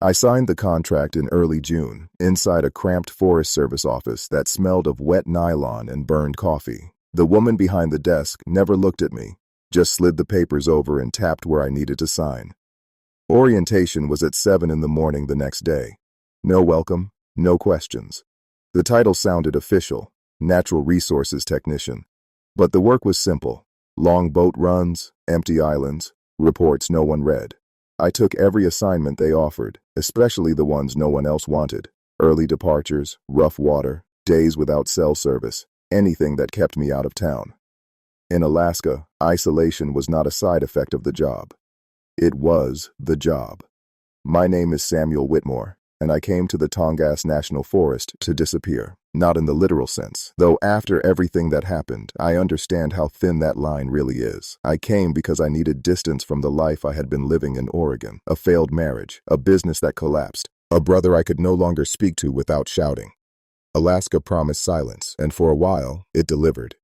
I signed the contract in early June, inside a cramped Forest Service office that smelled of wet nylon and burned coffee. The woman behind the desk never looked at me, just slid the papers over and tapped where I needed to sign. Orientation was at 7 in the morning the next day. No welcome, no questions. The title sounded official, Natural Resources Technician. But the work was simple. Long boat runs, empty islands, reports no one read. I took every assignment they offered, especially the ones no one else wanted. Early departures, rough water, days without cell service, anything that kept me out of town. In Alaska, isolation was not a side effect of the job. It was the job. My name is Samuel Whitmore, and I came to the Tongass National Forest to disappear. Not in the literal sense, though after everything that happened, I understand how thin that line really is. I came because I needed distance from the life I had been living in Oregon, a failed marriage, a business that collapsed, a brother I could no longer speak to without shouting. Alaska promised silence, and for a while, it delivered.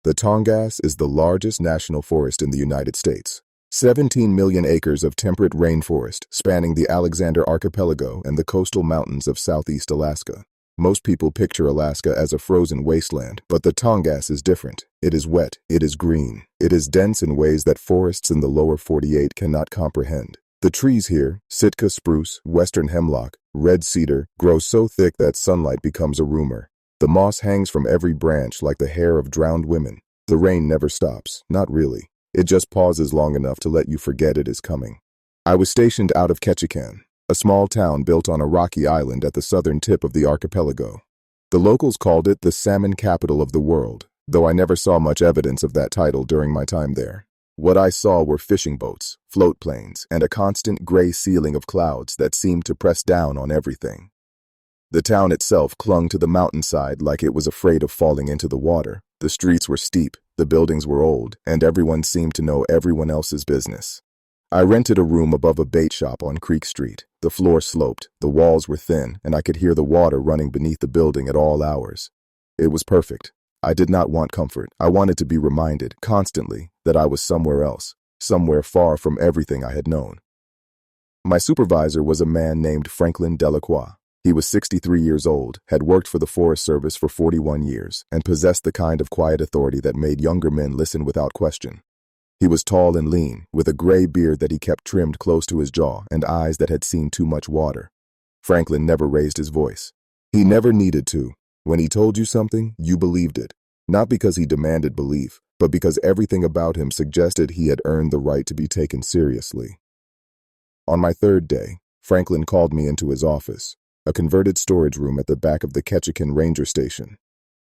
The Tongass is the largest national forest in the United States. 17 million acres of temperate rainforest spanning the Alexander Archipelago and the coastal mountains of southeast Alaska. Most people picture Alaska as a frozen wasteland, but the Tongass is different. It is wet, it is green, it is dense in ways that forests in the lower 48 cannot comprehend. The trees here, Sitka spruce, western hemlock, red cedar, grow so thick that sunlight becomes a rumor. The moss hangs from every branch like the hair of drowned women. The rain never stops, not really. It just pauses long enough to let you forget it is coming. I was stationed out of Ketchikan, a small town built on a rocky island at the southern tip of the archipelago. The locals called it the salmon capital of the world, though I never saw much evidence of that title during my time there. What I saw were fishing boats, float planes, and a constant gray ceiling of clouds that seemed to press down on everything. The town itself clung to the mountainside like it was afraid of falling into the water. The streets were steep, the buildings were old, and everyone seemed to know everyone else's business. I rented a room above a bait shop on Creek Street. The floor sloped, the walls were thin, and I could hear the water running beneath the building at all hours. It was perfect. I did not want comfort. I wanted to be reminded, constantly, that I was somewhere else, somewhere far from everything I had known. My supervisor was a man named Franklin Delacroix. He was 63 years old, had worked for the Forest Service for 41 years, and possessed the kind of quiet authority that made younger men listen without question. He was tall and lean, with a gray beard that he kept trimmed close to his jaw and eyes that had seen too much water. Franklin never raised his voice. He never needed to. When he told you something, you believed it. Not because he demanded belief, but because everything about him suggested he had earned the right to be taken seriously. On my third day, Franklin called me into his office, a converted storage room at the back of the Ketchikan Ranger Station.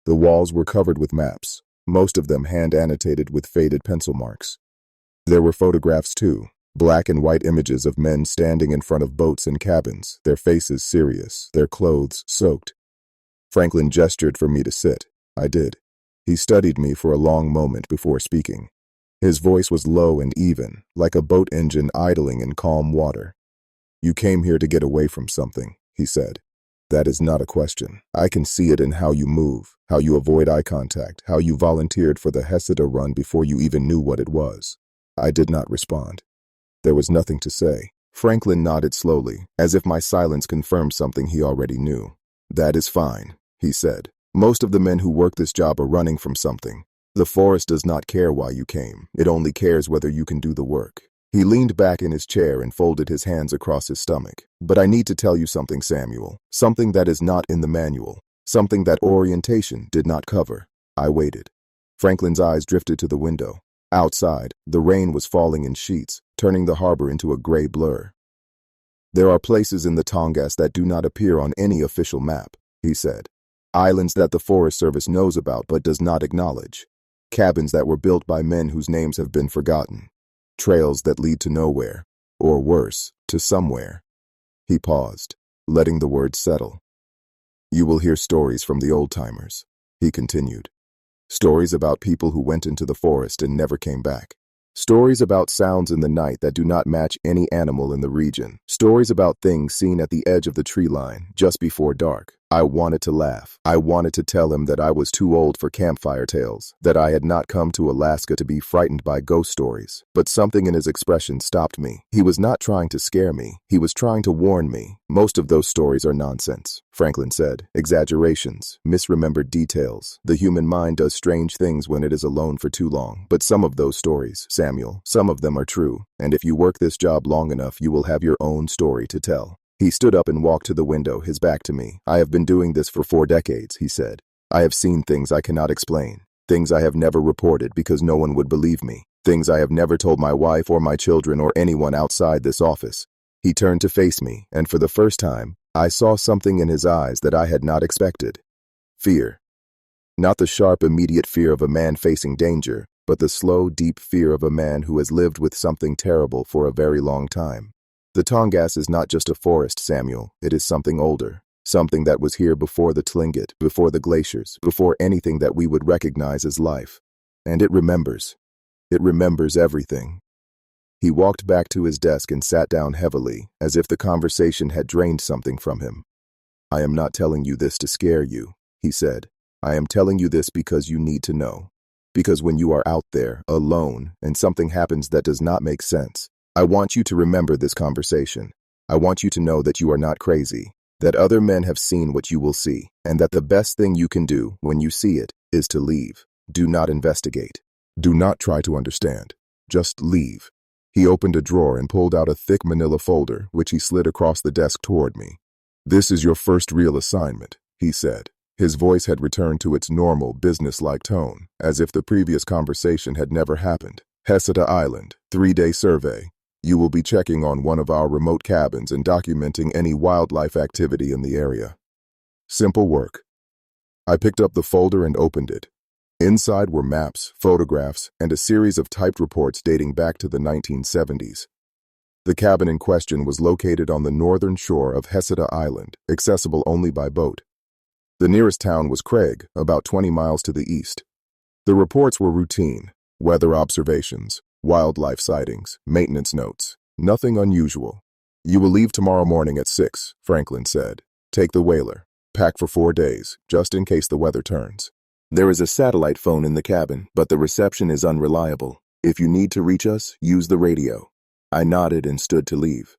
The walls were covered with maps, most of them hand-annotated with faded pencil marks. There were photographs too, black and white images of men standing in front of boats and cabins, their faces serious, their clothes soaked. Franklin gestured for me to sit. I did. He studied me for a long moment before speaking. His voice was low and even, like a boat engine idling in calm water. "You came here to get away from something," he said. "That is not a question. I can see it in how you move, how you avoid eye contact, how you volunteered for the Hesida run before you even knew what it was." I did not respond. There was nothing to say. Franklin nodded slowly, as if my silence confirmed something he already knew. "That is fine," he said. "Most of the men who work this job are running from something. The forest does not care why you came. It only cares whether you can do the work." He leaned back in his chair and folded his hands across his stomach. "But I need to tell you something, Samuel. Something that is not in the manual. Something that orientation did not cover." I waited. Franklin's eyes drifted to the window. Outside, the rain was falling in sheets, turning the harbor into a gray blur. "There are places in the Tongass that do not appear on any official map," he said. "Islands that the Forest Service knows about but does not acknowledge. Cabins that were built by men whose names have been forgotten. Trails that lead to nowhere, or worse, to somewhere." He paused, letting the words settle. "You will hear stories from the old-timers," he continued. "Stories about people who went into the forest and never came back. Stories about sounds in the night that do not match any animal in the region. Stories about things seen at the edge of the tree line, just before dark. I wanted to laugh. I wanted to tell him that I was too old for campfire tales, that I had not come to Alaska to be frightened by ghost stories. But something in his expression stopped me. He was not trying to scare me. He was trying to warn me. Most of those stories are nonsense, Franklin said. Exaggerations, misremembered details. The human mind does strange things when it is alone for too long. But some of those stories, Samuel, some of them are true. And if you work this job long enough, you will have your own story to tell. He stood up and walked to the window, his back to me. I have been doing this for 4 decades, he said. I have seen things I cannot explain. Things I have never reported because no one would believe me. Things I have never told my wife or my children or anyone outside this office. He turned to face me, and for the first time, I saw something in his eyes that I had not expected. Fear. Not the sharp, immediate fear of a man facing danger, but the slow, deep fear of a man who has lived with something terrible for a very long time. The Tongass is not just a forest, Samuel. It is something older. Something that was here before the Tlingit, before the glaciers, before anything that we would recognize as life. And it remembers. It remembers everything. He walked back to his desk and sat down heavily, as if the conversation had drained something from him. I am not telling you this to scare you, he said. I am telling you this because you need to know. Because when you are out there, alone, and something happens that does not make sense, I want you to remember this conversation. I want you to know that you are not crazy, that other men have seen what you will see, and that the best thing you can do when you see it is to leave. Do not investigate. Do not try to understand. Just leave. He opened a drawer and pulled out a thick manila folder, which he slid across the desk toward me. This is your first real assignment, he said. His voice had returned to its normal, business-like tone, as if the previous conversation had never happened. Hesita Island, 3-day survey. You will be checking on one of our remote cabins and documenting any wildlife activity in the area. Simple work. I picked up the folder and opened it. Inside were maps, photographs, and a series of typed reports dating back to the 1970s. The cabin in question was located on the northern shore of Hesita Island, accessible only by boat. The nearest town was Craig, about 20 miles to the east. The reports were routine: weather observations, wildlife sightings, maintenance notes. Nothing unusual. You will leave tomorrow morning at 6, Franklin said. Take the whaler. Pack for 4 days, just in case the weather turns. There is a satellite phone in the cabin, but the reception is unreliable. If you need to reach us, use the radio. I nodded and stood to leave.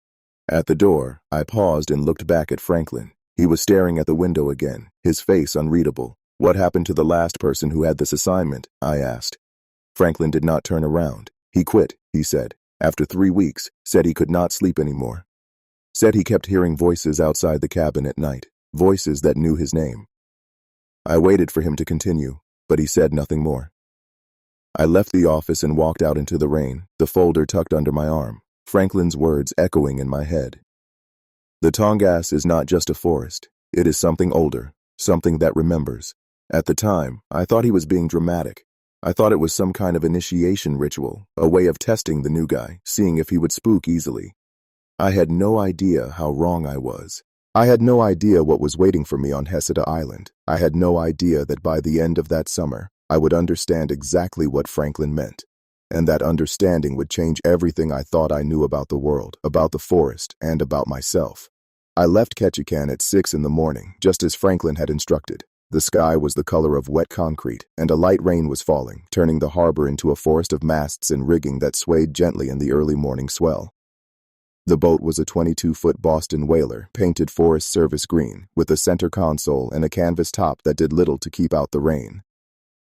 At the door, I paused and looked back at Franklin. He was staring at the window again, his face unreadable. What happened to the last person who had this assignment? I asked. Franklin did not turn around. He quit, he said. After 3 weeks, said he could not sleep anymore. Said he kept hearing voices outside the cabin at night, voices that knew his name. I waited for him to continue, but he said nothing more. I left the office and walked out into the rain, the folder tucked under my arm, Franklin's words echoing in my head. The Tongass is not just a forest. It is something older, something that remembers. At the time, I thought he was being dramatic. I thought it was some kind of initiation ritual, a way of testing the new guy, seeing if he would spook easily. I had no idea how wrong I was. I had no idea what was waiting for me on Hesita Island. I had no idea that by the end of that summer, I would understand exactly what Franklin meant. And that understanding would change everything I thought I knew about the world, about the forest, and about myself. I left Ketchikan at 6 in the morning, just as Franklin had instructed. The sky was the color of wet concrete, and a light rain was falling, turning the harbor into a forest of masts and rigging that swayed gently in the early morning swell. The boat was a 22-foot Boston whaler, painted Forest Service green, with a center console and a canvas top that did little to keep out the rain.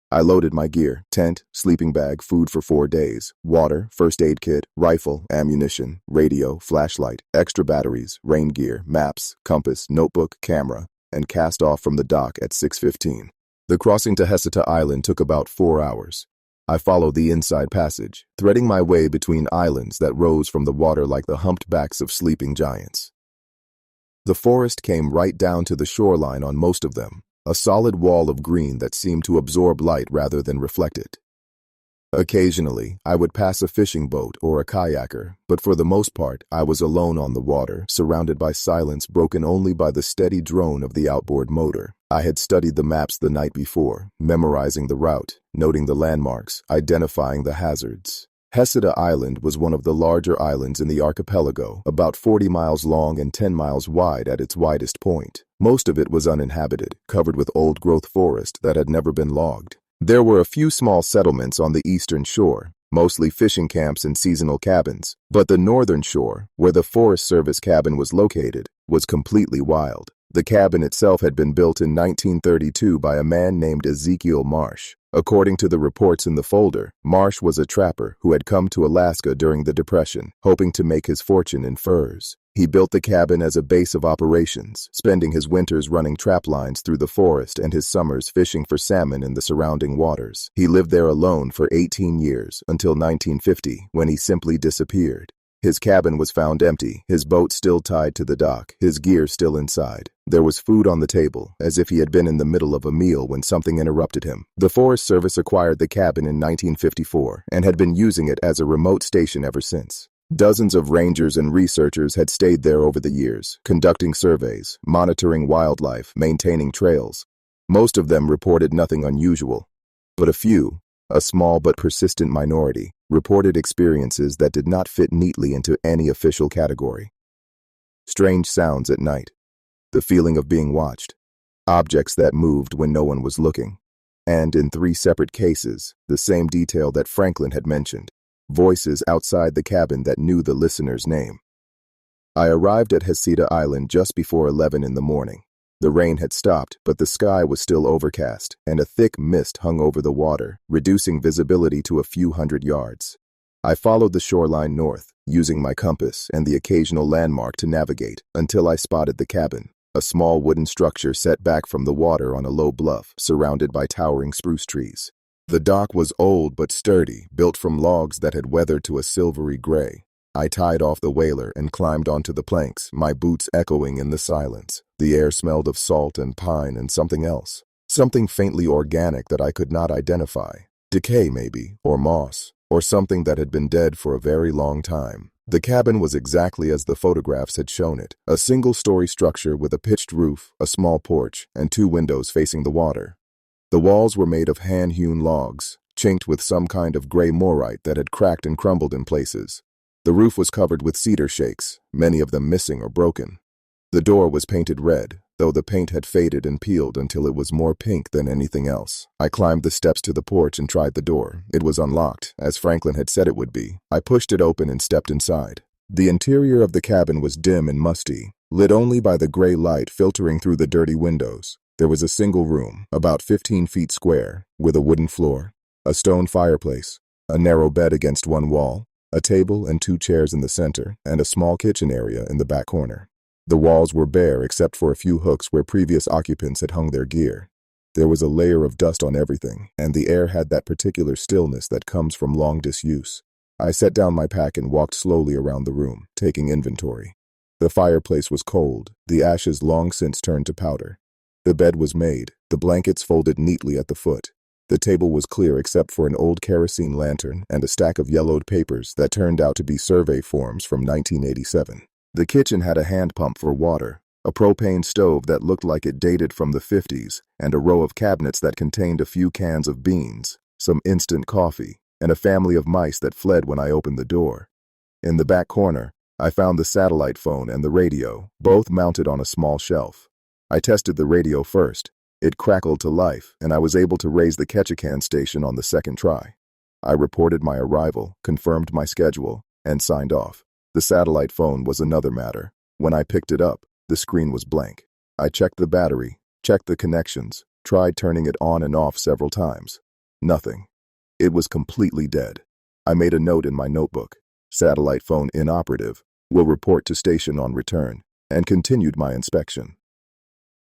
I loaded my gear: tent, sleeping bag, food for 4 days, water, first aid kit, rifle, ammunition, radio, flashlight, extra batteries, rain gear, maps, compass, notebook, camera, and cast off from the dock at 6:15. The crossing to Hesita Island took about 4 hours. I followed the inside passage, threading my way between islands that rose from the water like the humped backs of sleeping giants. The forest came right down to the shoreline on most of them, a solid wall of green that seemed to absorb light rather than reflect it. Occasionally, I would pass a fishing boat or a kayaker, but for the most part, I was alone on the water, surrounded by silence broken only by the steady drone of the outboard motor. I had studied the maps the night before, memorizing the route, noting the landmarks, identifying the hazards. Hesida Island was one of the larger islands in the archipelago, about 40 miles long and 10 miles wide at its widest point. Most of it was uninhabited, covered with old-growth forest that had never been logged. There were a few small settlements on the eastern shore, mostly fishing camps and seasonal cabins, but the northern shore, where the Forest Service cabin was located, was completely wild. The cabin itself had been built in 1932 by a man named Ezekiel Marsh. According to the reports in the folder, Marsh was a trapper who had come to Alaska during the Depression, hoping to make his fortune in furs. He built the cabin as a base of operations, spending his winters running trap lines through the forest and his summers fishing for salmon in the surrounding waters. He lived there alone for 18 years, until 1950, when he simply disappeared. His cabin was found empty, his boat still tied to the dock, his gear still inside. There was food on the table, as if he had been in the middle of a meal when something interrupted him. The Forest Service acquired the cabin in 1954 and had been using it as a remote station ever since. Dozens of rangers and researchers had stayed there over the years, conducting surveys, monitoring wildlife, maintaining trails. Most of them reported nothing unusual, but a few, a small but persistent minority, reported experiences that did not fit neatly into any official category. Strange sounds at night, the feeling of being watched, objects that moved when no one was looking, and in 3 separate cases, the same detail that Franklin had mentioned, voices outside the cabin that knew the listener's name. I arrived at Hesida Island just before 11 in the morning. The rain had stopped, but the sky was still overcast, and a thick mist hung over the water, reducing visibility to a few hundred yards. I followed the shoreline north, using my compass and the occasional landmark to navigate, until I spotted the cabin, a small wooden structure set back from the water on a low bluff, surrounded by towering spruce trees. The dock was old but sturdy, built from logs that had weathered to a silvery gray. I tied off the whaler and climbed onto the planks, my boots echoing in the silence. The air smelled of salt and pine and something else, something faintly organic that I could not identify. Decay, maybe, or moss, or something that had been dead for a very long time. The cabin was exactly as the photographs had shown it, a single-story structure with a pitched roof, a small porch, and 2 windows facing the water. The walls were made of hand-hewn logs, chinked with some kind of gray morite that had cracked and crumbled in places. The roof was covered with cedar shakes, many of them missing or broken. The door was painted red, though the paint had faded and peeled until it was more pink than anything else. I climbed the steps to the porch and tried the door. It was unlocked, as Franklin had said it would be. I pushed it open and stepped inside. The interior of the cabin was dim and musty, lit only by the gray light filtering through the dirty windows. There was a single room, about 15 feet square, with a wooden floor, a stone fireplace, a narrow bed against one wall, a table and 2 chairs in the center, and a small kitchen area in the back corner. The walls were bare except for a few hooks where previous occupants had hung their gear. There was a layer of dust on everything, and the air had that particular stillness that comes from long disuse. I set down my pack and walked slowly around the room, taking inventory. The fireplace was cold, the ashes long since turned to powder. The bed was made, the blankets folded neatly at the foot. The table was clear except for an old kerosene lantern and a stack of yellowed papers that turned out to be survey forms from 1987. The kitchen had a hand pump for water, a propane stove that looked like it dated from the 50s, and a row of cabinets that contained a few cans of beans, some instant coffee, and a family of mice that fled when I opened the door. In the back corner, I found the satellite phone and the radio, both mounted on a small shelf. I tested the radio first. It crackled to life, and I was able to raise the Ketchikan station on the second try. I reported my arrival, confirmed my schedule, and signed off. The satellite phone was another matter. When I picked it up, the screen was blank. I checked the battery, checked the connections, tried turning it on and off several times. Nothing. It was completely dead. I made a note in my notebook. Satellite phone inoperative. Will report to station on return, and continued my inspection.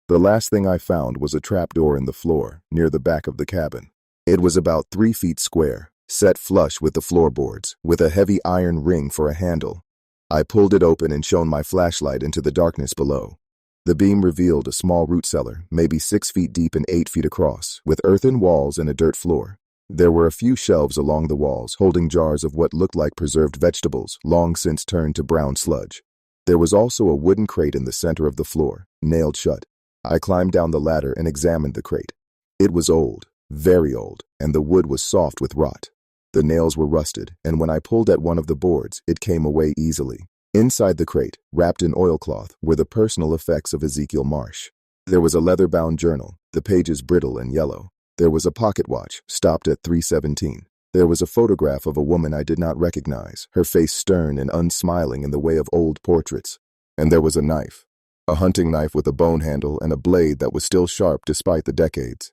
The last thing I found was a trapdoor in the floor, near the back of the cabin. It was about 3 feet square, set flush with the floorboards, with a heavy iron ring for a handle. I pulled it open and shone my flashlight into the darkness below. The beam revealed a small root cellar, maybe 6 feet deep and 8 feet across, with earthen walls and a dirt floor. There were a few shelves along the walls, holding jars of what looked like preserved vegetables, long since turned to brown sludge. There was also a wooden crate in the center of the floor, nailed shut. I climbed down the ladder and examined the crate. It was old, very old, and the wood was soft with rot. The nails were rusted, and when I pulled at one of the boards, it came away easily. Inside the crate, wrapped in oilcloth, were the personal effects of Ezekiel Marsh. There was a leather-bound journal, the pages brittle and yellow. There was a pocket watch, stopped at 3:17. There was a photograph of a woman I did not recognize, her face stern and unsmiling in the way of old portraits. And there was a knife. A hunting knife with a bone handle and a blade that was still sharp despite the decades.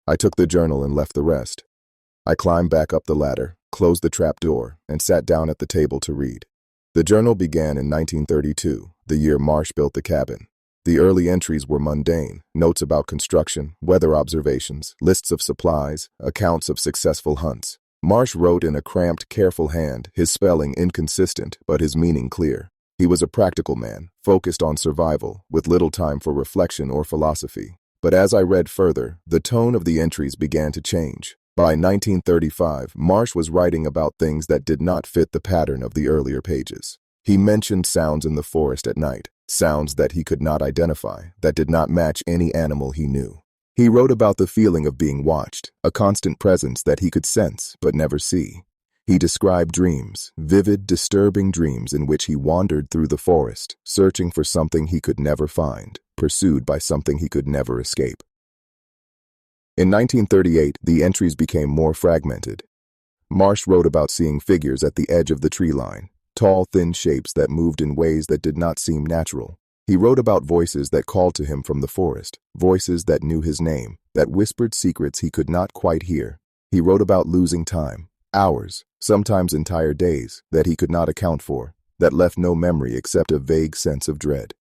I took the journal and left the rest. I climbed back up the ladder, closed the trap door, and sat down at the table to read. The journal began in 1932, the year Marsh built the cabin. The early entries were mundane, notes about construction, weather observations, lists of supplies, accounts of successful hunts. Marsh wrote in a cramped, careful hand, his spelling inconsistent, but his meaning clear. He was a practical man, focused on survival, with little time for reflection or philosophy. But as I read further, the tone of the entries began to change. By 1935, Marsh was writing about things that did not fit the pattern of the earlier pages. He mentioned sounds in the forest at night, sounds that he could not identify, that did not match any animal he knew. He wrote about the feeling of being watched, a constant presence that he could sense but never see. He described dreams, vivid, disturbing dreams in which he wandered through the forest, searching for something he could never find, pursued by something he could never escape. In 1938, the entries became more fragmented. Marsh wrote about seeing figures at the edge of the tree line, tall, thin shapes that moved in ways that did not seem natural. He wrote about voices that called to him from the forest, voices that knew his name, that whispered secrets he could not quite hear. He wrote about losing time, hours, sometimes entire days, that he could not account for, that left no memory except a vague sense of dread.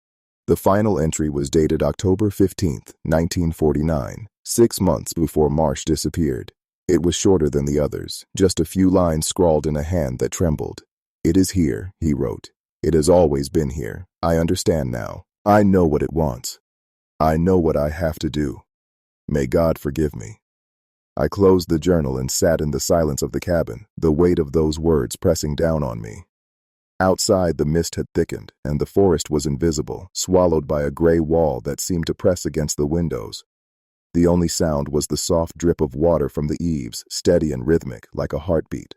The final entry was dated October 15, 1949, 6 months before Marsh disappeared. It was shorter than the others, just a few lines scrawled in a hand that trembled. "It is here," he wrote. "It has always been here. I understand now. I know what it wants. I know what I have to do. May God forgive me." I closed the journal and sat in the silence of the cabin, the weight of those words pressing down on me. Outside, the mist had thickened, and the forest was invisible, swallowed by a gray wall that seemed to press against the windows. The only sound was the soft drip of water from the eaves, steady and rhythmic, like a heartbeat.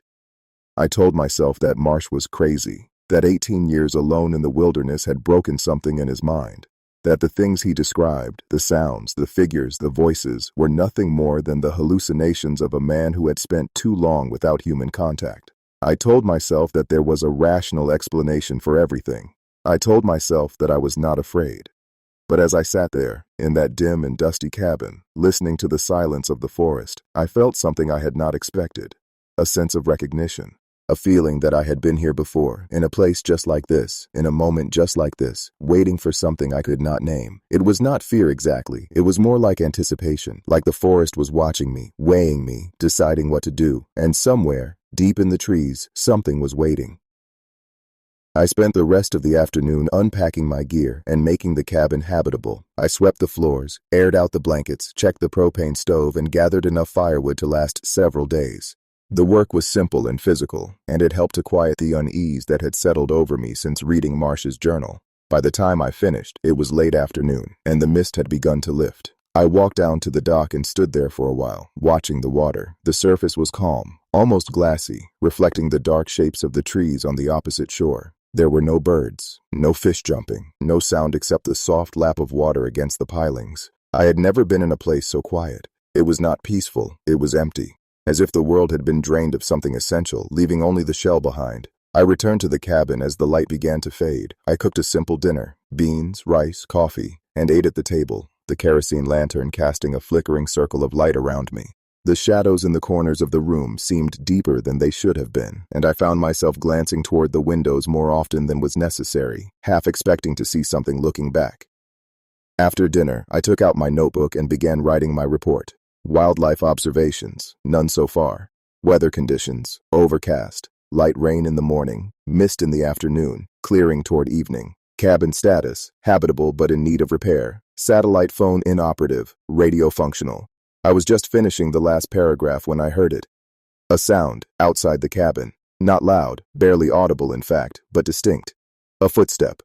I told myself that Marsh was crazy, that 18 years alone in the wilderness had broken something in his mind, that the things he described, the sounds, the figures, the voices, were nothing more than the hallucinations of a man who had spent too long without human contact. I told myself that there was a rational explanation for everything. I told myself that I was not afraid. But as I sat there, in that dim and dusty cabin, listening to the silence of the forest, I felt something I had not expected, a sense of recognition. A feeling that I had been here before, in a place just like this, in a moment just like this, waiting for something I could not name. It was not fear exactly. It was more like anticipation, like the forest was watching me, weighing me, deciding what to do, and somewhere, deep in the trees, something was waiting. I spent the rest of the afternoon unpacking my gear and making the cabin habitable. I swept the floors, aired out the blankets, checked the propane stove, and gathered enough firewood to last several days. The work was simple and physical, and it helped to quiet the unease that had settled over me since reading Marsh's journal. By the time I finished, it was late afternoon, and the mist had begun to lift. I walked down to the dock and stood there for a while, watching the water. The surface was calm, almost glassy, reflecting the dark shapes of the trees on the opposite shore. There were no birds, no fish jumping, no sound except the soft lap of water against the pilings. I had never been in a place so quiet. It was not peaceful, it was empty, as if the world had been drained of something essential, leaving only the shell behind. I returned to the cabin as the light began to fade. I cooked a simple dinner, beans, rice, coffee, and ate at the table, the kerosene lantern casting a flickering circle of light around me. The shadows in the corners of the room seemed deeper than they should have been, and I found myself glancing toward the windows more often than was necessary, half expecting to see something looking back. After dinner, I took out my notebook and began writing my report. Wildlife observations, none so far. Weather conditions, overcast. Light rain in the morning, mist in the afternoon, clearing toward evening. Cabin status, habitable but in need of repair. Satellite phone inoperative, radio functional. I was just finishing the last paragraph when I heard it. A sound, outside the cabin. Not loud, barely audible in fact, but distinct. A footstep.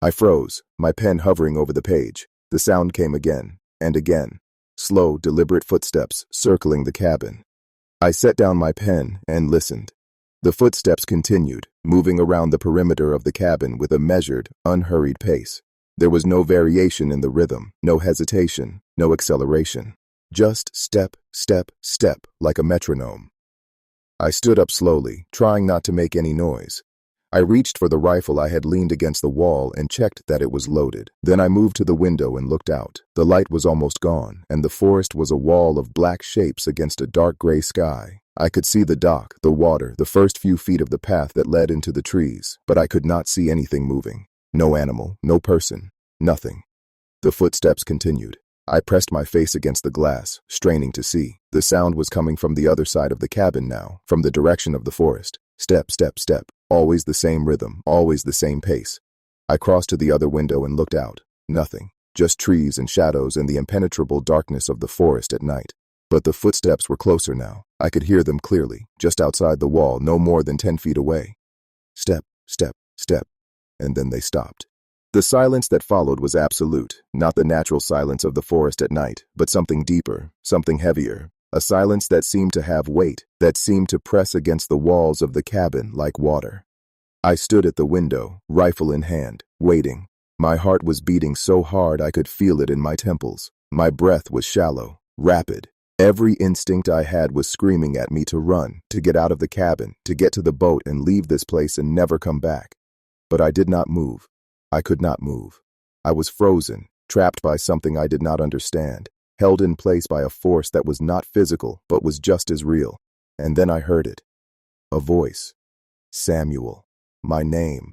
I froze, my pen hovering over the page. The sound came again, and again. Slow, deliberate footsteps circling the cabin. I set down my pen and listened. The footsteps continued, moving around the perimeter of the cabin with a measured, unhurried pace. There was no variation in the rhythm, no hesitation, no acceleration. Just step, step, step, like a metronome. I stood up slowly, trying not to make any noise. I reached for the rifle I had leaned against the wall and checked that it was loaded. Then I moved to the window and looked out. The light was almost gone, and the forest was a wall of black shapes against a dark gray sky. I could see the dock, the water, the first few feet of the path that led into the trees, but I could not see anything moving. No animal, no person, nothing. The footsteps continued. I pressed my face against the glass, straining to see. The sound was coming from the other side of the cabin now, from the direction of the forest. Step, step, step. Always the same rhythm, always the same pace. I crossed to the other window and looked out. Nothing. Just trees and shadows and the impenetrable darkness of the forest at night. But the footsteps were closer now. I could hear them clearly, just outside the wall, no more than 10 feet away. Step, step, step. And then they stopped. The silence that followed was absolute, not the natural silence of the forest at night, but something deeper, something heavier. A silence that seemed to have weight, that seemed to press against the walls of the cabin like water. I stood at the window, rifle in hand, waiting. My heart was beating so hard I could feel it in my temples. My breath was shallow, rapid. Every instinct I had was screaming at me to run, to get out of the cabin, to get to the boat and leave this place and never come back. But I did not move. I could not move. I was frozen, trapped by something I did not understand. Held in place by a force that was not physical, but was just as real. And then I heard it. A voice. Samuel. My name.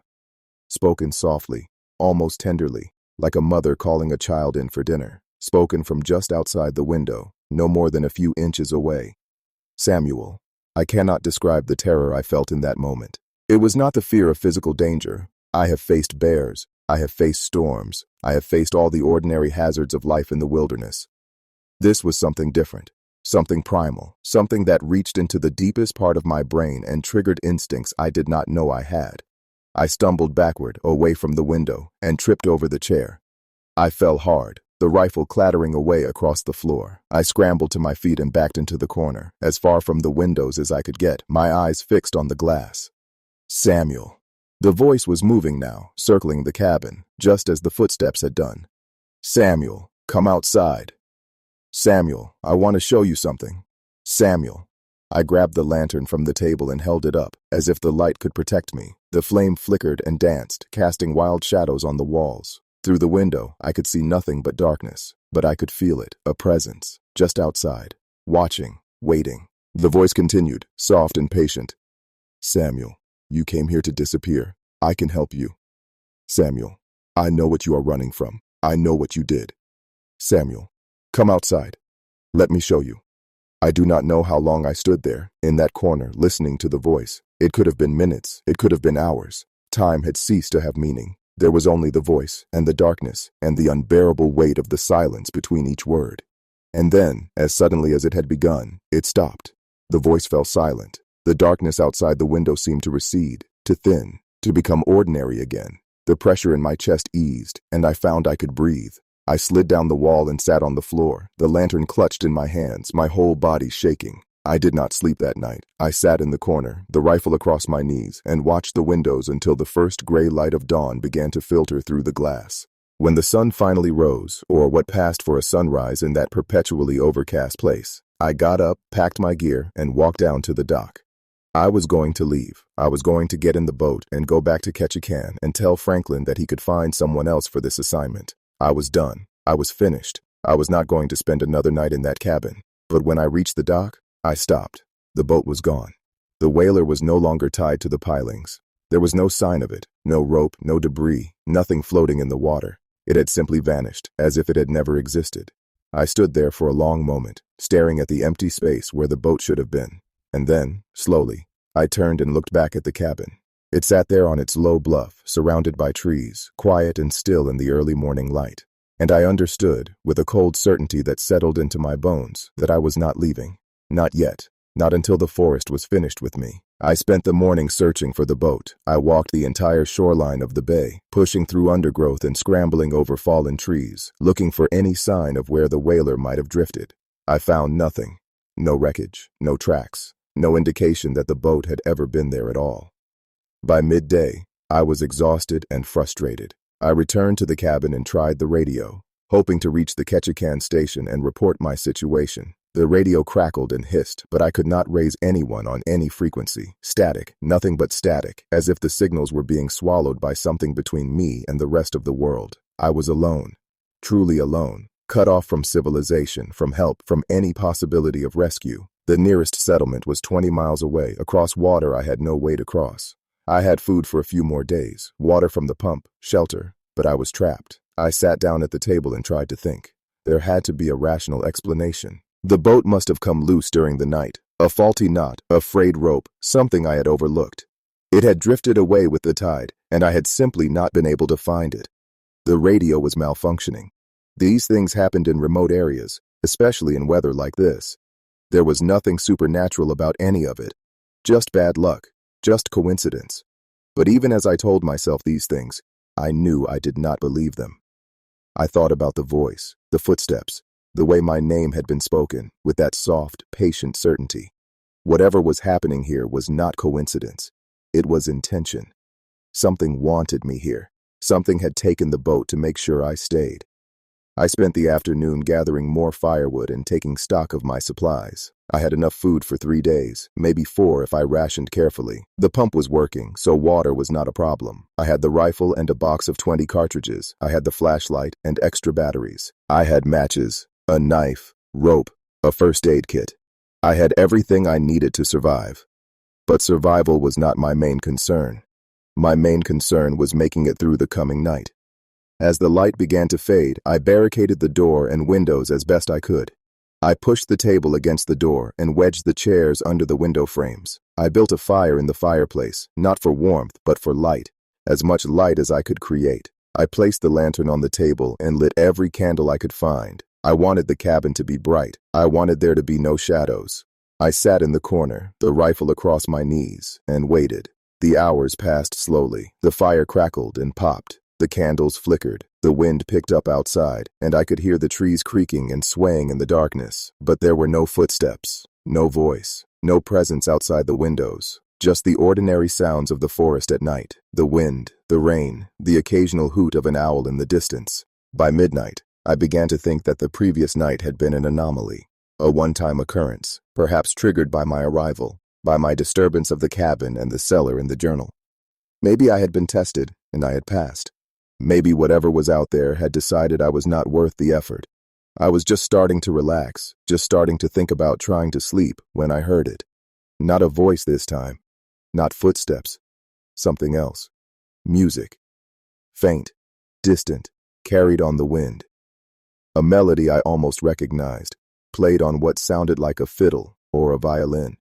Spoken softly, almost tenderly, like a mother calling a child in for dinner. Spoken from just outside the window, no more than a few inches away. Samuel. I cannot describe the terror I felt in that moment. It was not the fear of physical danger. I have faced bears. I have faced storms. I have faced all the ordinary hazards of life in the wilderness. This was something different, something primal, something that reached into the deepest part of my brain and triggered instincts I did not know I had. I stumbled backward, away from the window, and tripped over the chair. I fell hard, the rifle clattering away across the floor. I scrambled to my feet and backed into the corner, as far from the windows as I could get, my eyes fixed on the glass. Samuel. The voice was moving now, circling the cabin, just as the footsteps had done. Samuel, come outside. Samuel, I want to show you something. Samuel. I grabbed the lantern from the table and held it up, as if the light could protect me. The flame flickered and danced, casting wild shadows on the walls. Through the window, I could see nothing but darkness, but I could feel it, a presence, just outside, watching, waiting. The voice continued, soft and patient. Samuel, you came here to disappear. I can help you. Samuel, I know what you are running from. I know what you did. Samuel. Come outside. Let me show you. I do not know how long I stood there, in that corner, listening to the voice. It could have been minutes. It could have been hours. Time had ceased to have meaning. There was only the voice, and the darkness, and the unbearable weight of the silence between each word. And then, as suddenly as it had begun, it stopped. The voice fell silent. The darkness outside the window seemed to recede, to thin, to become ordinary again. The pressure in my chest eased, and I found I could breathe. I slid down the wall and sat on the floor, the lantern clutched in my hands, my whole body shaking. I did not sleep that night. I sat in the corner, the rifle across my knees, and watched the windows until the first gray light of dawn began to filter through the glass. When the sun finally rose, or what passed for a sunrise in that perpetually overcast place, I got up, packed my gear, and walked down to the dock. I was going to leave. I was going to get in the boat and go back to Ketchikan and tell Franklin that he could find someone else for this assignment. I was done. I was finished. I was not going to spend another night in that cabin. But when I reached the dock, I stopped. The boat was gone. The whaler was no longer tied to the pilings. There was no sign of it, no rope, no debris, nothing floating in the water. It had simply vanished, as if it had never existed. I stood there for a long moment, staring at the empty space where the boat should have been. And then, slowly, I turned and looked back at the cabin. It sat there on its low bluff, surrounded by trees, quiet and still in the early morning light. And I understood, with a cold certainty that settled into my bones, that I was not leaving. Not yet. Not until the forest was finished with me. I spent the morning searching for the boat. I walked the entire shoreline of the bay, pushing through undergrowth and scrambling over fallen trees, looking for any sign of where the whaler might have drifted. I found nothing. No wreckage, no tracks, no indication that the boat had ever been there at all. By midday, I was exhausted and frustrated. I returned to the cabin and tried the radio, hoping to reach the Ketchikan station and report my situation. The radio crackled and hissed, but I could not raise anyone on any frequency. Static, nothing but static, as if the signals were being swallowed by something between me and the rest of the world. I was alone, truly alone, cut off from civilization, from help, from any possibility of rescue. The nearest settlement was 20 miles away, across water I had no way to cross. I had food for a few more days, water from the pump, shelter, but I was trapped. I sat down at the table and tried to think. There had to be a rational explanation. The boat must have come loose during the night. A faulty knot, a frayed rope, something I had overlooked. It had drifted away with the tide, and I had simply not been able to find it. The radio was malfunctioning. These things happened in remote areas, especially in weather like this. There was nothing supernatural about any of it. Just bad luck, just coincidence. But even as I told myself these things, I knew I did not believe them. I thought about the voice, the footsteps, the way my name had been spoken, with that soft, patient certainty. Whatever was happening here was not coincidence. It was intention. Something wanted me here. Something had taken the boat to make sure I stayed. I spent the afternoon gathering more firewood and taking stock of my supplies. I had enough food for 3 days, maybe 4 if I rationed carefully. The pump was working, so water was not a problem. I had the rifle and a box of 20 cartridges. I had the flashlight and extra batteries. I had matches, a knife, rope, a first aid kit. I had everything I needed to survive. But survival was not my main concern. My main concern was making it through the coming night. As the light began to fade, I barricaded the door and windows as best I could. I pushed the table against the door and wedged the chairs under the window frames. I built a fire in the fireplace, not for warmth, but for light, as much light as I could create. I placed the lantern on the table and lit every candle I could find. I wanted the cabin to be bright. I wanted there to be no shadows. I sat in the corner, the rifle across my knees, and waited. The hours passed slowly. The fire crackled and popped. The candles flickered, the wind picked up outside, and I could hear the trees creaking and swaying in the darkness. But there were no footsteps, no voice, no presence outside the windows, just the ordinary sounds of the forest at night, the wind, the rain, the occasional hoot of an owl in the distance. By midnight, I began to think that the previous night had been an anomaly, a one-time occurrence, perhaps triggered by my arrival, by my disturbance of the cabin and the cellar in the journal. Maybe I had been tested, and I had passed. Maybe whatever was out there had decided I was not worth the effort. I was just starting to relax, just starting to think about trying to sleep when I heard it. Not a voice this time. Not footsteps. Something else. Music. Faint, distant, carried on the wind. A melody I almost recognized, played on what sounded like a fiddle or a violin.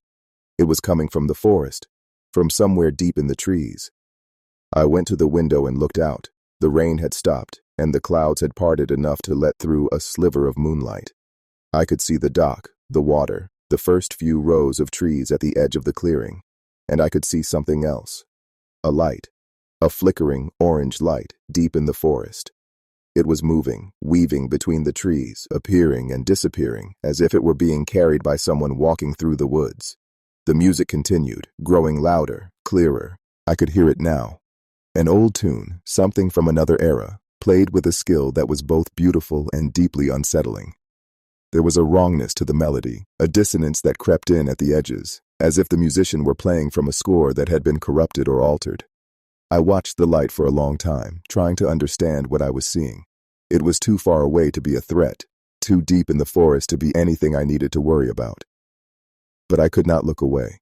It was coming from the forest, from somewhere deep in the trees. I went to the window and looked out. The rain had stopped, and the clouds had parted enough to let through a sliver of moonlight. I could see the dock, the water, the first few rows of trees at the edge of the clearing, and I could see something else. A light, a flickering orange light deep in the forest. It was moving, weaving between the trees, appearing and disappearing, as if it were being carried by someone walking through the woods. The music continued, growing louder, clearer. I could hear it now. An old tune, something from another era, played with a skill that was both beautiful and deeply unsettling. There was a wrongness to the melody, a dissonance that crept in at the edges, as if the musician were playing from a score that had been corrupted or altered. I watched the light for a long time, trying to understand what I was seeing. It was too far away to be a threat, too deep in the forest to be anything I needed to worry about. But I could not look away.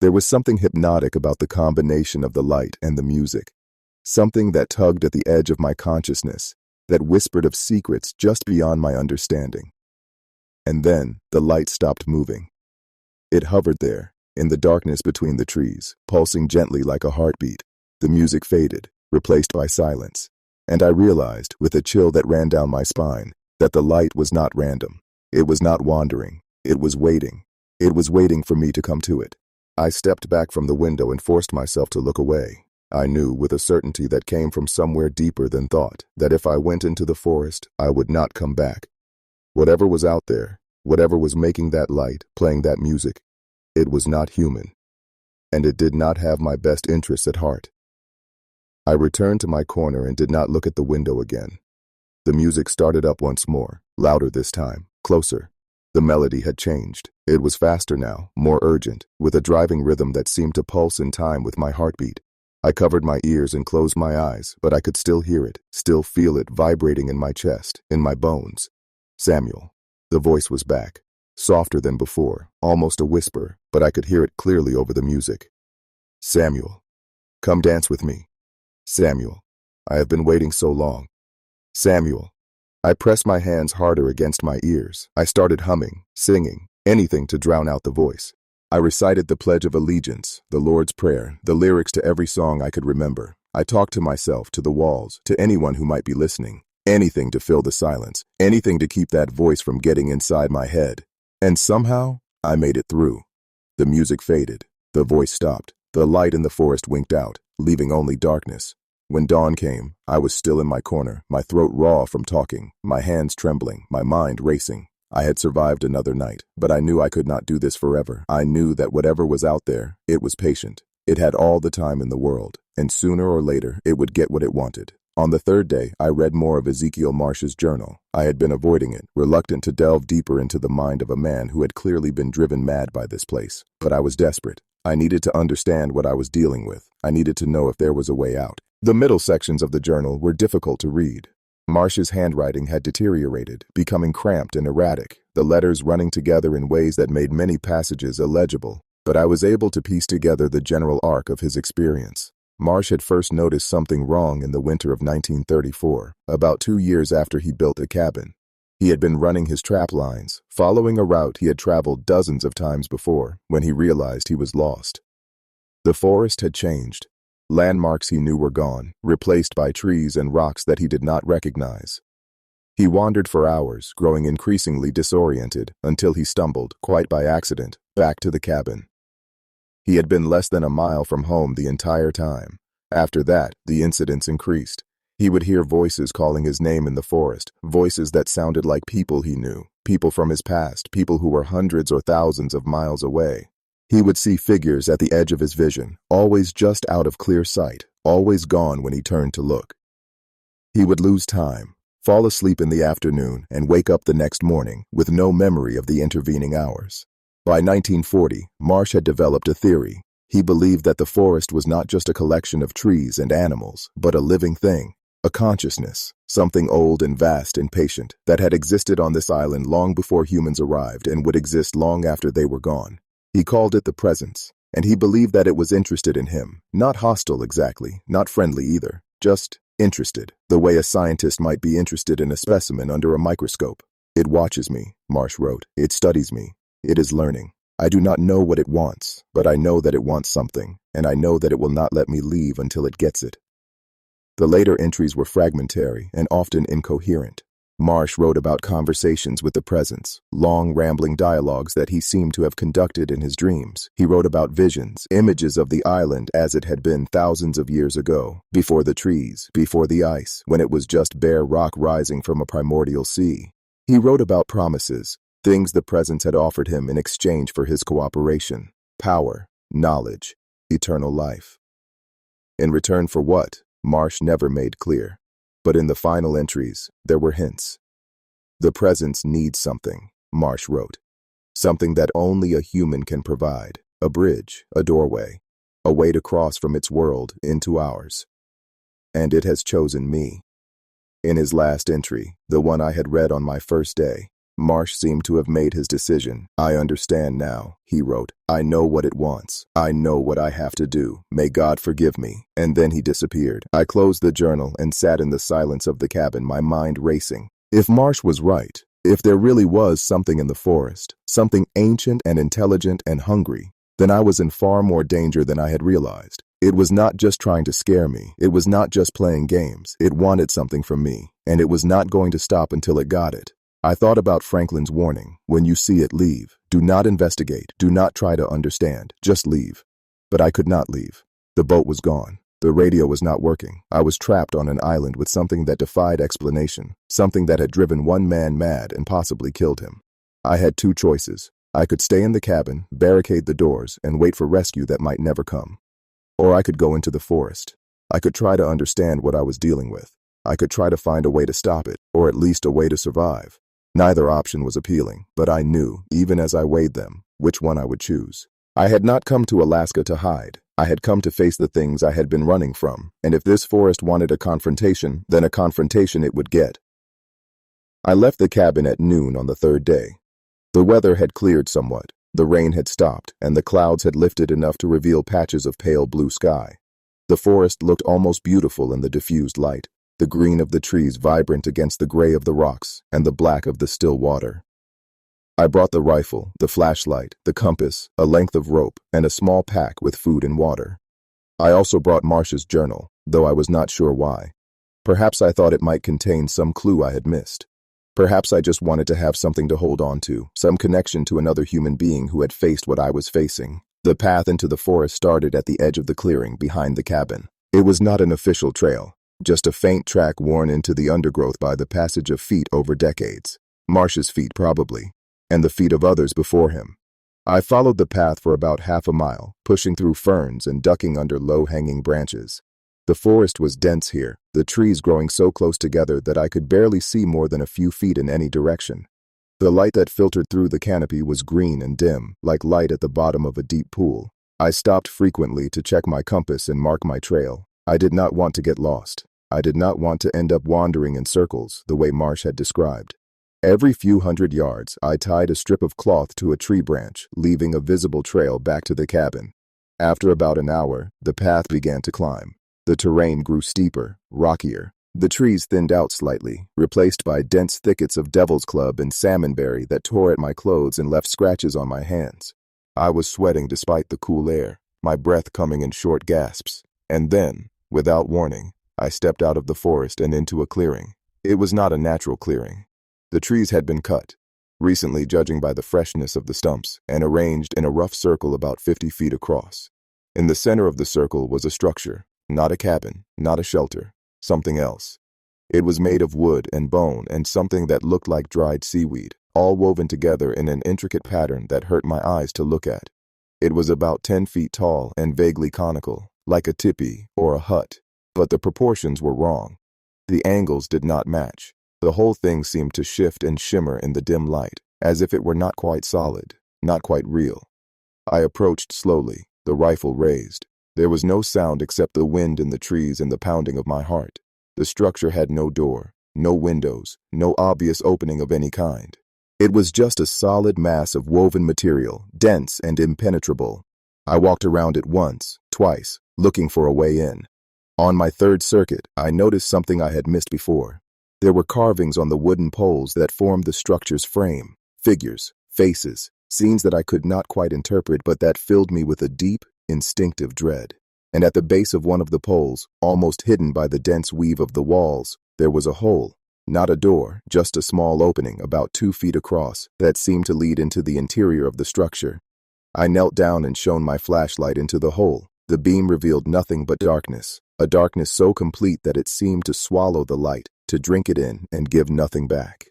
There was something hypnotic about the combination of the light and the music, something that tugged at the edge of my consciousness, that whispered of secrets just beyond my understanding. And then the light stopped moving. It hovered there, in the darkness between the trees, pulsing gently like a heartbeat. The music faded, replaced by silence, and I realized, with a chill that ran down my spine, that the light was not random. It was not wandering. It was waiting. It was waiting for me to come to it. I stepped back from the window and forced myself to look away. I knew with a certainty that came from somewhere deeper than thought that if I went into the forest, I would not come back. Whatever was out there, Whatever was making that light, playing that music, it was not human, and it did not have my best interests at heart. I returned to my corner and did not look at the window again. The music started up once more, louder this time, closer. The melody had changed. It was faster now, more urgent, with a driving rhythm that seemed to pulse in time with my heartbeat. I covered my ears and closed my eyes, but I could still hear it, still feel it vibrating in my chest, in my bones. Samuel. The voice was back, softer than before, almost a whisper, but I could hear it clearly over the music. Samuel. Come dance with me. Samuel. I have been waiting so long. Samuel. I pressed my hands harder against my ears. I started humming, singing, anything to drown out the voice. I recited the Pledge of Allegiance, the Lord's Prayer, the lyrics to every song I could remember. I talked to myself, to the walls, to anyone who might be listening. Anything to fill the silence, anything to keep that voice from getting inside my head. And somehow, I made it through. The music faded. The voice stopped. The light in the forest winked out, leaving only darkness. When dawn came, I was still in my corner, my throat raw from talking, my hands trembling, my mind racing. I had survived another night, but I knew I could not do this forever. I knew that whatever was out there, it was patient. It had all the time in the world, and sooner or later, it would get what it wanted. On the third day, I read more of Ezekiel Marsh's journal. I had been avoiding it, reluctant to delve deeper into the mind of a man who had clearly been driven mad by this place. But I was desperate. I needed to understand what I was dealing with. I needed to know if there was a way out. The middle sections of the journal were difficult to read. Marsh's handwriting had deteriorated, becoming cramped and erratic, the letters running together in ways that made many passages illegible. But I was able to piece together the general arc of his experience. Marsh had first noticed something wrong in the winter of 1934, about 2 years after he built a cabin. He had been running his trap lines, following a route he had traveled dozens of times before, when he realized he was lost. The forest had changed. Landmarks he knew were gone, replaced by trees and rocks that he did not recognize. He wandered for hours, growing increasingly disoriented, until he stumbled, quite by accident, back to the cabin. He had been less than a mile from home the entire time. After that, the incidents increased. He would hear voices calling his name in the forest, voices that sounded like people he knew, people from his past, people who were hundreds or thousands of miles away. He would see figures at the edge of his vision, always just out of clear sight, always gone when he turned to look. He would lose time, fall asleep in the afternoon, and wake up the next morning with no memory of the intervening hours. By 1940, Marsh had developed a theory. He believed that the forest was not just a collection of trees and animals, but a living thing, a consciousness, something old and vast and patient that had existed on this island long before humans arrived and would exist long after they were gone. He called it the presence, and he believed that it was interested in him, not hostile exactly, not friendly either, just interested, the way a scientist might be interested in a specimen under a microscope. It watches me, Marsh wrote. It studies me. It is learning. I do not know what it wants, but I know that it wants something, and I know that it will not let me leave until it gets it. The later entries were fragmentary and often incoherent. Marsh wrote about conversations with the presence, long rambling dialogues that he seemed to have conducted in his dreams. He wrote about visions, images of the island as it had been thousands of years ago, before the trees, before the ice, when it was just bare rock rising from a primordial sea. He wrote about promises, things the presence had offered him in exchange for his cooperation, power, knowledge, eternal life. In return for what, Marsh never made clear. But in the final entries, there were hints. The presence needs something, Marsh wrote. Something that only a human can provide. A bridge, a doorway, a way to cross from its world into ours. And it has chosen me. In his last entry, the one I had read on my first day, Marsh seemed to have made his decision. I understand now, he wrote. I know what it wants. I know what I have to do. May God forgive me. And then he disappeared. I closed the journal and sat in the silence of the cabin, my mind racing. If Marsh was right, if there really was something in the forest, something ancient and intelligent and hungry, then I was in far more danger than I had realized. It was not just trying to scare me. It was not just playing games. It wanted something from me, and it was not going to stop until it got it. I thought about Franklin's warning. When you see it, leave. Do not investigate. Do not try to understand. Just leave. But I could not leave. The boat was gone. The radio was not working. I was trapped on an island with something that defied explanation, something that had driven one man mad and possibly killed him. I had two choices. I could stay in the cabin, barricade the doors, and wait for rescue that might never come. Or I could go into the forest. I could try to understand what I was dealing with. I could try to find a way to stop it, or at least a way to survive. Neither option was appealing, but I knew, even as I weighed them, which one I would choose. I had not come to Alaska to hide. I had come to face the things I had been running from, and if this forest wanted a confrontation, then a confrontation it would get. I left the cabin at noon on the third day. The weather had cleared somewhat, the rain had stopped, and the clouds had lifted enough to reveal patches of pale blue sky. The forest looked almost beautiful in the diffused light, the green of the trees vibrant against the gray of the rocks and the black of the still water. I brought the rifle, the flashlight, the compass, a length of rope, and a small pack with food and water. I also brought Marsh's journal, though I was not sure why. Perhaps I thought it might contain some clue I had missed. Perhaps I just wanted to have something to hold on to, some connection to another human being who had faced what I was facing. The path into the forest started at the edge of the clearing behind the cabin. It was not an official trail, just a faint track worn into the undergrowth by the passage of feet over decades. Marsh's feet, probably, and the feet of others before him. I followed the path for about half a mile, pushing through ferns and ducking under low-hanging branches. The forest was dense here, the trees growing so close together that I could barely see more than a few feet in any direction. The light that filtered through the canopy was green and dim, like light at the bottom of a deep pool. I stopped frequently to check my compass and mark my trail. I did not want to get lost. I did not want to end up wandering in circles, the way Marsh had described. Every few hundred yards, I tied a strip of cloth to a tree branch, leaving a visible trail back to the cabin. After about an hour, the path began to climb. The terrain grew steeper, rockier. The trees thinned out slightly, replaced by dense thickets of devil's club and salmonberry that tore at my clothes and left scratches on my hands. I was sweating despite the cool air, my breath coming in short gasps. And then, without warning, I stepped out of the forest and into a clearing. It was not a natural clearing. The trees had been cut, recently judging by the freshness of the stumps, and arranged in a rough circle about 50 feet across. In the center of the circle was a structure. Not a cabin, not a shelter, something else. It was made of wood and bone and something that looked like dried seaweed, all woven together in an intricate pattern that hurt my eyes to look at. It was about 10 feet tall and vaguely conical, like a tipi or a hut, but the proportions were wrong. The angles did not match. The whole thing seemed to shift and shimmer in the dim light, as if it were not quite solid, not quite real. I approached slowly, the rifle raised. There was no sound except the wind in the trees and the pounding of my heart. The structure had no door, no windows, no obvious opening of any kind. It was just a solid mass of woven material, dense and impenetrable. I walked around it once, twice, looking for a way in. On my third circuit, I noticed something I had missed before. There were carvings on the wooden poles that formed the structure's frame, figures, faces, scenes that I could not quite interpret but that filled me with a deep, instinctive dread. And at the base of one of the poles, almost hidden by the dense weave of the walls, there was a hole. Not a door, just a small opening about 2 feet across that seemed to lead into the interior of the structure. I knelt down and shone my flashlight into the hole. The beam revealed nothing but darkness, a darkness so complete that it seemed to swallow the light, to drink it in and give nothing back.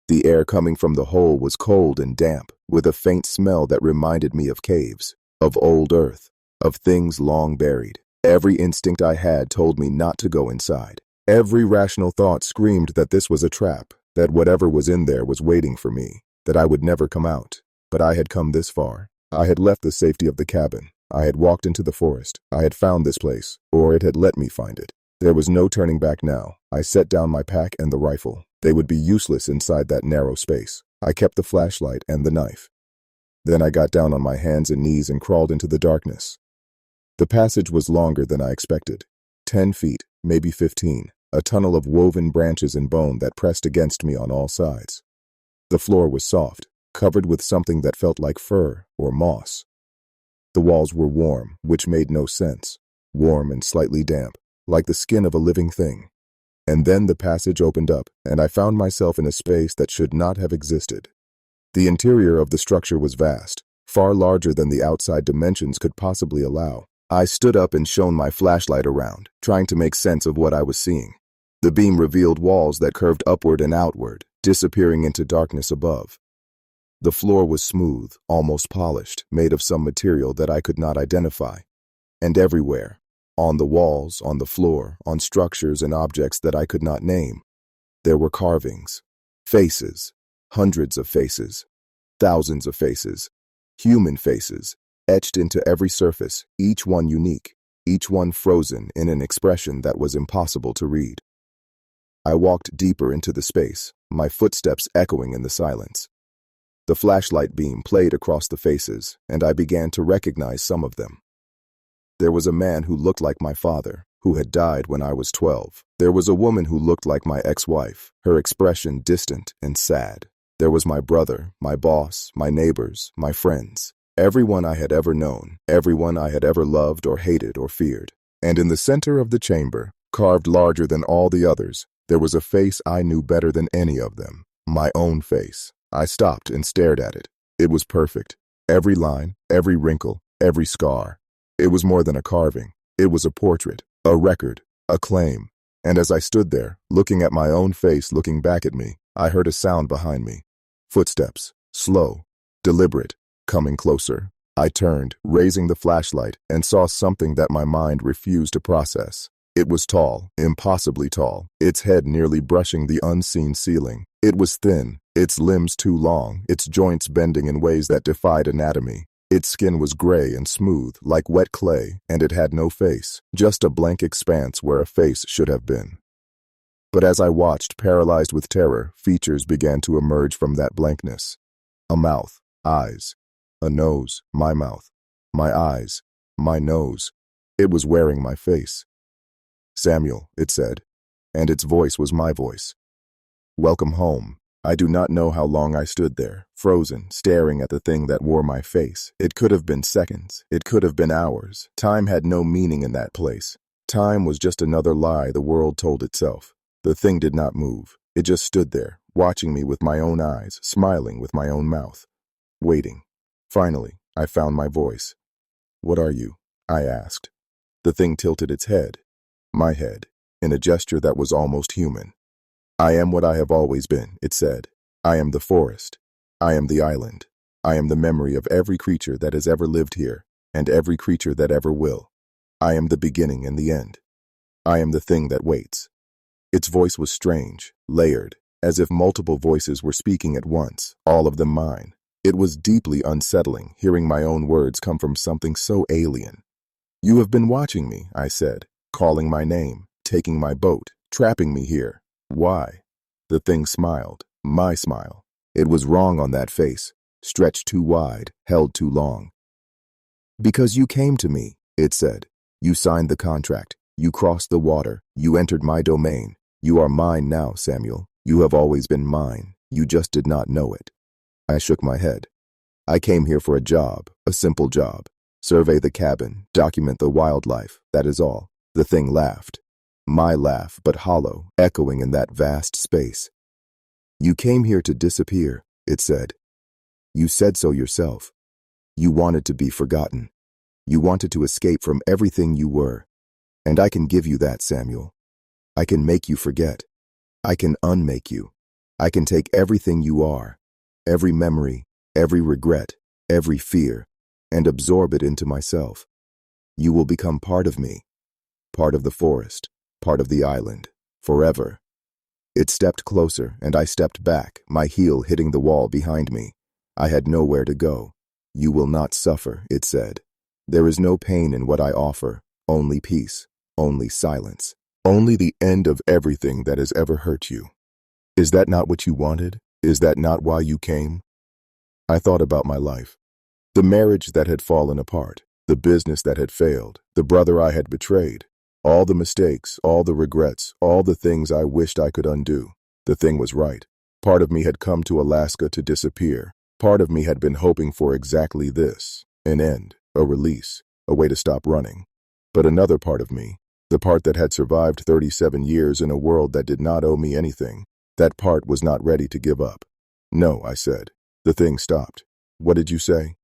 The air coming from the hole was cold and damp, with a faint smell that reminded me of caves, of old earth, of things long buried. Every instinct I had told me not to go inside. Every rational thought screamed that this was a trap, that whatever was in there was waiting for me, that I would never come out. But I had come this far. I had left the safety of the cabin. I had walked into the forest. I had found this place, or it had let me find it. There was no turning back now. I set down my pack and the rifle. They would be useless inside that narrow space. I kept the flashlight and the knife. Then I got down on my hands and knees and crawled into the darkness. The passage was longer than I expected. 10 feet, maybe 15, a tunnel of woven branches and bone that pressed against me on all sides. The floor was soft, covered with something that felt like fur or moss. The walls were warm, which made no sense, warm and slightly damp, like the skin of a living thing. And then the passage opened up, and I found myself in a space that should not have existed. The interior of the structure was vast, far larger than the outside dimensions could possibly allow. I stood up and shone my flashlight around, trying to make sense of what I was seeing. The beam revealed walls that curved upward and outward, disappearing into darkness above. The floor was smooth, almost polished, made of some material that I could not identify. And everywhere, on the walls, on the floor, on structures and objects that I could not name, there were carvings, faces, hundreds of faces, thousands of faces, human faces, etched into every surface, each one unique, each one frozen in an expression that was impossible to read. I walked deeper into the space, my footsteps echoing in the silence. The flashlight beam played across the faces, and I began to recognize some of them. There was a man who looked like my father, who had died when I was 12. There was a woman who looked like my ex-wife, her expression distant and sad. There was my brother, my boss, my neighbors, my friends. Everyone I had ever known, everyone I had ever loved or hated or feared. And in the center of the chamber, carved larger than all the others, there was a face I knew better than any of them. My own face. I stopped and stared at it. It was perfect. Every line, every wrinkle, every scar. It was more than a carving. It was a portrait, a record, a claim. And as I stood there, looking at my own face looking back at me, I heard a sound behind me. Footsteps, slow, deliberate, coming closer. I turned, raising the flashlight, and saw something that my mind refused to process. It was tall, impossibly tall, its head nearly brushing the unseen ceiling. It was thin, its limbs too long, its joints bending in ways that defied anatomy. Its skin was gray and smooth, like wet clay, and it had no face, just a blank expanse where a face should have been. But as I watched, paralyzed with terror, features began to emerge from that blankness. A mouth, eyes, a nose, my mouth, my eyes, my nose. It was wearing my face. Samuel, it said, and its voice was my voice. Welcome home. I do not know how long I stood there, frozen, staring at the thing that wore my face. It could have been seconds. It could have been hours. Time had no meaning in that place. Time was just another lie the world told itself. The thing did not move. It just stood there, watching me with my own eyes, smiling with my own mouth, waiting. Finally, I found my voice. What are you? I asked. The thing tilted its head, my head, in a gesture that was almost human. I am what I have always been, it said. I am the forest. I am the island. I am the memory of every creature that has ever lived here, and every creature that ever will. I am the beginning and the end. I am the thing that waits. Its voice was strange, layered, as if multiple voices were speaking at once, all of them mine. It was deeply unsettling, hearing my own words come from something so alien. You have been watching me, I said, calling my name, taking my boat, trapping me here. Why? The thing smiled, my smile. It was wrong on that face, stretched too wide, held too long. Because you came to me, it said. You signed the contract. You crossed the water. You entered my domain. You are mine now, Samuel. You have always been mine. You just did not know it. I shook my head. I came here for a job, a simple job. Survey the cabin, document the wildlife, that is all. The thing laughed. My laugh, but hollow, echoing in that vast space. You came here to disappear, it said. You said so yourself. You wanted to be forgotten. You wanted to escape from everything you were. And I can give you that, Samuel. I can make you forget. I can unmake you. I can take everything you are, every memory, every regret, every fear, and absorb it into myself. You will become part of me, part of the forest, part of the island, forever. It stepped closer, and I stepped back, my heel hitting the wall behind me. I had nowhere to go. You will not suffer, it said. There is no pain in what I offer, only peace, only silence, only the end of everything that has ever hurt you. Is that not what you wanted? Is that not why you came? I thought about my life. The marriage that had fallen apart, the business that had failed, the brother I had betrayed, all the mistakes, all the regrets, all the things I wished I could undo. The thing was right. Part of me had come to Alaska to disappear. Part of me had been hoping for exactly this, an end, a release, a way to stop running. But another part of me, the part that had survived 37 years in a world that did not owe me anything, that part was not ready to give up. No, I said. The thing stopped. What did you say?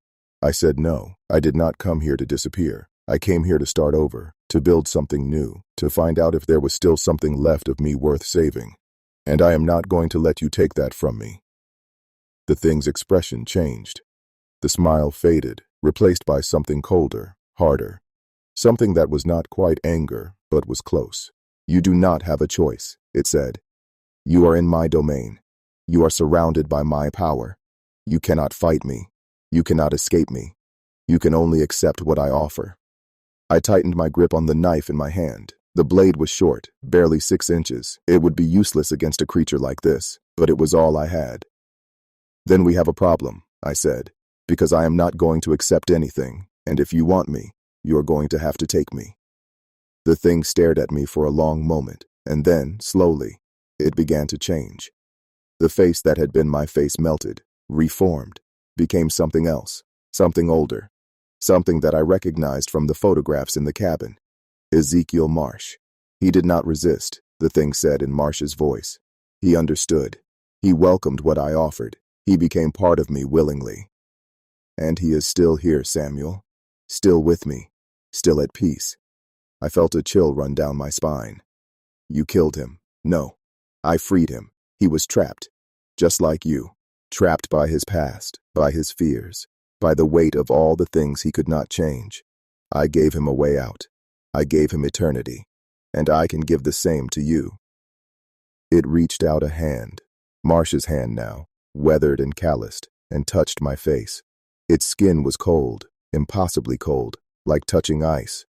I said no, I did not come here to disappear. I came here to start over, to build something new, to find out if there was still something left of me worth saving. And I am not going to let you take that from me. The thing's expression changed. The smile faded, replaced by something colder, harder. Something that was not quite anger, but was close. "You do not have a choice," it said. "You are in my domain. You are surrounded by my power. You cannot fight me. You cannot escape me. You can only accept what I offer." I tightened my grip on the knife in my hand. The blade was short, barely 6 inches. It would be useless against a creature like this, but it was all I had. "Then we have a problem," I said, "because I am not going to accept anything, and if you want me, you are going to have to take me." The thing stared at me for a long moment, and then, slowly, it began to change. The face that had been my face melted, reformed, became something else, something older, something that I recognized from the photographs in the cabin. Ezekiel Marsh. He did not resist, the thing said in Marsh's voice. He understood. He welcomed what I offered. He became part of me willingly. "And he is still here, Samuel. Still with me. Still at peace." I felt a chill run down my spine. "You killed him." "No. I freed him. He was trapped. Just like you. Trapped by his past, by his fears, by the weight of all the things he could not change. I gave him a way out. I gave him eternity. And I can give the same to you." It reached out a hand, Marsh's hand now, weathered and calloused, and touched my face. Its skin was cold, impossibly cold, like touching ice.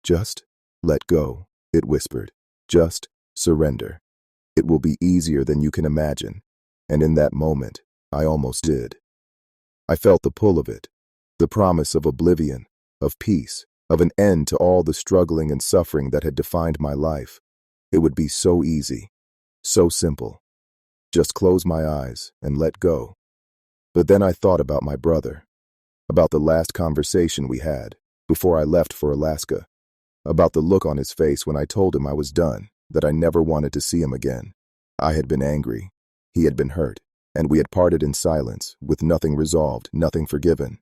"Just let go," it whispered. "Just surrender. It will be easier than you can imagine." And in that moment, I almost did. I felt the pull of it, the promise of oblivion, of peace, of an end to all the struggling and suffering that had defined my life. It would be so easy, so simple. Just close my eyes and let go. But then I thought about my brother, about the last conversation we had before I left for Alaska, about the look on his face when I told him I was done, that I never wanted to see him again. I had been angry. He had been hurt. And we had parted in silence, with nothing resolved, nothing forgiven.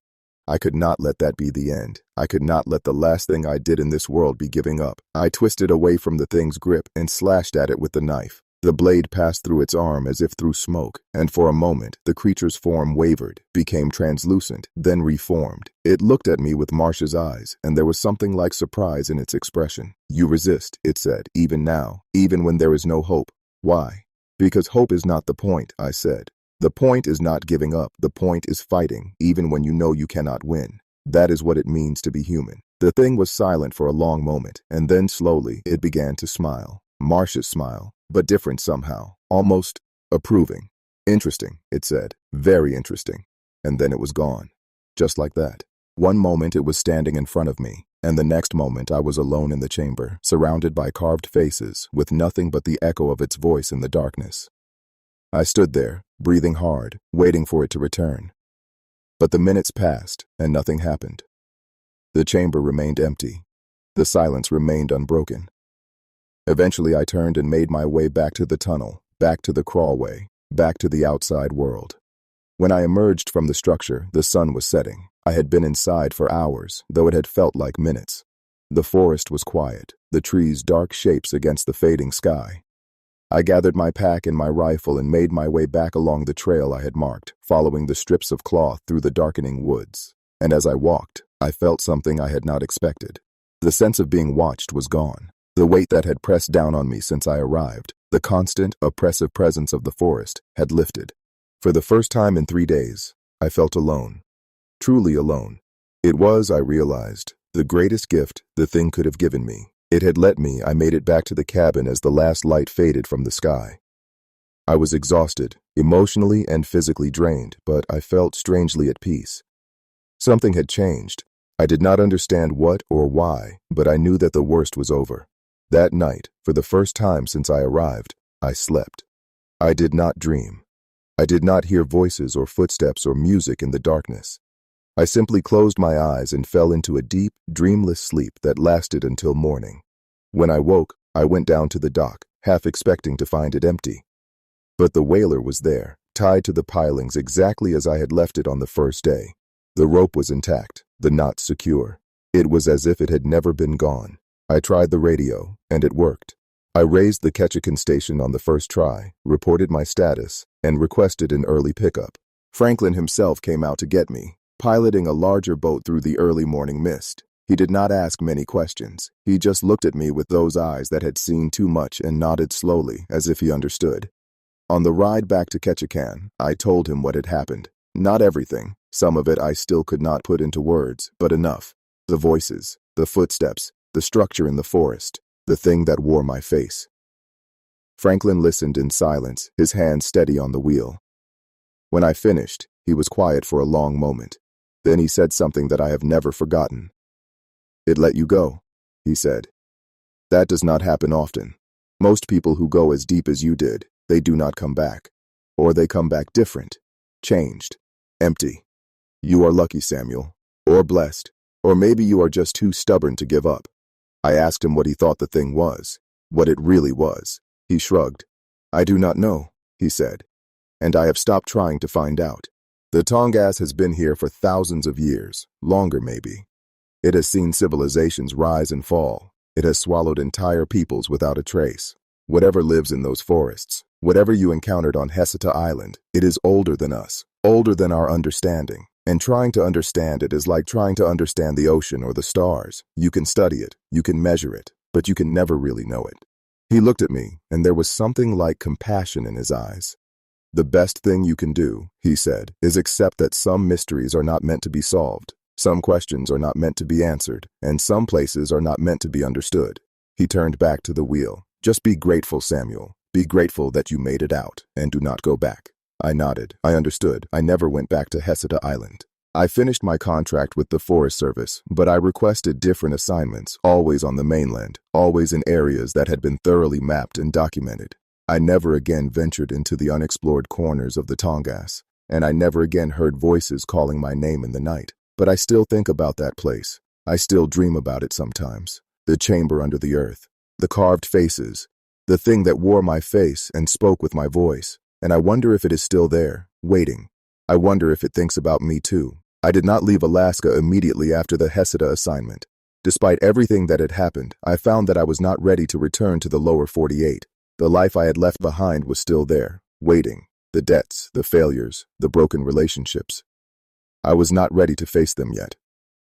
I could not let that be the end. I could not let the last thing I did in this world be giving up. I twisted away from the thing's grip and slashed at it with the knife. The blade passed through its arm as if through smoke, and for a moment the creature's form wavered, became translucent, then reformed. It looked at me with Marsh's eyes, and there was something like surprise in its expression. "You resist," it said, "even now, even when there is no hope." "Why?" "Because hope is not the point," I said. "The point is not giving up. The point is fighting, even when you know you cannot win. That is what it means to be human." The thing was silent for a long moment, and then slowly it began to smile. Marsh's smile, but different somehow, almost approving. "Interesting," it said. "Very interesting." And then it was gone. Just like that. One moment it was standing in front of me, and the next moment I was alone in the chamber, surrounded by carved faces, with nothing but the echo of its voice in the darkness. I stood there, breathing hard, waiting for it to return. But the minutes passed, and nothing happened. The chamber remained empty. The silence remained unbroken. Eventually I turned and made my way back to the tunnel, back to the crawlway, back to the outside world. When I emerged from the structure, the sun was setting. I had been inside for hours, though it had felt like minutes. The forest was quiet, the trees dark shapes against the fading sky. I gathered my pack and my rifle and made my way back along the trail I had marked, following the strips of cloth through the darkening woods. And as I walked, I felt something I had not expected. The sense of being watched was gone. The weight that had pressed down on me since I arrived, the constant, oppressive presence of the forest, had lifted. For the first time in 3 days, I felt alone. Truly alone. It was, I realized, the greatest gift the thing could have given me. It had let me. I made it back to the cabin as the last light faded from the sky. I was exhausted, emotionally and physically drained, but I felt strangely at peace. Something had changed. I did not understand what or why, but I knew that the worst was over. That night, for the first time since I arrived, I slept. I did not dream. I did not hear voices or footsteps or music in the darkness. I simply closed my eyes and fell into a deep, dreamless sleep that lasted until morning. When I woke, I went down to the dock, half expecting to find it empty. But the whaler was there, tied to the pilings exactly as I had left it on the first day. The rope was intact, the knots secure. It was as if it had never been gone. I tried the radio, and it worked. I raised the Ketchikan station on the first try, reported my status, and requested an early pickup. Franklin himself came out to get me, piloting a larger boat through the early morning mist. He did not ask many questions. He just looked at me with those eyes that had seen too much and nodded slowly, as if he understood. On the ride back to Ketchikan, I told him what had happened. Not everything. Some of it I still could not put into words, but enough. The voices, the footsteps, the structure in the forest, the thing that wore my face. Franklin listened in silence, his hand steady on the wheel. When I finished, he was quiet for a long moment. Then he said something that I have never forgotten. "It let you go," he said. "That does not happen often. Most people who go as deep as you did, they do not come back. Or they come back different, changed, empty. You are lucky, Samuel, or blessed, or maybe you are just too stubborn to give up." I asked him what he thought the thing was, what it really was. He shrugged. "I do not know," he said, "and I have stopped trying to find out. The Tongass has been here for thousands of years, longer maybe. It has seen civilizations rise and fall. It has swallowed entire peoples without a trace. Whatever lives in those forests, whatever you encountered on Hesita Island, it is older than us, older than our understanding. And trying to understand it is like trying to understand the ocean or the stars. You can study it, you can measure it, but you can never really know it." He looked at me, and there was something like compassion in his eyes. "The best thing you can do," he said, "is accept that some mysteries are not meant to be solved. Some questions are not meant to be answered, and some places are not meant to be understood." He turned back to the wheel. "Just be grateful, Samuel. Be grateful that you made it out, and do not go back." I nodded. I understood. I never went back to Hesita Island. I finished my contract with the Forest Service, but I requested different assignments, always on the mainland, always in areas that had been thoroughly mapped and documented. I never again ventured into the unexplored corners of the Tongass, and I never again heard voices calling my name in the night. But I still think about that place. I still dream about it sometimes. The chamber under the earth, the carved faces, the thing that wore my face and spoke with my voice. And I wonder if it is still there, waiting. I wonder if it thinks about me too. I did not leave Alaska immediately after the Hesita assignment. Despite everything that had happened, I found that I was not ready to return to the lower 48. The life I had left behind was still there, waiting. The debts, the failures, the broken relationships. I was not ready to face them yet.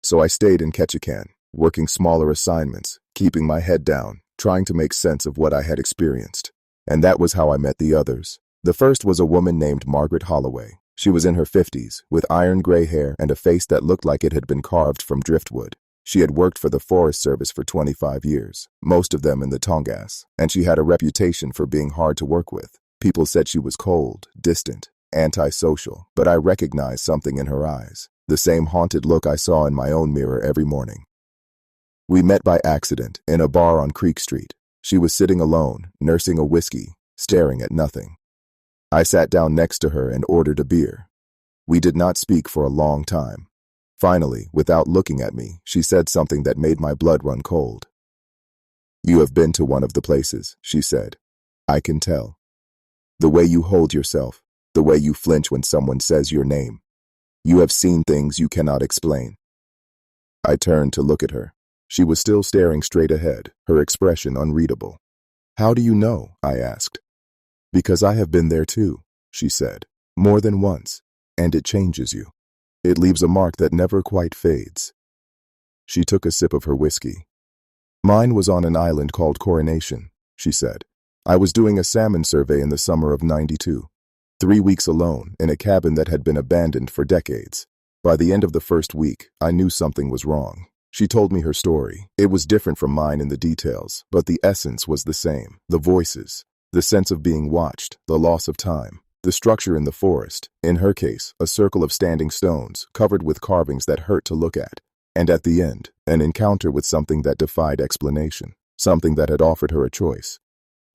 So I stayed in Ketchikan, working smaller assignments, keeping my head down, trying to make sense of what I had experienced. And that was how I met the others. The first was a woman named Margaret Holloway. She was in her 50s, with iron gray hair and a face that looked like it had been carved from driftwood. She had worked for the Forest Service for 25 years, most of them in the Tongass, and she had a reputation for being hard to work with. People said she was cold, distant, antisocial, but I recognized something in her eyes, the same haunted look I saw in my own mirror every morning. We met by accident in a bar on Creek Street. She was sitting alone, nursing a whiskey, staring at nothing. I sat down next to her and ordered a beer. We did not speak for a long time. Finally, without looking at me, she said something that made my blood run cold. "You have been to one of the places," she said. "I can tell. The way you hold yourself, the way you flinch when someone says your name. You have seen things you cannot explain." I turned to look at her. She was still staring straight ahead, her expression unreadable. "How do you know?" I asked. "Because I have been there too," she said, "more than once, and it changes you. It leaves a mark that never quite fades." She took a sip of her whiskey. "Mine was on an island called Coronation," she said. "I was doing a salmon survey in the summer of '92. 3 weeks alone, in a cabin that had been abandoned for decades. By the end of the first week, I knew something was wrong." She told me her story. It was different from mine in the details, but the essence was the same. The voices, the sense of being watched, the loss of time, the structure in the forest, in her case, a circle of standing stones covered with carvings that hurt to look at, and at the end, an encounter with something that defied explanation, something that had offered her a choice.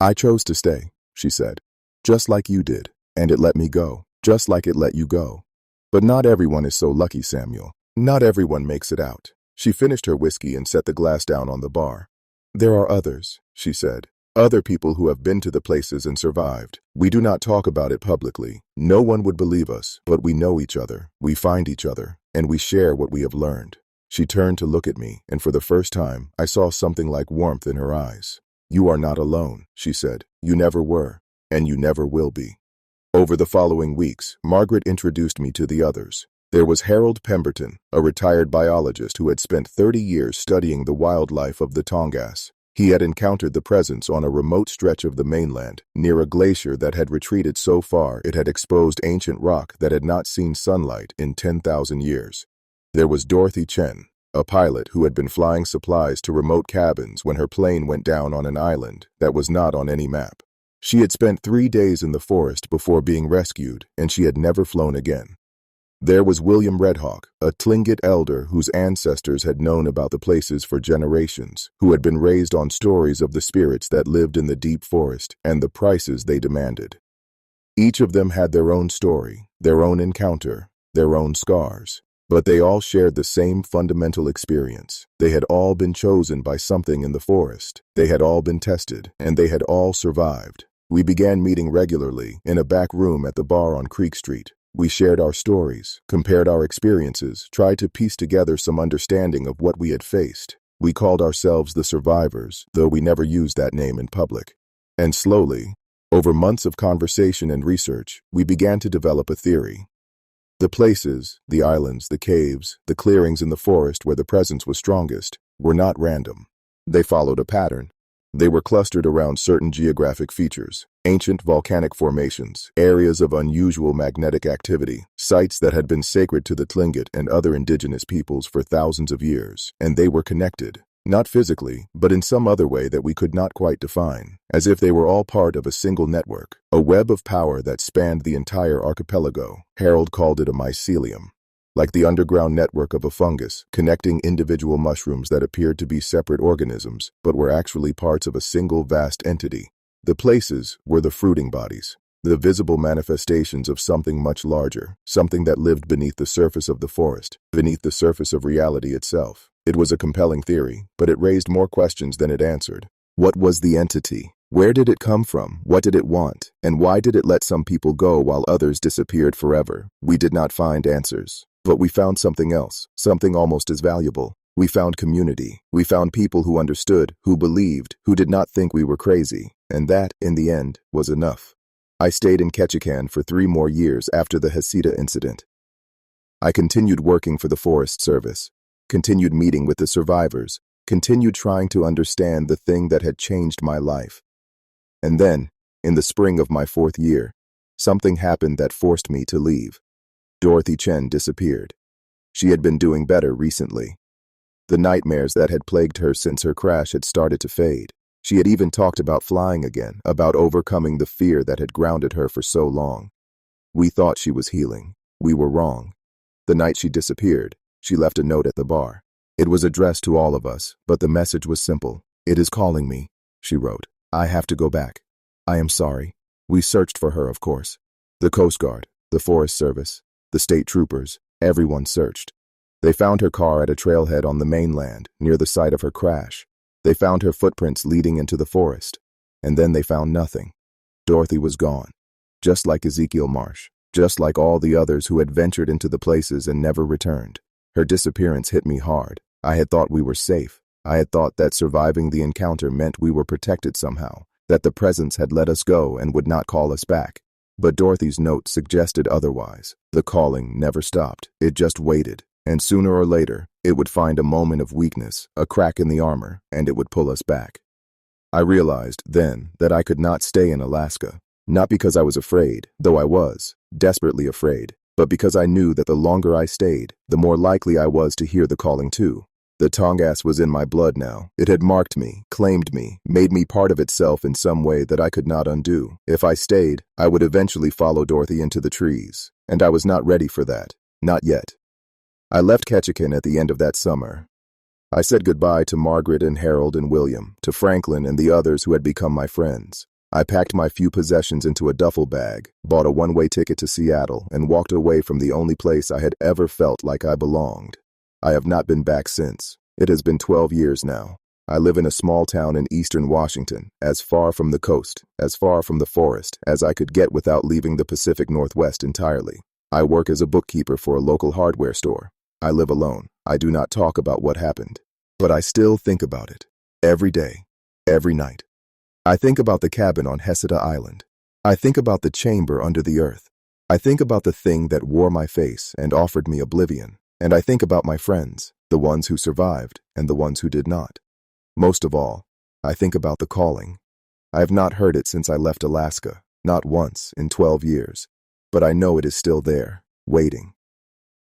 "I chose to stay," she said, "just like you did, and it let me go, just like it let you go. But not everyone is so lucky, Samuel. Not everyone makes it out." She finished her whiskey and set the glass down on the bar. "There are others," she said. "Other people who have been to the places and survived. We do not talk about it publicly. No one would believe us, but we know each other. We find each other, and we share what we have learned." She turned to look at me, and for the first time, I saw something like warmth in her eyes. "You are not alone," she said. "You never were, and you never will be." Over the following weeks, Margaret introduced me to the others. There was Harold Pemberton, a retired biologist who had spent 30 years studying the wildlife of the Tongass. He had encountered the presence on a remote stretch of the mainland, near a glacier that had retreated so far it had exposed ancient rock that had not seen sunlight in 10,000 years. There was Dorothy Chen, a pilot who had been flying supplies to remote cabins when her plane went down on an island that was not on any map. She had spent 3 days in the forest before being rescued, and she had never flown again. There was William Redhawk, a Tlingit elder whose ancestors had known about the places for generations, who had been raised on stories of the spirits that lived in the deep forest and the prices they demanded. Each of them had their own story, their own encounter, their own scars. But they all shared the same fundamental experience. They had all been chosen by something in the forest. They had all been tested, and they had all survived. We began meeting regularly in a back room at the bar on Creek Street. We shared our stories, compared our experiences, tried to piece together some understanding of what we had faced. We called ourselves the survivors, though we never used that name in public. And slowly, over months of conversation and research, we began to develop a theory. The places, the islands, the caves, the clearings in the forest where the presence was strongest, were not random. They followed a pattern. They were clustered around certain geographic features, ancient volcanic formations, areas of unusual magnetic activity, sites that had been sacred to the Tlingit and other indigenous peoples for thousands of years, and they were connected, not physically, but in some other way that we could not quite define, as if they were all part of a single network, a web of power that spanned the entire archipelago. Harold called it a mycelium. Like the underground network of a fungus, connecting individual mushrooms that appeared to be separate organisms, but were actually parts of a single vast entity. The places were the fruiting bodies, the visible manifestations of something much larger, something that lived beneath the surface of the forest, beneath the surface of reality itself. It was a compelling theory, but it raised more questions than it answered. What was the entity? Where did it come from? What did it want? And why did it let some people go while others disappeared forever? We did not find answers. But we found something else, something almost as valuable. We found community. We found people who understood, who believed, who did not think we were crazy. And that, in the end, was enough. I stayed in Ketchikan for 3 more years after the Hasita incident. I continued working for the Forest Service, continued meeting with the survivors, continued trying to understand the thing that had changed my life. And then, in the spring of my 4th year, something happened that forced me to leave. Dorothy Chen disappeared. She had been doing better recently. The nightmares that had plagued her since her crash had started to fade. She had even talked about flying again, about overcoming the fear that had grounded her for so long. We thought she was healing. We were wrong. The night she disappeared, she left a note at the bar. It was addressed to all of us, but the message was simple. "It is calling me," she wrote. "I have to go back. I am sorry." We searched for her, of course. The Coast Guard, the Forest Service, the state troopers, everyone searched. They found her car at a trailhead on the mainland, near the site of her crash. They found her footprints leading into the forest. And then they found nothing. Dorothy was gone. Just like Ezekiel Marsh. Just like all the others who had ventured into the places and never returned. Her disappearance hit me hard. I had thought we were safe. I had thought that surviving the encounter meant we were protected somehow, that the presence had let us go and would not call us back. But Dorothy's note suggested otherwise. The calling never stopped. It just waited. And sooner or later, it would find a moment of weakness, a crack in the armor, and it would pull us back. I realized then that I could not stay in Alaska. Not because I was afraid, though I was, desperately afraid, but because I knew that the longer I stayed, the more likely I was to hear the calling too. The Tongass was in my blood now. It had marked me, claimed me, made me part of itself in some way that I could not undo. If I stayed, I would eventually follow Dorothy into the trees, and I was not ready for that. Not yet. I left Ketchikan at the end of that summer. I said goodbye to Margaret and Harold and William, to Franklin and the others who had become my friends. I packed my few possessions into a duffel bag, bought a one-way ticket to Seattle, and walked away from the only place I had ever felt like I belonged. I have not been back since. It has been 12 years now. I live in a small town in eastern Washington, as far from the coast, as far from the forest, as I could get without leaving the Pacific Northwest entirely. I work as a bookkeeper for a local hardware store. I live alone. I do not talk about what happened. But I still think about it. Every day. Every night. I think about the cabin on Hasita Island. I think about the chamber under the earth. I think about the thing that wore my face and offered me oblivion. And I think about my friends, the ones who survived and the ones who did not. Most of all, I think about the calling. I have not heard it since I left Alaska, not once in 12 years. But I know it is still there, waiting.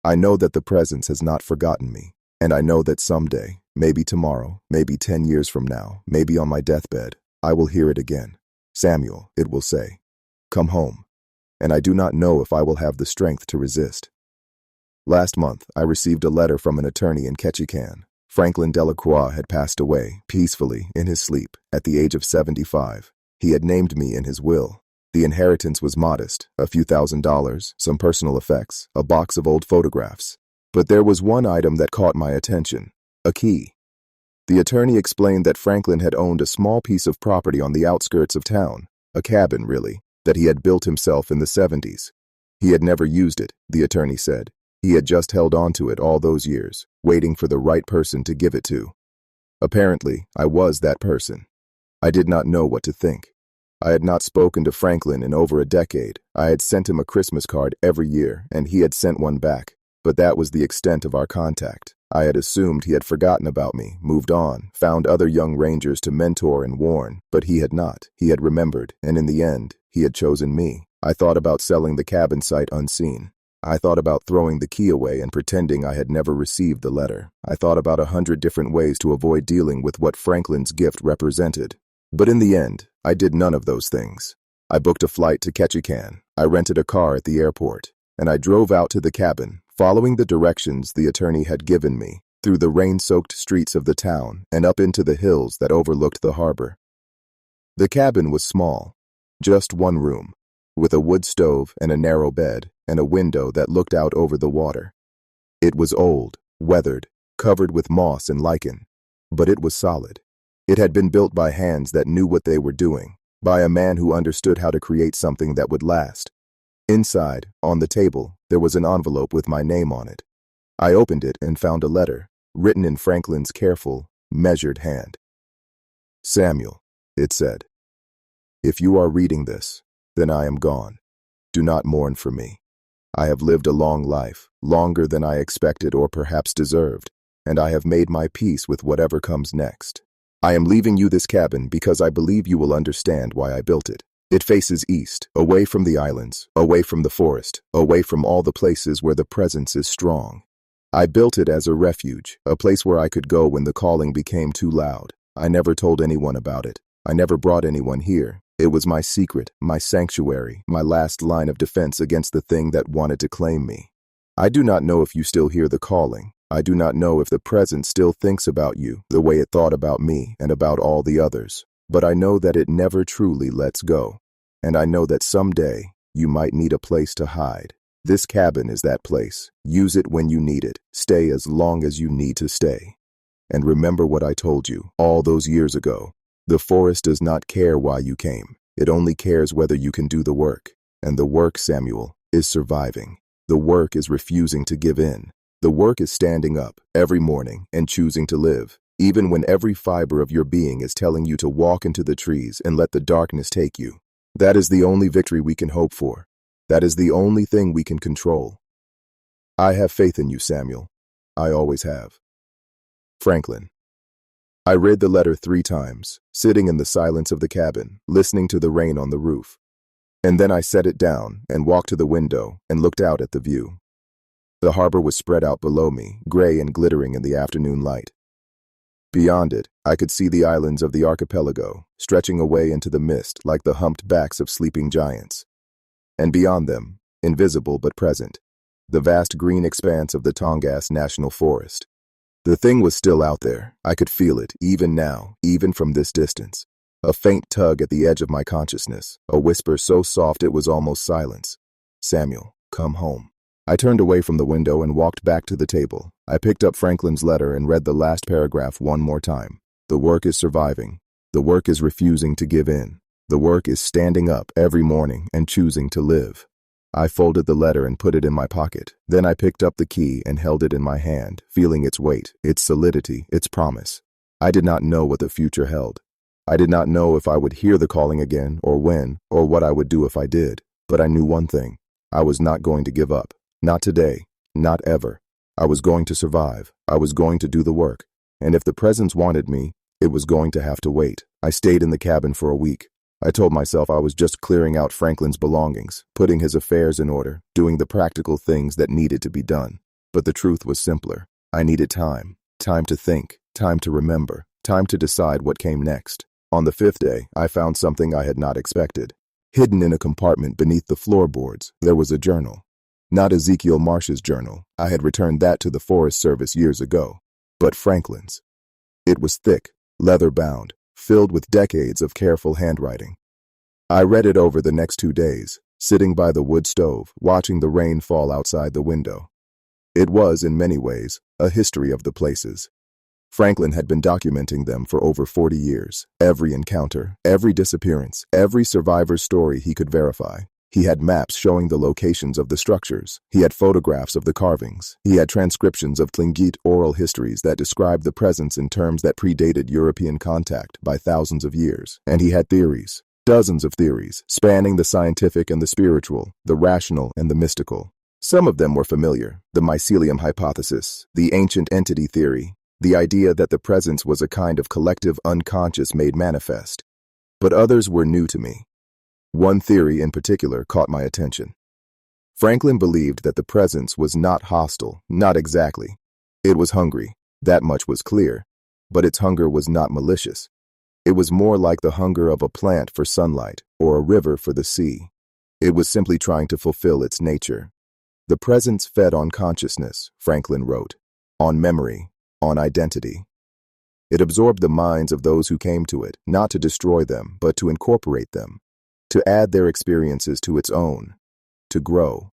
I know that the presence has not forgotten me. And I know that someday, maybe tomorrow, maybe 10 years from now, maybe on my deathbed, I will hear it again. Samuel, it will say, come home. And I do not know if I will have the strength to resist. Last month, I received a letter from an attorney in Ketchikan. Franklin Delacroix had passed away, peacefully, in his sleep, at the age of 75. He had named me in his will. The inheritance was modest, a few $1,000s, some personal effects, a box of old photographs. But there was one item that caught my attention, a key. The attorney explained that Franklin had owned a small piece of property on the outskirts of town, a cabin, really, that he had built himself in the 70s. He had never used it, the attorney said. He had just held on to it all those years, waiting for the right person to give it to. Apparently, I was that person. I did not know what to think. I had not spoken to Franklin in over a decade. I had sent him a Christmas card every year, and he had sent one back. But that was the extent of our contact. I had assumed he had forgotten about me, moved on, found other young rangers to mentor and warn, but he had not. He had remembered, and in the end, he had chosen me. I thought about selling the cabin site unseen. I thought about throwing the key away and pretending I had never received the letter. I thought about 100 different ways to avoid dealing with what Franklin's gift represented. But in the end, I did none of those things. I booked a flight to Ketchikan. I rented a car at the airport, and I drove out to the cabin, following the directions the attorney had given me, through the rain-soaked streets of the town and up into the hills that overlooked the harbor. The cabin was small, just one room, with a wood stove and a narrow bed and a window that looked out over the water. It was old, weathered, covered with moss and lichen, but it was solid. It had been built by hands that knew what they were doing, by a man who understood how to create something that would last. Inside, on the table, there was an envelope with my name on it. I opened it and found a letter, written in Franklin's careful, measured hand. Samuel, it said, if you are reading this, then I am gone. Do not mourn for me. I have lived a long life, longer than I expected or perhaps deserved, and I have made my peace with whatever comes next. I am leaving you this cabin because I believe you will understand why I built it. It faces east, away from the islands, away from the forest, away from all the places where the presence is strong. I built it as a refuge, a place where I could go when the calling became too loud. I never told anyone about it. I never brought anyone here. It was my secret, my sanctuary, my last line of defense against the thing that wanted to claim me. I do not know if you still hear the calling. I do not know if the present still thinks about you the way it thought about me and about all the others. But I know that it never truly lets go. And I know that someday you might need a place to hide. This cabin is that place. Use it when you need it. Stay as long as you need to stay. And remember what I told you all those years ago. The forest does not care why you came. It only cares whether you can do the work. And the work, Samuel, is surviving. The work is refusing to give in. The work is standing up every morning and choosing to live, even when every fiber of your being is telling you to walk into the trees and let the darkness take you. That is the only victory we can hope for. That is the only thing we can control. I have faith in you, Samuel. I always have. Franklin. I read the letter 3 times, sitting in the silence of the cabin, listening to the rain on the roof. And then I set it down and walked to the window and looked out at the view. The harbor was spread out below me, gray and glittering in the afternoon light. Beyond it, I could see the islands of the archipelago, stretching away into the mist like the humped backs of sleeping giants. And beyond them, invisible but present, the vast green expanse of the Tongass National Forest. The thing was still out there. I could feel it, even now, even from this distance. A faint tug at the edge of my consciousness, a whisper so soft it was almost silence. Samuel, come home. I turned away from the window and walked back to the table. I picked up Franklin's letter and read the last paragraph one more time. The work is surviving. The work is refusing to give in. The work is standing up every morning and choosing to live. I folded the letter and put it in my pocket. Then I picked up the key and held it in my hand, feeling its weight, its solidity, its promise. I did not know what the future held. I did not know if I would hear the calling again, or when, or what I would do if I did. But I knew one thing. I was not going to give up. Not today. Not ever. I was going to survive. I was going to do the work. And if the presence wanted me, it was going to have to wait. I stayed in the cabin for a week. I told myself I was just clearing out Franklin's belongings, putting his affairs in order, doing the practical things that needed to be done. But the truth was simpler. I needed time. Time to think. Time to remember. Time to decide what came next. On the 5th day, I found something I had not expected. Hidden in a compartment beneath the floorboards, there was a journal. Not Ezekiel Marsh's journal. I had returned that to the Forest Service years ago. But Franklin's. It was thick, leather-bound, filled with decades of careful handwriting. I read it over the next 2 days, sitting by the wood stove, watching the rain fall outside the window. It was, in many ways, a history of the places. Franklin had been documenting them for over 40 years. Every encounter, every disappearance, every survivor's story he could verify. He had maps showing the locations of the structures. He had photographs of the carvings. He had transcriptions of Tlingit oral histories that described the presence in terms that predated European contact by thousands of years. And he had theories, dozens of theories, spanning the scientific and the spiritual, the rational and the mystical. Some of them were familiar: the mycelium hypothesis, the ancient entity theory, the idea that the presence was a kind of collective unconscious made manifest. But others were new to me. One theory in particular caught my attention. Franklin believed that the presence was not hostile, not exactly. It was hungry, that much was clear, but its hunger was not malicious. It was more like the hunger of a plant for sunlight or a river for the sea. It was simply trying to fulfill its nature. The presence fed on consciousness, Franklin wrote, on memory, on identity. It absorbed the minds of those who came to it, not to destroy them, but to incorporate them, to add their experiences to its own, to grow.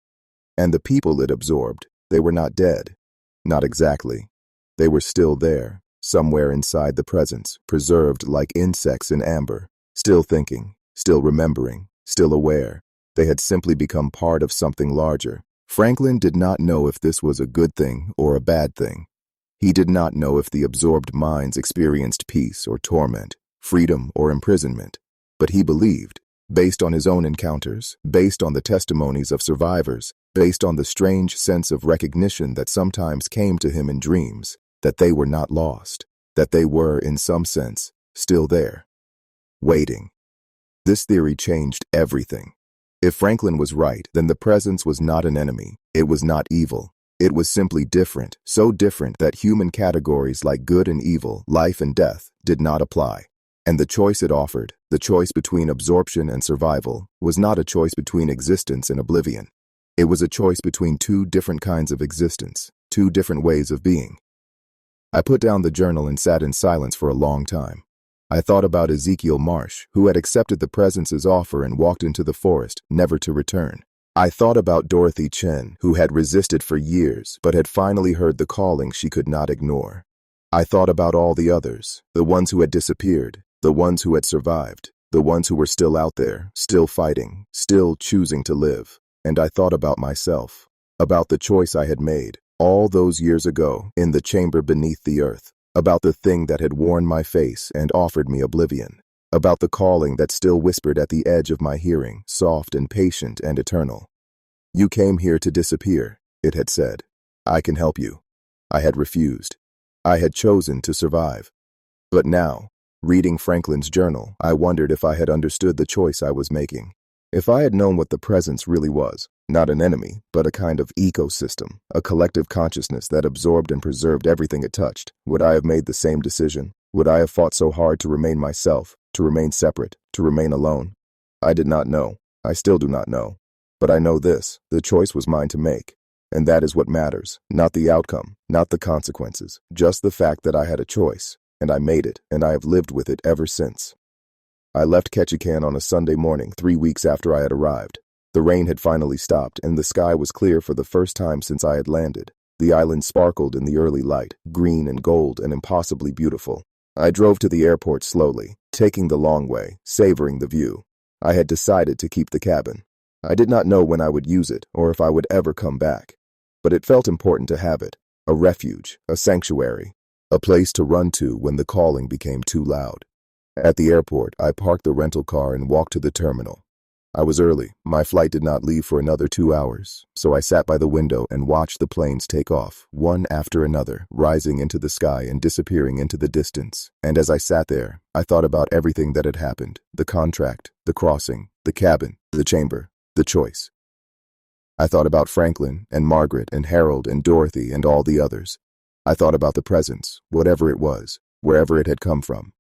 And the people it absorbed, they were not dead. Not exactly. They were still there, somewhere inside the presence, preserved like insects in amber, still thinking, still remembering, still aware. They had simply become part of something larger. Franklin did not know if this was a good thing or a bad thing. He did not know if the absorbed minds experienced peace or torment, freedom or imprisonment. But he believed, based on his own encounters, based on the testimonies of survivors, based on the strange sense of recognition that sometimes came to him in dreams, that they were not lost, that they were, in some sense, still there, waiting. This theory changed everything. If Franklin was right, then the presence was not an enemy. It was not evil. It was simply different, so different that human categories like good and evil, life and death, did not apply. And the choice it offered, the choice between absorption and survival, was not a choice between existence and oblivion. It was a choice between 2 different kinds of existence, 2 different ways of being. I put down the journal and sat in silence for a long time. I thought about Ezekiel Marsh, who had accepted the presence's offer and walked into the forest, never to return. I thought about Dorothy Chen, who had resisted for years, but had finally heard the calling she could not ignore. I thought about all the others, the ones who had disappeared, the ones who had survived, the ones who were still out there, still fighting, still choosing to live. And I thought about myself, about the choice I had made, all those years ago, in the chamber beneath the earth, about the thing that had worn my face and offered me oblivion, about the calling that still whispered at the edge of my hearing, soft and patient and eternal. You came here to disappear, it had said. I can help you. I had refused. I had chosen to survive. But now, reading Franklin's journal, I wondered if I had understood the choice I was making. If I had known what the presence really was, not an enemy, but a kind of ecosystem, a collective consciousness that absorbed and preserved everything it touched, would I have made the same decision? Would I have fought so hard to remain myself, to remain separate, to remain alone? I did not know. I still do not know. But I know this: the choice was mine to make. And that is what matters, not the outcome, not the consequences, just the fact that I had a choice, and I made it, and I have lived with it ever since. I left Ketchikan on a Sunday morning 3 weeks after I had arrived. The rain had finally stopped, and the sky was clear for the first time since I had landed. The island sparkled in the early light, green and gold and impossibly beautiful. I drove to the airport slowly, taking the long way, savoring the view. I had decided to keep the cabin. I did not know when I would use it or if I would ever come back. But it felt important to have it, a refuge, a sanctuary, a place to run to when the calling became too loud. At the airport, I parked the rental car and walked to the terminal. I was early. My flight did not leave for another 2 hours, so I sat by the window and watched the planes take off, one after another, rising into the sky and disappearing into the distance. And as I sat there, I thought about everything that had happened: the contract, the crossing, the cabin, the chamber, the choice. I thought about Franklin and Margaret and Harold and Dorothy and all the others. I thought about the presents, whatever it was, wherever it had come from.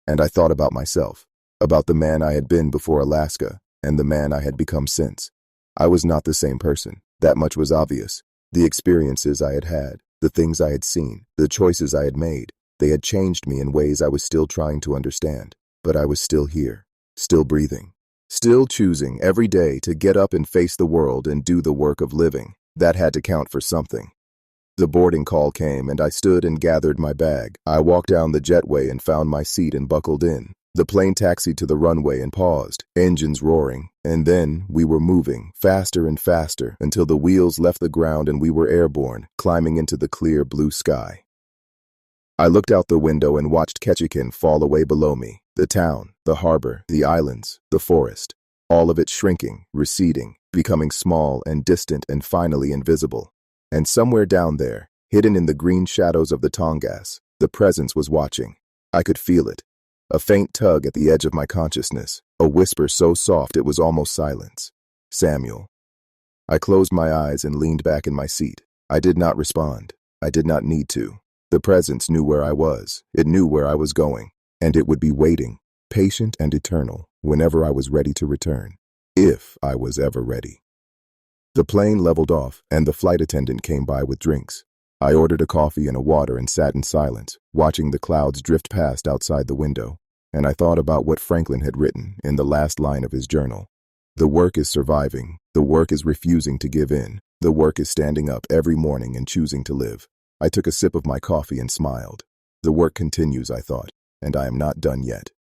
And I thought about myself, about the man I had been before Alaska, and the man I had become since. I was not the same person. That much was obvious. The experiences I had had, the things I had seen, the choices I had made, they had changed me in ways I was still trying to understand. But I was still here, still breathing, still choosing every day to get up and face the world and do the work of living. That had to count for something. The boarding call came, and I stood and gathered my bag. I walked down the jetway and found my seat and buckled in. The plane taxied to the runway and paused, engines roaring, and then we were moving, faster and faster, until the wheels left the ground and we were airborne, climbing into the clear blue sky. I looked out the window and watched Ketchikan fall away below me, the town, the harbor, the islands, the forest, all of it shrinking, receding, becoming small and distant and finally invisible. And somewhere down there, hidden in the green shadows of the Tongass, the presence was watching. I could feel it. A faint tug at the edge of my consciousness, a whisper so soft it was almost silence. Samuel. I closed my eyes and leaned back in my seat. I did not respond. I did not need to. The presence knew where I was. It knew where I was going. And it would be waiting, patient and eternal, whenever I was ready to return. If I was ever ready. The plane leveled off, and the flight attendant came by with drinks. I ordered a coffee and a water and sat in silence, watching the clouds drift past outside the window, and I thought about what Franklin had written in the last line of his journal. The work is surviving. The work is refusing to give in. The work is standing up every morning and choosing to live. I took a sip of my coffee and smiled. The work continues, I thought, and I am not done yet.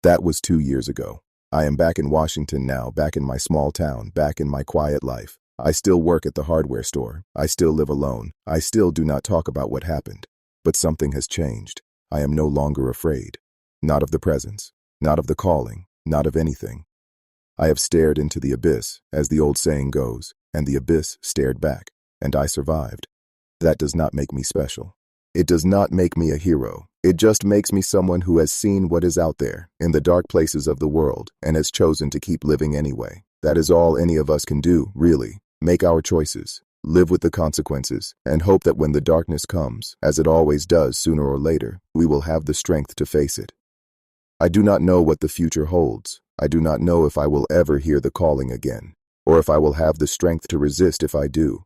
That was 2 years ago. I am back in Washington now, back in my small town, back in my quiet life. I still work at the hardware store. I still live alone. I still do not talk about what happened. But something has changed. I am no longer afraid. Not of the presence, not of the calling, not of anything. I have stared into the abyss, as the old saying goes, and the abyss stared back, and I survived. That does not make me special. It does not make me a hero. It just makes me someone who has seen what is out there, in the dark places of the world, and has chosen to keep living anyway. That is all any of us can do, really. Make our choices, live with the consequences, and hope that when the darkness comes, as it always does sooner or later, we will have the strength to face it. I do not know what the future holds. I do not know if I will ever hear the calling again, or if I will have the strength to resist if I do.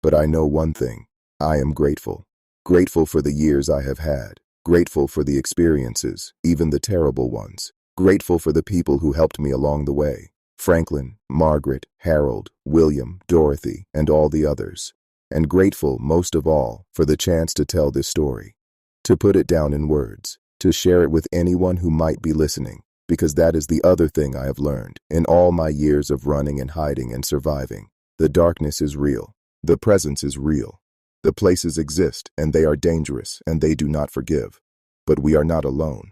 But I know one thing. I am grateful. Grateful for the years I have had. Grateful for the experiences, even the terrible ones. Grateful for the people who helped me along the way. Franklin, Margaret, Harold, William, Dorothy, and all the others. And grateful, most of all, for the chance to tell this story. To put it down in words. To share it with anyone who might be listening. Because that is the other thing I have learned in all my years of running and hiding and surviving. The darkness is real. The presence is real. The places exist, and they are dangerous, and they do not forgive. But we are not alone.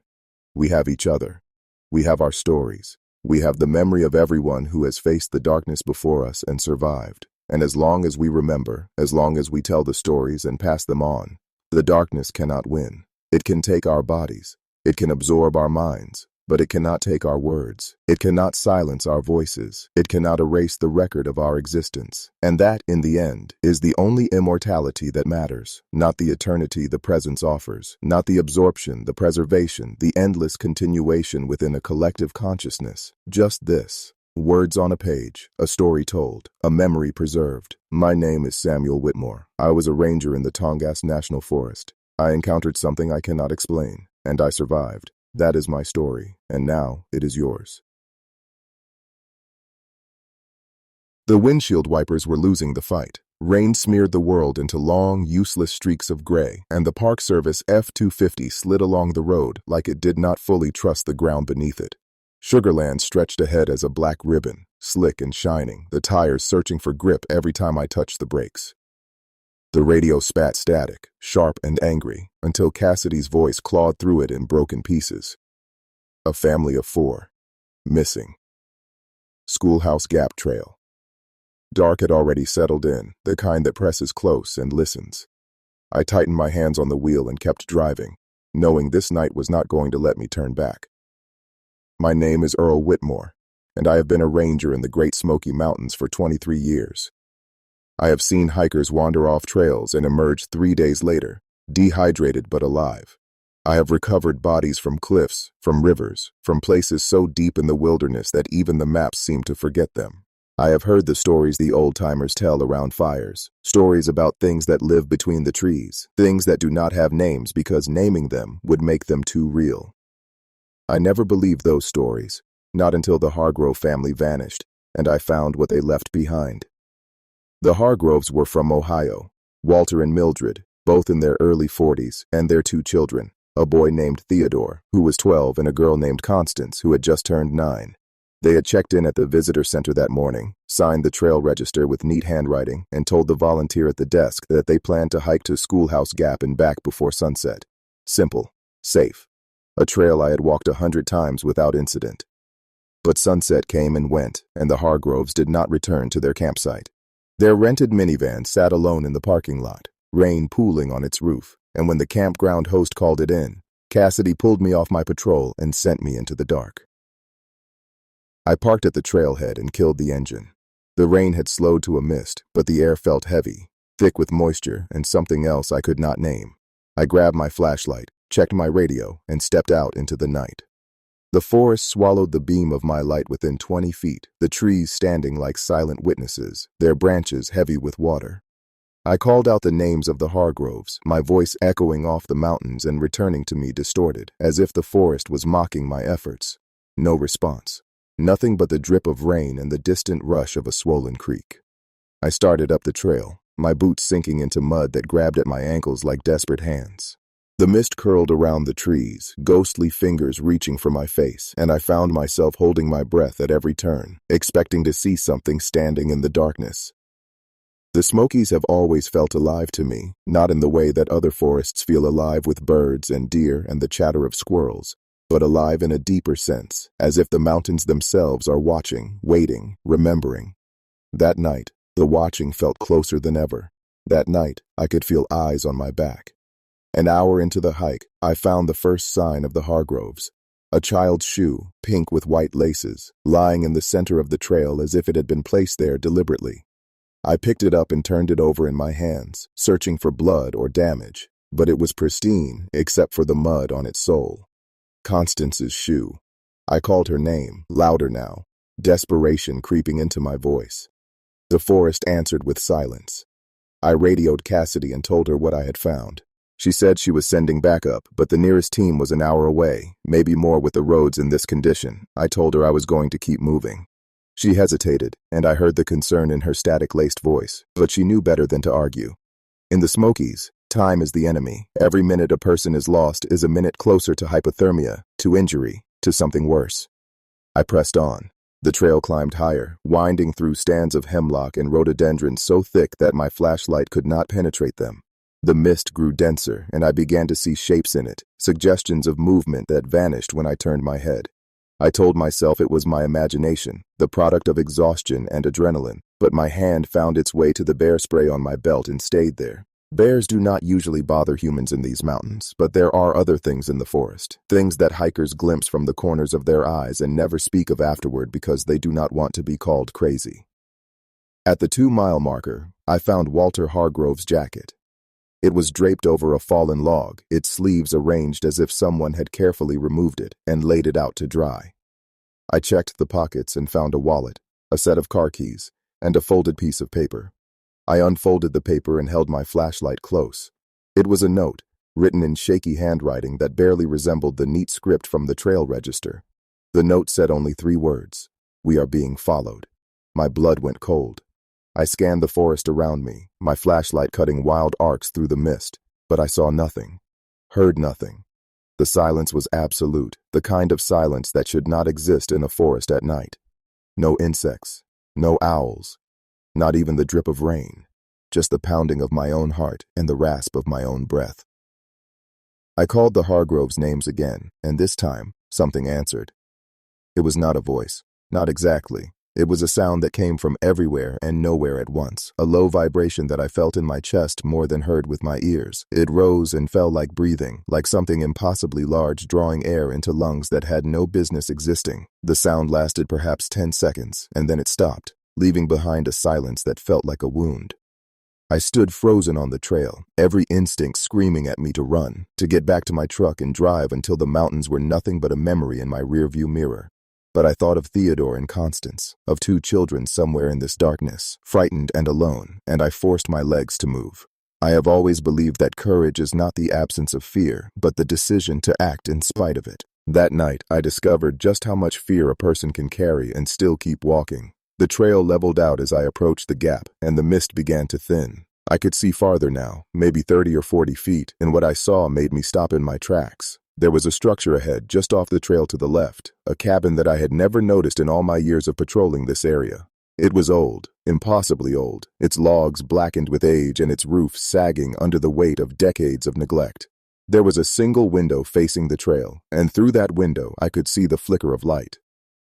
We have each other. We have our stories. We have the memory of everyone who has faced the darkness before us and survived. And as long as we remember, as long as we tell the stories and pass them on, the darkness cannot win. It can take our bodies. It can absorb our minds. But it cannot take our words. It cannot silence our voices. It cannot erase the record of our existence. And that, in the end, is the only immortality that matters, not the eternity the presence offers, not the absorption, the preservation, the endless continuation within a collective consciousness. Just this. Words on a page, a story told, a memory preserved. My name is Samuel Whitmore. I was a ranger in the Tongass National Forest. I encountered something I cannot explain, and I survived. That is my story, and now it is yours. The windshield wipers were losing the fight. Rain smeared the world into long, useless streaks of gray, and the Park Service F-250 slid along the road like it did not fully trust the ground beneath it. Sugarland stretched ahead as a black ribbon, slick and shining, the tires searching for grip every time I touched the brakes. The radio spat static, sharp and angry, until Cassidy's voice clawed through it in broken pieces. A family of 4. Missing. Schoolhouse Gap Trail. Dark had already settled in, the kind that presses close and listens. I tightened my hands on the wheel and kept driving, knowing this night was not going to let me turn back. My name is Earl Whitmore, and I have been a ranger in the Great Smoky Mountains for 23 years. I have seen hikers wander off trails and emerge 3 days later, dehydrated but alive. I have recovered bodies from cliffs, from rivers, from places so deep in the wilderness that even the maps seem to forget them. I have heard the stories the old-timers tell around fires, stories about things that live between the trees, things that do not have names because naming them would make them too real. I never believed those stories, not until the Hargrove family vanished, and I found what they left behind. The Hargroves were from Ohio, Walter and Mildred, both in their early 40s, and their 2 children, a boy named Theodore, who was 12, and a girl named Constance, who had just turned 9. They had checked in at the visitor center that morning, signed the trail register with neat handwriting, and told the volunteer at the desk that they planned to hike to Schoolhouse Gap and back before sunset. Simple, safe. A trail I had walked 100 times without incident. But sunset came and went, and the Hargroves did not return to their campsite. Their rented minivan sat alone in the parking lot, rain pooling on its roof, and when the campground host called it in, Cassidy pulled me off my patrol and sent me into the dark. I parked at the trailhead and killed the engine. The rain had slowed to a mist, but the air felt heavy, thick with moisture and something else I could not name. I grabbed my flashlight, checked my radio, and stepped out into the night. The forest swallowed the beam of my light within 20 feet, the trees standing like silent witnesses, their branches heavy with water. I called out the names of the Hargroves, my voice echoing off the mountains and returning to me distorted, as if the forest was mocking my efforts. No response. Nothing but the drip of rain and the distant rush of a swollen creek. I started up the trail, my boots sinking into mud that grabbed at my ankles like desperate hands. The mist curled around the trees, ghostly fingers reaching for my face, and I found myself holding my breath at every turn, expecting to see something standing in the darkness. The Smokies have always felt alive to me, not in the way that other forests feel alive with birds and deer and the chatter of squirrels, but alive in a deeper sense, as if the mountains themselves are watching, waiting, remembering. That night, the watching felt closer than ever. That night, I could feel eyes on my back. An hour into the hike, I found the first sign of the Hargroves. A child's shoe, pink with white laces, lying in the center of the trail as if it had been placed there deliberately. I picked it up and turned it over in my hands, searching for blood or damage, but it was pristine except for the mud on its sole. Constance's shoe. I called her name, louder now, desperation creeping into my voice. The forest answered with silence. I radioed Cassidy and told her what I had found. She said she was sending backup, but the nearest team was an hour away, maybe more with the roads in this condition. I told her I was going to keep moving. She hesitated, and I heard the concern in her static-laced voice, but she knew better than to argue. In the Smokies, time is the enemy. Every minute a person is lost is a minute closer to hypothermia, to injury, to something worse. I pressed on. The trail climbed higher, winding through stands of hemlock and rhododendrons so thick that my flashlight could not penetrate them. The mist grew denser, and I began to see shapes in it, suggestions of movement that vanished when I turned my head. I told myself it was my imagination, the product of exhaustion and adrenaline, but my hand found its way to the bear spray on my belt and stayed there. Bears do not usually bother humans in these mountains, but there are other things in the forest, things that hikers glimpse from the corners of their eyes and never speak of afterward because they do not want to be called crazy. At the 2-mile marker, I found Walter Hargrove's jacket. It was draped over a fallen log, its sleeves arranged as if someone had carefully removed it and laid it out to dry. I checked the pockets and found a wallet, a set of car keys, and a folded piece of paper. I unfolded the paper and held my flashlight close. It was a note, written in shaky handwriting that barely resembled the neat script from the trail register. The note said only 3 words: "We are being followed." My blood went cold. I scanned the forest around me, my flashlight cutting wild arcs through the mist, but I saw nothing, heard nothing. The silence was absolute, the kind of silence that should not exist in a forest at night. No insects, no owls, not even the drip of rain. just the pounding of my own heart and the rasp of my own breath. I called the Hargroves' names again, and this time, something answered. It was not a voice. Not exactly. It was a sound that came from everywhere and nowhere at once, a low vibration that I felt in my chest more than heard with my ears. It rose and fell like breathing, like something impossibly large drawing air into lungs that had no business existing. The sound lasted perhaps 10 seconds, and then it stopped, leaving behind a silence that felt like a wound. I stood frozen on the trail, every instinct screaming at me to run, to get back to my truck and drive until the mountains were nothing but a memory in my rearview mirror. But I thought of Theodore and Constance, of 2 children somewhere in this darkness, frightened and alone, and I forced my legs to move. I have always believed that courage is not the absence of fear, but the decision to act in spite of it. That night, I discovered just how much fear a person can carry and still keep walking. The trail leveled out as I approached the gap, and the mist began to thin. I could see farther now, maybe 30 or 40 feet, and what I saw made me stop in my tracks. There was a structure ahead, just off the trail to the left, a cabin that I had never noticed in all my years of patrolling this area. It was old, impossibly old, its logs blackened with age and its roof sagging under the weight of decades of neglect. There was a single window facing the trail, and through that window I could see the flicker of light.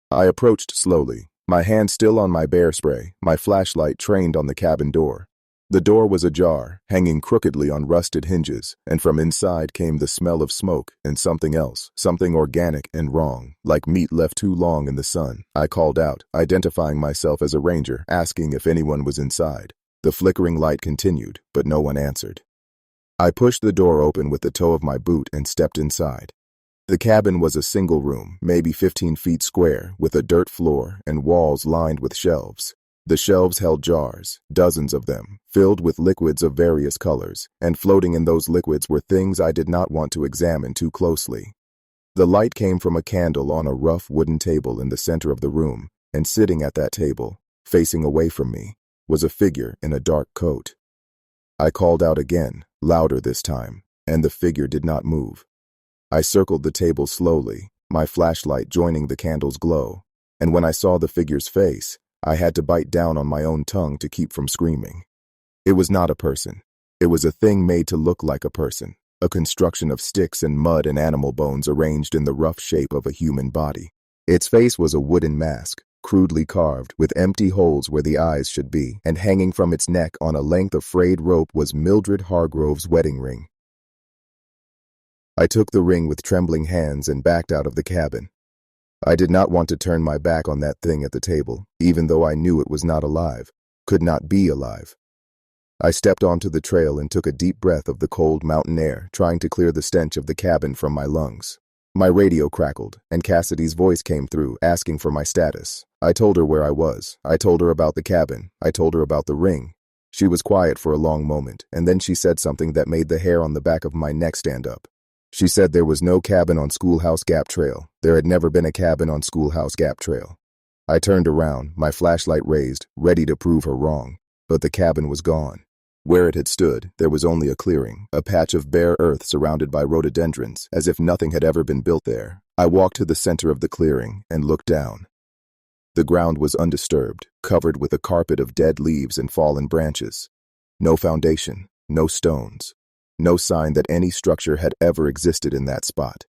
I approached slowly, my hand still on my bear spray, my flashlight trained on the cabin door. The door was ajar, hanging crookedly on rusted hinges, and from inside came the smell of smoke and something else, something organic and wrong, like meat left too long in the sun. I called out, identifying myself as a ranger, asking if anyone was inside. The flickering light continued, but no one answered. I pushed the door open with the toe of my boot and stepped inside. The cabin was a single room, maybe 15 feet square, with a dirt floor and walls lined with shelves. The shelves held jars, dozens of them, filled with liquids of various colors, and floating in those liquids were things I did not want to examine too closely. The light came from a candle on a rough wooden table in the center of the room, and sitting at that table, facing away from me, was a figure in a dark coat. I called out again, louder this time, and the figure did not move. I circled the table slowly, my flashlight joining the candle's glow, and when I saw the figure's face, I had to bite down on my own tongue to keep from screaming. It was not a person. It was a thing made to look like a person, a construction of sticks and mud and animal bones arranged in the rough shape of a human body. Its face was a wooden mask, crudely carved, with empty holes where the eyes should be, and hanging from its neck on a length of frayed rope was Mildred Hargrove's wedding ring. I took the ring with trembling hands and backed out of the cabin. I did not want to turn my back on that thing at the table, even though I knew it was not alive, could not be alive. I stepped onto the trail and took a deep breath of the cold mountain air, trying to clear the stench of the cabin from my lungs. My radio crackled, and Cassidy's voice came through, asking for my status. I told her where I was. I told her about the cabin. I told her about the ring. She was quiet for a long moment, and then she said something that made the hair on the back of my neck stand up. She said there was no cabin on Schoolhouse Gap Trail. There had never been a cabin on Schoolhouse Gap Trail. I turned around, my flashlight raised, ready to prove her wrong. But the cabin was gone. Where it had stood, there was only a clearing, a patch of bare earth surrounded by rhododendrons, as if nothing had ever been built there. I walked to the center of the clearing and looked down. The ground was undisturbed, covered with a carpet of dead leaves and fallen branches. No foundation, no stones. No sign that any structure had ever existed in that spot.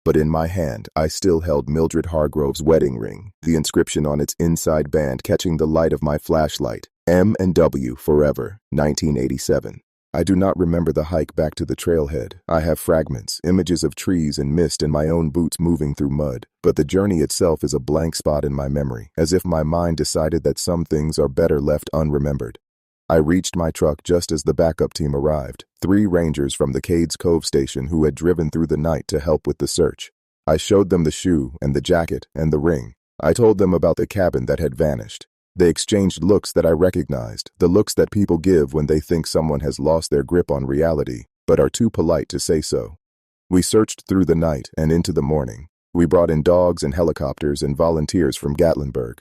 But in my hand, I still held Mildred Hargrove's wedding ring, the inscription on its inside band catching the light of my flashlight, M&W Forever, 1987. I do not remember the hike back to the trailhead. I have fragments, images of trees and mist and my own boots moving through mud, but the journey itself is a blank spot in my memory, as if my mind decided that some things are better left unremembered. I reached my truck just as the backup team arrived, 3 rangers from the Cades Cove station who had driven through the night to help with the search. I showed them the shoe and the jacket and the ring. I told them about the cabin that had vanished. They exchanged looks that I recognized, the looks that people give when they think someone has lost their grip on reality, but are too polite to say so. We searched through the night and into the morning. We brought in dogs and helicopters and volunteers from Gatlinburg.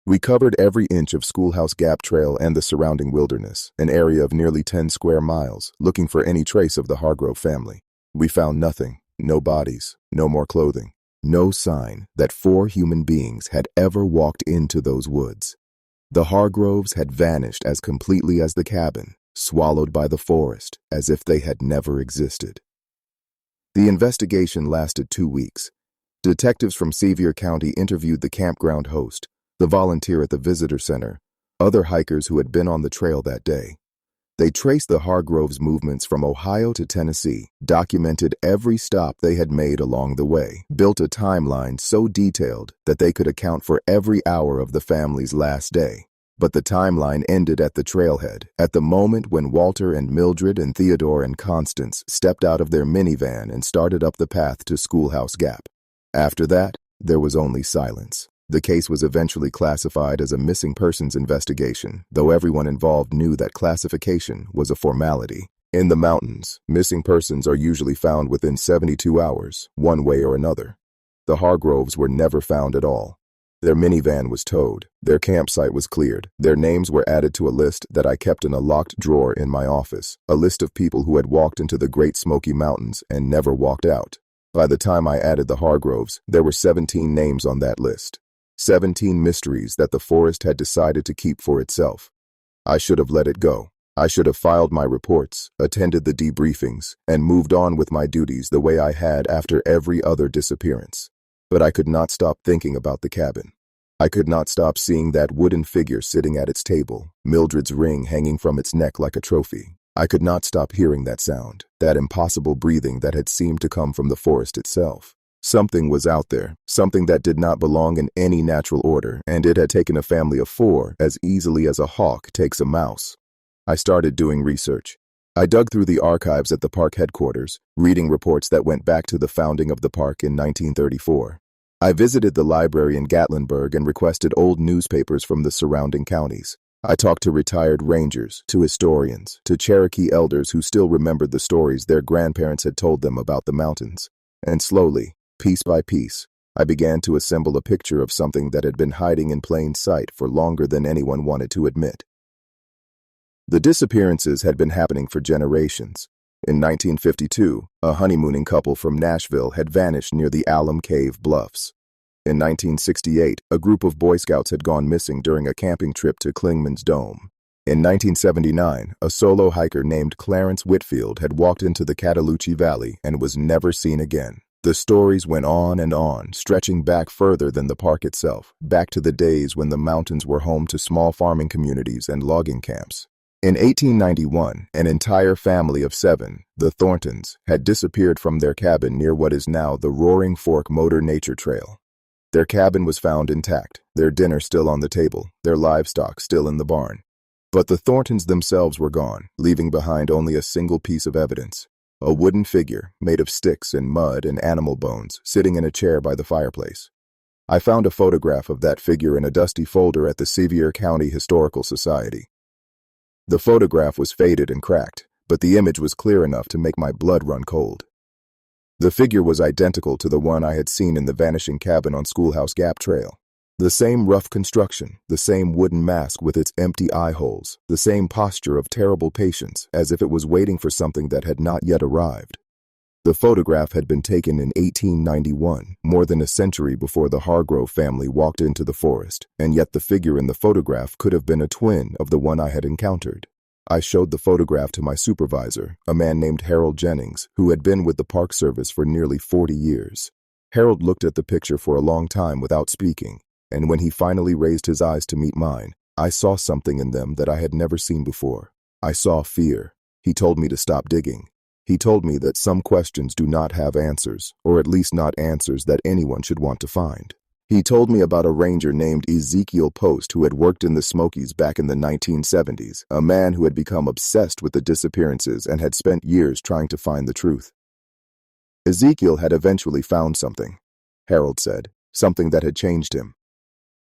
We covered every inch of Schoolhouse Gap Trail and the surrounding wilderness, an area of nearly 10 square miles, looking for any trace of the Hargrove family. We found nothing, no bodies, no more clothing, no sign that 4 human beings had ever walked into those woods. The Hargroves had vanished as completely as the cabin, swallowed by the forest, as if they had never existed. The investigation lasted 2 weeks. Detectives from Sevier County interviewed the campground host, the volunteer at the visitor center, other hikers who had been on the trail that day. They traced the Hargroves' movements from Ohio to Tennessee, documented every stop they had made along the way, built a timeline so detailed that they could account for every hour of the family's last day. But the timeline ended at the trailhead, at the moment when Walter and Mildred and Theodore and Constance stepped out of their minivan and started up the path to Schoolhouse Gap. After that, there was only silence. The case was eventually classified as a missing persons investigation, though everyone involved knew that classification was a formality. In the mountains, missing persons are usually found within 72 hours, one way or another. The Hargroves were never found at all. Their minivan was towed, their campsite was cleared, their names were added to a list that I kept in a locked drawer in my office, a list of people who had walked into the Great Smoky Mountains and never walked out. By the time I added the Hargroves, there were 17 names on that list. 17 mysteries that the forest had decided to keep for itself. I should have let it go. I should have filed my reports, attended the debriefings, and moved on with my duties the way I had after every other disappearance. But I could not stop thinking about the cabin. I could not stop seeing that wooden figure sitting at its table, Mildred's ring hanging from its neck like a trophy. I could not stop hearing that sound, that impossible breathing that had seemed to come from the forest itself. Something was out there, something that did not belong in any natural order, and it had taken a family of 4 as easily as a hawk takes a mouse. I started doing research. I dug through the archives at the park headquarters, reading reports that went back to the founding of the park in 1934. I visited the library in Gatlinburg and requested old newspapers from the surrounding counties. I talked to retired rangers, to historians, to Cherokee elders who still remembered the stories their grandparents had told them about the mountains. And slowly, piece by piece, I began to assemble a picture of something that had been hiding in plain sight for longer than anyone wanted to admit. The disappearances had been happening for generations. In 1952, a honeymooning couple from Nashville had vanished near the Alum Cave Bluffs. In 1968, a group of Boy Scouts had gone missing during a camping trip to Clingman's Dome. In 1979, a solo hiker named Clarence Whitfield had walked into the Cataloochee Valley and was never seen again. The stories went on, stretching back further than the park itself, back to the days when the mountains were home to small farming communities and logging camps. In 1891, an entire family of 7, the Thorntons, had disappeared from their cabin near what is now the Roaring Fork Motor Nature Trail. Their cabin was found intact, their dinner still on the table, their livestock still in the barn. But the Thorntons themselves were gone, leaving behind only a single piece of evidence. A wooden figure, made of sticks and mud and animal bones, sitting in a chair by the fireplace. I found a photograph of that figure in a dusty folder at the Sevier County Historical Society. The photograph was faded and cracked, but the image was clear enough to make my blood run cold. The figure was identical to the one I had seen in the vanishing cabin on Schoolhouse Gap Trail. The same rough construction, the same wooden mask with its empty eye holes, the same posture of terrible patience, as if it was waiting for something that had not yet arrived. The photograph had been taken in 1891, more than a century before the Hargrove family walked into the forest, and yet the figure in the photograph could have been a twin of the one I had encountered. I showed the photograph to my supervisor, a man named Harold Jennings, who had been with the Park Service for nearly 40 years. Harold looked at the picture for a long time without speaking, and when he finally raised his eyes to meet mine, I saw something in them that I had never seen before. I saw fear. He told me to stop digging. He told me that some questions do not have answers, or at least not answers that anyone should want to find. He told me about a ranger named Ezekiel Post who had worked in the Smokies back in the 1970s, a man who had become obsessed with the disappearances and had spent years trying to find the truth. Ezekiel had eventually found something, Harold said, something that had changed him.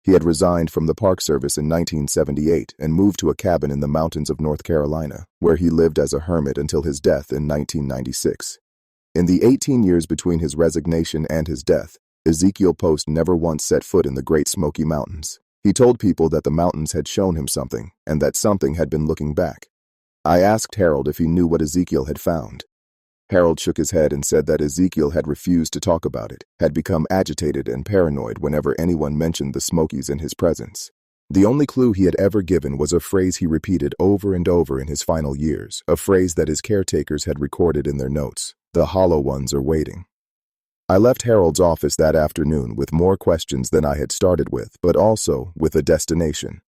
He had resigned from the Park Service in 1978 and moved to a cabin in the mountains of North Carolina, where he lived as a hermit until his death in 1996. In the 18 years between his resignation and his death, Ezekiel Post never once set foot in the Great Smoky Mountains. He told people that the mountains had shown him something, and that something had been looking back. I asked Harold if he knew what Ezekiel had found. Harold shook his head and said that Ezekiel had refused to talk about it, had become agitated and paranoid whenever anyone mentioned the Smokies in his presence. The only clue he had ever given was a phrase he repeated over and over in his final years, a phrase that his caretakers had recorded in their notes. The hollow ones are waiting. I left Harold's office that afternoon with more questions than I had started with, but also with a destination.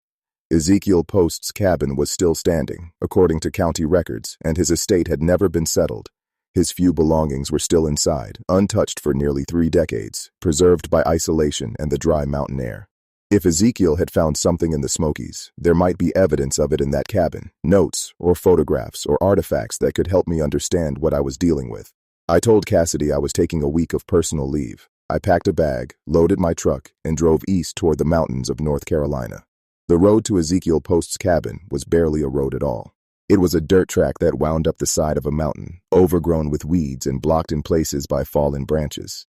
Ezekiel Post's cabin was still standing, according to county records, and his estate had never been settled. His few belongings were still inside, untouched for nearly 3 decades, preserved by isolation and the dry mountain air. If Ezekiel had found something in the Smokies, there might be evidence of it in that cabin, notes or photographs or artifacts that could help me understand what I was dealing with. I told Cassidy I was taking a week of personal leave. I packed a bag, loaded my truck, and drove east toward the mountains of North Carolina. The road to Ezekiel Post's cabin was barely a road at all. It was a dirt track that wound up the side of a mountain, overgrown with weeds and blocked in places by fallen branches.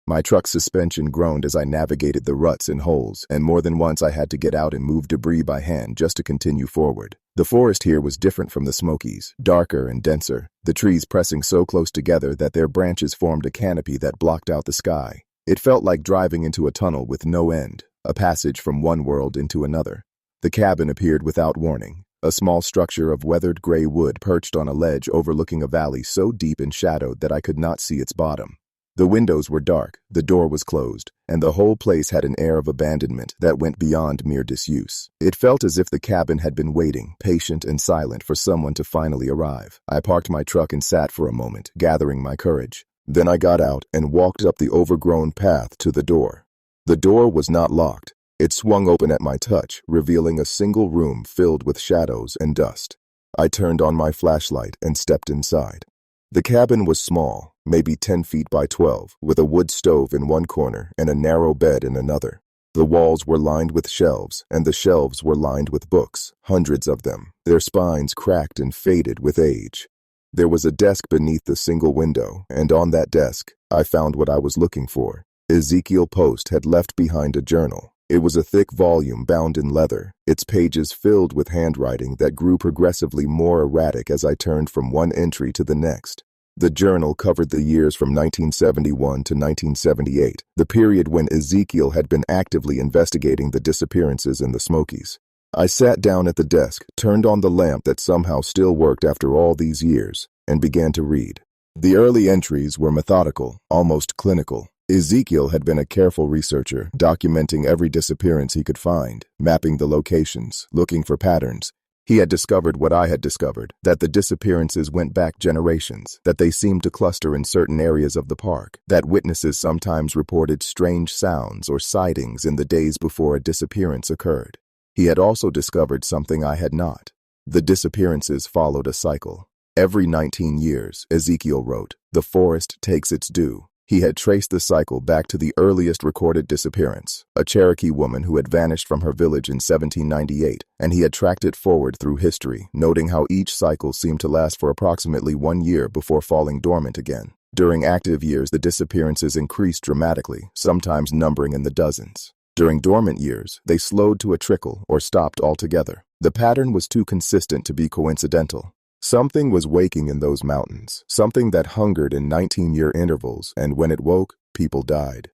My truck's suspension groaned as I navigated the ruts and holes, and more than once I had to get out and move debris by hand just to continue forward. The forest here was different from the Smokies, darker and denser, the trees pressing so close together that their branches formed a canopy that blocked out the sky. It felt like driving into a tunnel with no end, a passage from one world into another. The cabin appeared without warning, a small structure of weathered gray wood perched on a ledge overlooking a valley so deep and shadowed that I could not see its bottom. The windows were dark, the door was closed, and the whole place had an air of abandonment that went beyond mere disuse. It felt as if the cabin had been waiting, patient and silent, for someone to finally arrive. I parked my truck and sat for a moment, gathering my courage. Then I got out and walked up the overgrown path to the door. The door was not locked. It swung open at my touch, revealing a single room filled with shadows and dust. I turned on my flashlight and stepped inside. The cabin was small, maybe 10 feet by 12, with a wood stove in one corner and a narrow bed in another. The walls were lined with shelves, and the shelves were lined with books, hundreds of them, their spines cracked and faded with age. There was a desk beneath the single window, and on that desk, I found what I was looking for. Ezekiel Post had left behind a journal. It was a thick volume bound in leather, its pages filled with handwriting that grew progressively more erratic as I turned from one entry to the next. The journal covered the years from 1971 to 1978, the period when Ezekiel had been actively investigating the disappearances in the Smokies. I sat down at the desk, turned on the lamp that somehow still worked after all these years, and began to read. The early entries were methodical, almost clinical. Ezekiel had been a careful researcher, documenting every disappearance he could find, mapping the locations, looking for patterns. He had discovered what I had discovered, that the disappearances went back generations, that they seemed to cluster in certain areas of the park, that witnesses sometimes reported strange sounds or sightings in the days before a disappearance occurred. He had also discovered something I had not. The disappearances followed a cycle. Every 19 years, Ezekiel wrote, the forest takes its due. He had traced the cycle back to the earliest recorded disappearance, a Cherokee woman who had vanished from her village in 1798, and he had tracked it forward through history, noting how each cycle seemed to last for approximately 1 year before falling dormant again. During active years, the disappearances increased dramatically, sometimes numbering in the dozens. During dormant years, they slowed to a trickle or stopped altogether. The pattern was too consistent to be coincidental. Something was waking in those mountains, something that hungered in 19-year intervals, and when it woke, people died.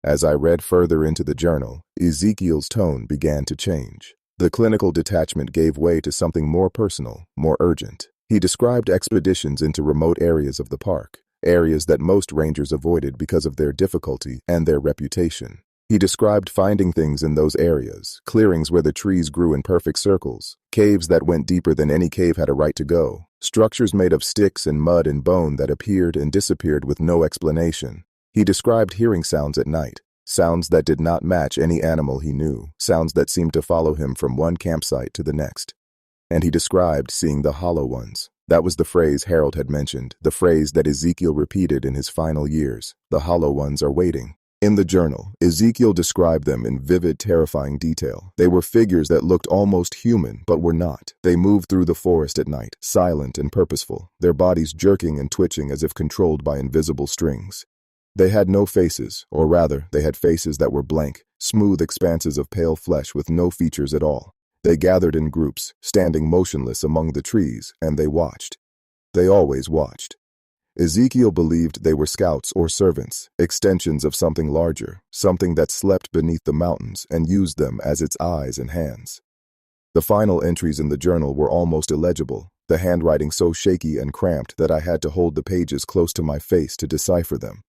As I read further into the journal, Ezekiel's tone began to change. The clinical detachment gave way to something more personal, more urgent. He described expeditions into remote areas of the park, areas that most rangers avoided because of their difficulty and their reputation. He described finding things in those areas, clearings where the trees grew in perfect circles, caves that went deeper than any cave had a right to go, structures made of sticks and mud and bone that appeared and disappeared with no explanation. He described hearing sounds at night, sounds that did not match any animal he knew, sounds that seemed to follow him from one campsite to the next. And he described seeing the hollow ones. That was the phrase Harold had mentioned, the phrase that Ezekiel repeated in his final years. The hollow ones are waiting. In the journal, Ezekiel described them in vivid, terrifying detail. They were figures that looked almost human, but were not. They moved through the forest at night, silent and purposeful, their bodies jerking and twitching as if controlled by invisible strings. They had no faces, or rather, they had faces that were blank, smooth expanses of pale flesh with no features at all. They gathered in groups, standing motionless among the trees, and they watched. They always watched. Ezekiel believed they were scouts or servants, extensions of something larger, something that slept beneath the mountains and used them as its eyes and hands. The final entries in the journal were almost illegible, the handwriting so shaky and cramped that I had to hold the pages close to my face to decipher them.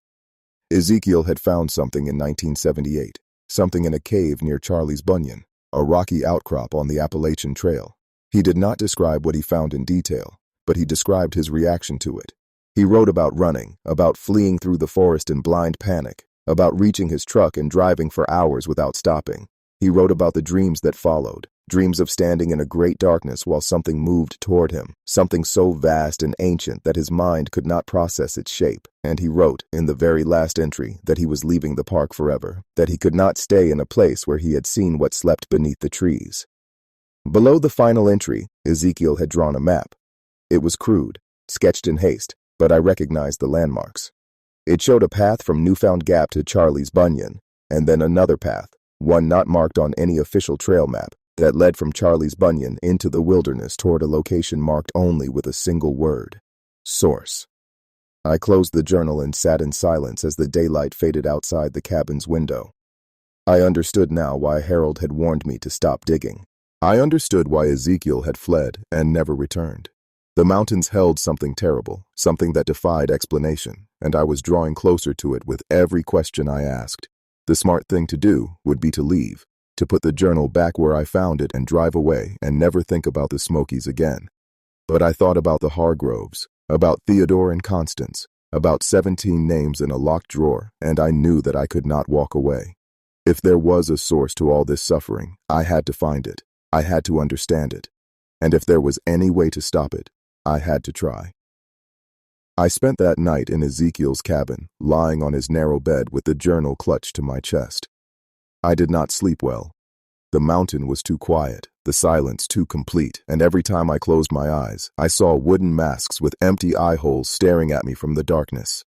Ezekiel had found something in 1978, something in a cave near Charlie's Bunyan, a rocky outcrop on the Appalachian Trail. He did not describe what he found in detail, but he described his reaction to it. He wrote about running, about fleeing through the forest in blind panic, about reaching his truck and driving for hours without stopping. He wrote about the dreams that followed, dreams of standing in a great darkness while something moved toward him, something so vast and ancient that his mind could not process its shape. And he wrote, in the very last entry, that he was leaving the park forever, that he could not stay in a place where he had seen what slept beneath the trees. Below the final entry, Ezekiel had drawn a map. It was crude, sketched in haste, but I recognized the landmarks. It showed a path from Newfound Gap to Charlie's Bunyan, and then another path, one not marked on any official trail map, that led from Charlie's Bunyan into the wilderness toward a location marked only with a single word: source. I closed the journal and sat in silence as the daylight faded outside the cabin's window. I understood now why Harold had warned me to stop digging. I understood why Ezekiel had fled and never returned. The mountains held something terrible, something that defied explanation, and I was drawing closer to it with every question I asked. The smart thing to do would be to leave, to put the journal back where I found it and drive away and never think about the Smokies again. But I thought about the Hargroves, about Theodore and Constance, about 17 names in a locked drawer, and I knew that I could not walk away. If there was a source to all this suffering, I had to find it. I had to understand it. And if there was any way to stop it, I had to try. I spent that night in Ezekiel's cabin, lying on his narrow bed with the journal clutched to my chest. I did not sleep well. The mountain was too quiet, the silence too complete, and every time I closed my eyes, I saw wooden masks with empty eye holes staring at me from the darkness.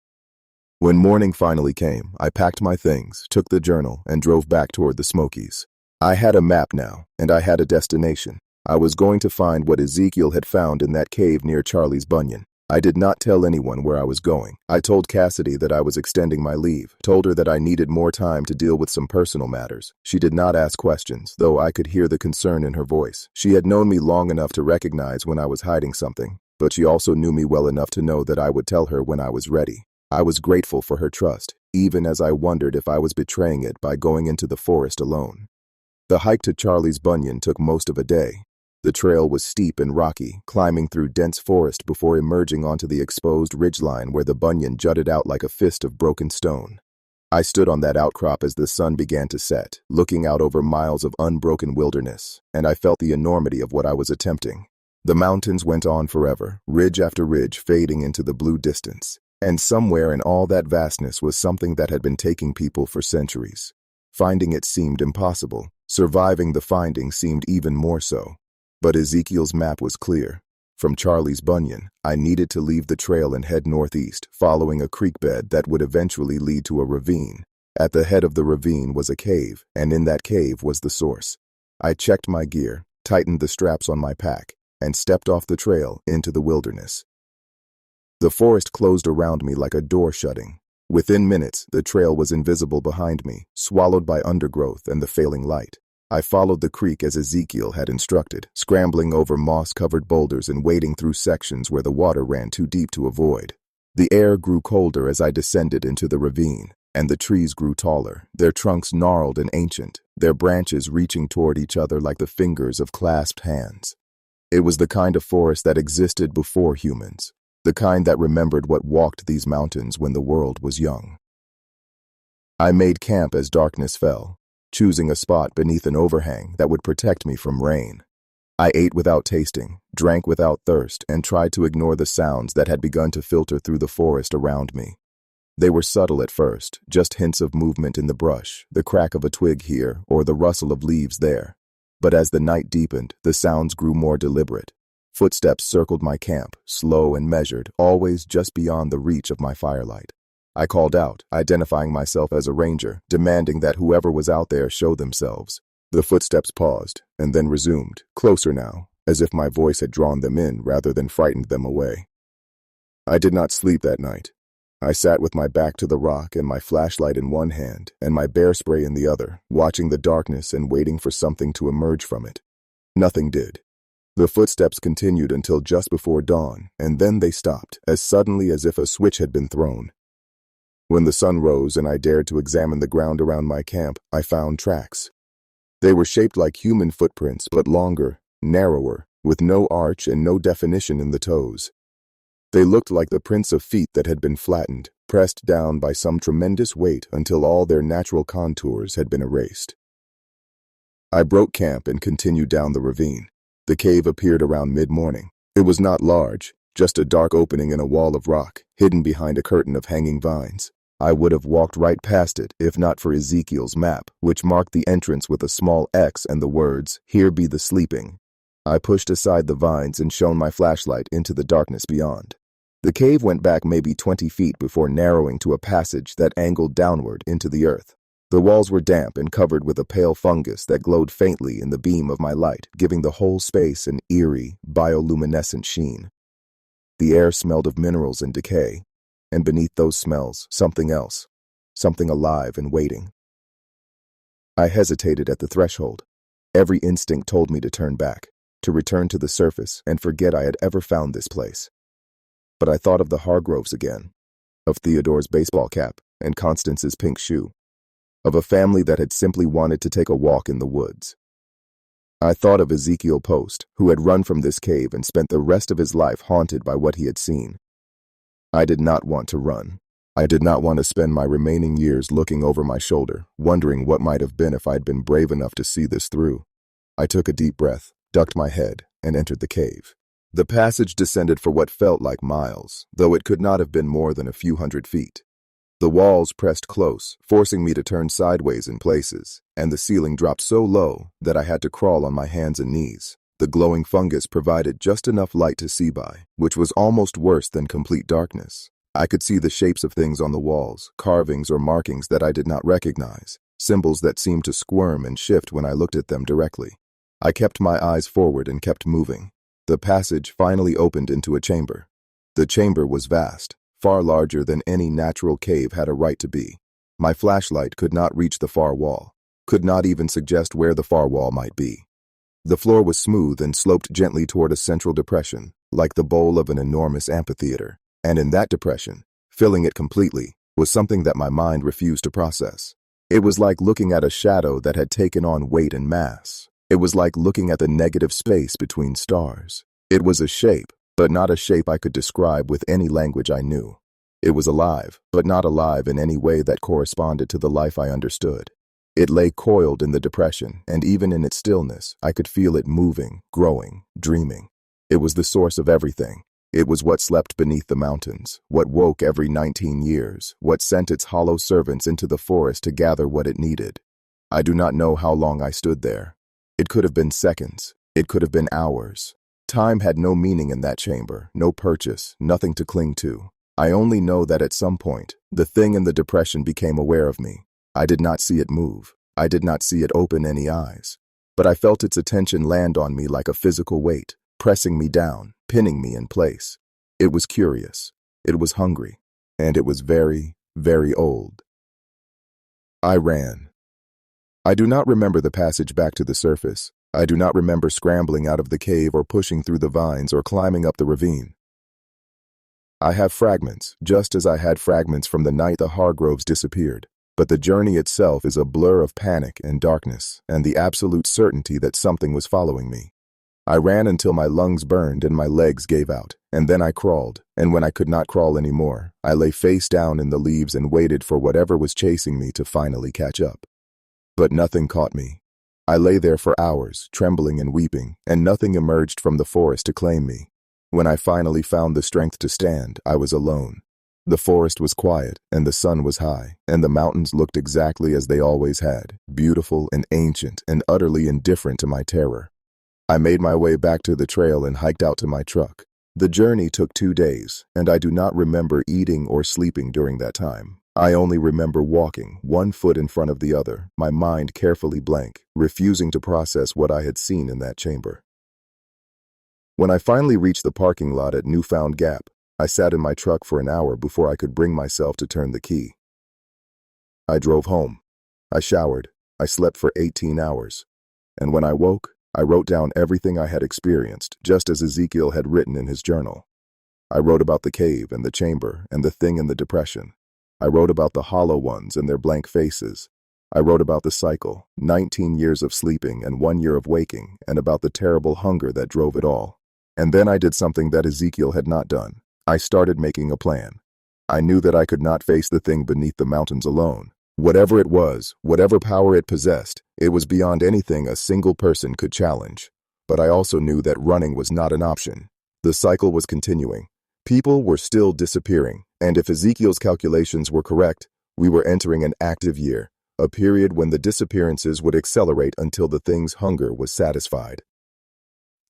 When morning finally came, I packed my things, took the journal, and drove back toward the Smokies. I had a map now, and I had a destination. I was going to find what Ezekiel had found in that cave near Charlie's Bunyan. I did not tell anyone where I was going. I told Cassidy that I was extending my leave, told her that I needed more time to deal with some personal matters. She did not ask questions, though I could hear the concern in her voice. She had known me long enough to recognize when I was hiding something, but she also knew me well enough to know that I would tell her when I was ready. I was grateful for her trust, even as I wondered if I was betraying it by going into the forest alone. The hike to Charlie's Bunyan took most of a day. The trail was steep and rocky, climbing through dense forest before emerging onto the exposed ridgeline where the bunyan jutted out like a fist of broken stone. I stood on that outcrop as the sun began to set, looking out over miles of unbroken wilderness, and I felt the enormity of what I was attempting. The mountains went on forever, ridge after ridge fading into the blue distance, and somewhere in all that vastness was something that had been taking people for centuries. Finding it seemed impossible. Surviving the finding seemed even more so. But Ezekiel's map was clear. From Charlie's Bunyan, I needed to leave the trail and head northeast, following a creek bed that would eventually lead to a ravine. At the head of the ravine was a cave, and in that cave was the source. I checked my gear, tightened the straps on my pack, and stepped off the trail into the wilderness. The forest closed around me like a door shutting. Within minutes, the trail was invisible behind me, swallowed by undergrowth and the failing light. I followed the creek as Ezekiel had instructed, scrambling over moss-covered boulders and wading through sections where the water ran too deep to avoid. The air grew colder as I descended into the ravine, and the trees grew taller, their trunks gnarled and ancient, their branches reaching toward each other like the fingers of clasped hands. It was the kind of forest that existed before humans, the kind that remembered what walked these mountains when the world was young. I made camp as darkness fell, choosing a spot beneath an overhang that would protect me from rain. I ate without tasting, drank without thirst, and tried to ignore the sounds that had begun to filter through the forest around me. They were subtle at first, just hints of movement in the brush, the crack of a twig here, or the rustle of leaves there. But as the night deepened, the sounds grew more deliberate. Footsteps circled my camp, slow and measured, always just beyond the reach of my firelight. I called out, identifying myself as a ranger, demanding that whoever was out there show themselves. The footsteps paused, and then resumed, closer now, as if my voice had drawn them in rather than frightened them away. I did not sleep that night. I sat with my back to the rock and my flashlight in one hand and my bear spray in the other, watching the darkness and waiting for something to emerge from it. Nothing did. The footsteps continued until just before dawn, and then they stopped, as suddenly as if a switch had been thrown. When the sun rose and I dared to examine the ground around my camp, I found tracks. They were shaped like human footprints, but longer, narrower, with no arch and no definition in the toes. They looked like the prints of feet that had been flattened, pressed down by some tremendous weight until all their natural contours had been erased. I broke camp and continued down the ravine. The cave appeared around mid-morning. It was not large, just a dark opening in a wall of rock, hidden behind a curtain of hanging vines. I would have walked right past it if not for Ezekiel's map, which marked the entrance with a small X and the words, "Here be the sleeping." I pushed aside the vines and shone my flashlight into the darkness beyond. The cave went back maybe 20 feet before narrowing to a passage that angled downward into the earth. The walls were damp and covered with a pale fungus that glowed faintly in the beam of my light, giving the whole space an eerie, bioluminescent sheen. The air smelled of minerals and decay, and beneath those smells, something else, something alive and waiting. I hesitated at the threshold. Every instinct told me to turn back, to return to the surface and forget I had ever found this place. But I thought of the Hargroves again, of Theodore's baseball cap and Constance's pink shoe, of a family that had simply wanted to take a walk in the woods. I thought of Ezekiel Post, who had run from this cave and spent the rest of his life haunted by what he had seen. I did not want to run. I did not want to spend my remaining years looking over my shoulder, wondering what might have been if I'd been brave enough to see this through. I took a deep breath, ducked my head, and entered the cave. The passage descended for what felt like miles, though it could not have been more than a few hundred feet. The walls pressed close, forcing me to turn sideways in places, and the ceiling dropped so low that I had to crawl on my hands and knees. The glowing fungus provided just enough light to see by, which was almost worse than complete darkness. I could see the shapes of things on the walls, carvings or markings that I did not recognize, symbols that seemed to squirm and shift when I looked at them directly. I kept my eyes forward and kept moving. The passage finally opened into a chamber. The chamber was vast, far larger than any natural cave had a right to be. My flashlight could not reach the far wall, could not even suggest where the far wall might be. The floor was smooth and sloped gently toward a central depression, like the bowl of an enormous amphitheater. And in that depression, filling it completely, was something that my mind refused to process. It was like looking at a shadow that had taken on weight and mass. It was like looking at the negative space between stars. It was a shape, but not a shape I could describe with any language I knew. It was alive, but not alive in any way that corresponded to the life I understood. It lay coiled in the depression, and even in its stillness, I could feel it moving, growing, dreaming. It was the source of everything. It was what slept beneath the mountains, what woke every 19 years, what sent its hollow servants into the forest to gather what it needed. I do not know how long I stood there. It could have been seconds. It could have been hours. Time had no meaning in that chamber, no purchase, nothing to cling to. I only know that at some point, the thing in the depression became aware of me. I did not see it move. I did not see it open any eyes. But I felt its attention land on me like a physical weight, pressing me down, pinning me in place. It was curious. It was hungry. And it was very, very old. I ran. I do not remember the passage back to the surface. I do not remember scrambling out of the cave or pushing through the vines or climbing up the ravine. I have fragments, just as I had fragments from the night the Hargroves disappeared. But the journey itself is a blur of panic and darkness and the absolute certainty that something was following me. I ran until my lungs burned and my legs gave out, and then I crawled, and when I could not crawl anymore, I lay face down in the leaves and waited for whatever was chasing me to finally catch up. But nothing caught me. I lay there for hours, trembling and weeping, and nothing emerged from the forest to claim me. When I finally found the strength to stand, I was alone. The forest was quiet, and the sun was high, and the mountains looked exactly as they always had, beautiful and ancient and utterly indifferent to my terror. I made my way back to the trail and hiked out to my truck. The journey took 2 days, and I do not remember eating or sleeping during that time. I only remember walking, one foot in front of the other, my mind carefully blank, refusing to process what I had seen in that chamber. When I finally reached the parking lot at Newfound Gap, I sat in my truck for an hour before I could bring myself to turn the key. I drove home. I showered. I slept for 18 hours. And when I woke, I wrote down everything I had experienced, just as Ezekiel had written in his journal. I wrote about the cave and the chamber and the thing in the depression. I wrote about the hollow ones and their blank faces. I wrote about the cycle, 19 years of sleeping and 1 year of waking, and about the terrible hunger that drove it all. And then I did something that Ezekiel had not done. I started making a plan. I knew that I could not face the thing beneath the mountains alone. Whatever it was, whatever power it possessed, it was beyond anything a single person could challenge. But I also knew that running was not an option. The cycle was continuing. People were still disappearing, and if Ezekiel's calculations were correct, we were entering an active year, a period when the disappearances would accelerate until the thing's hunger was satisfied.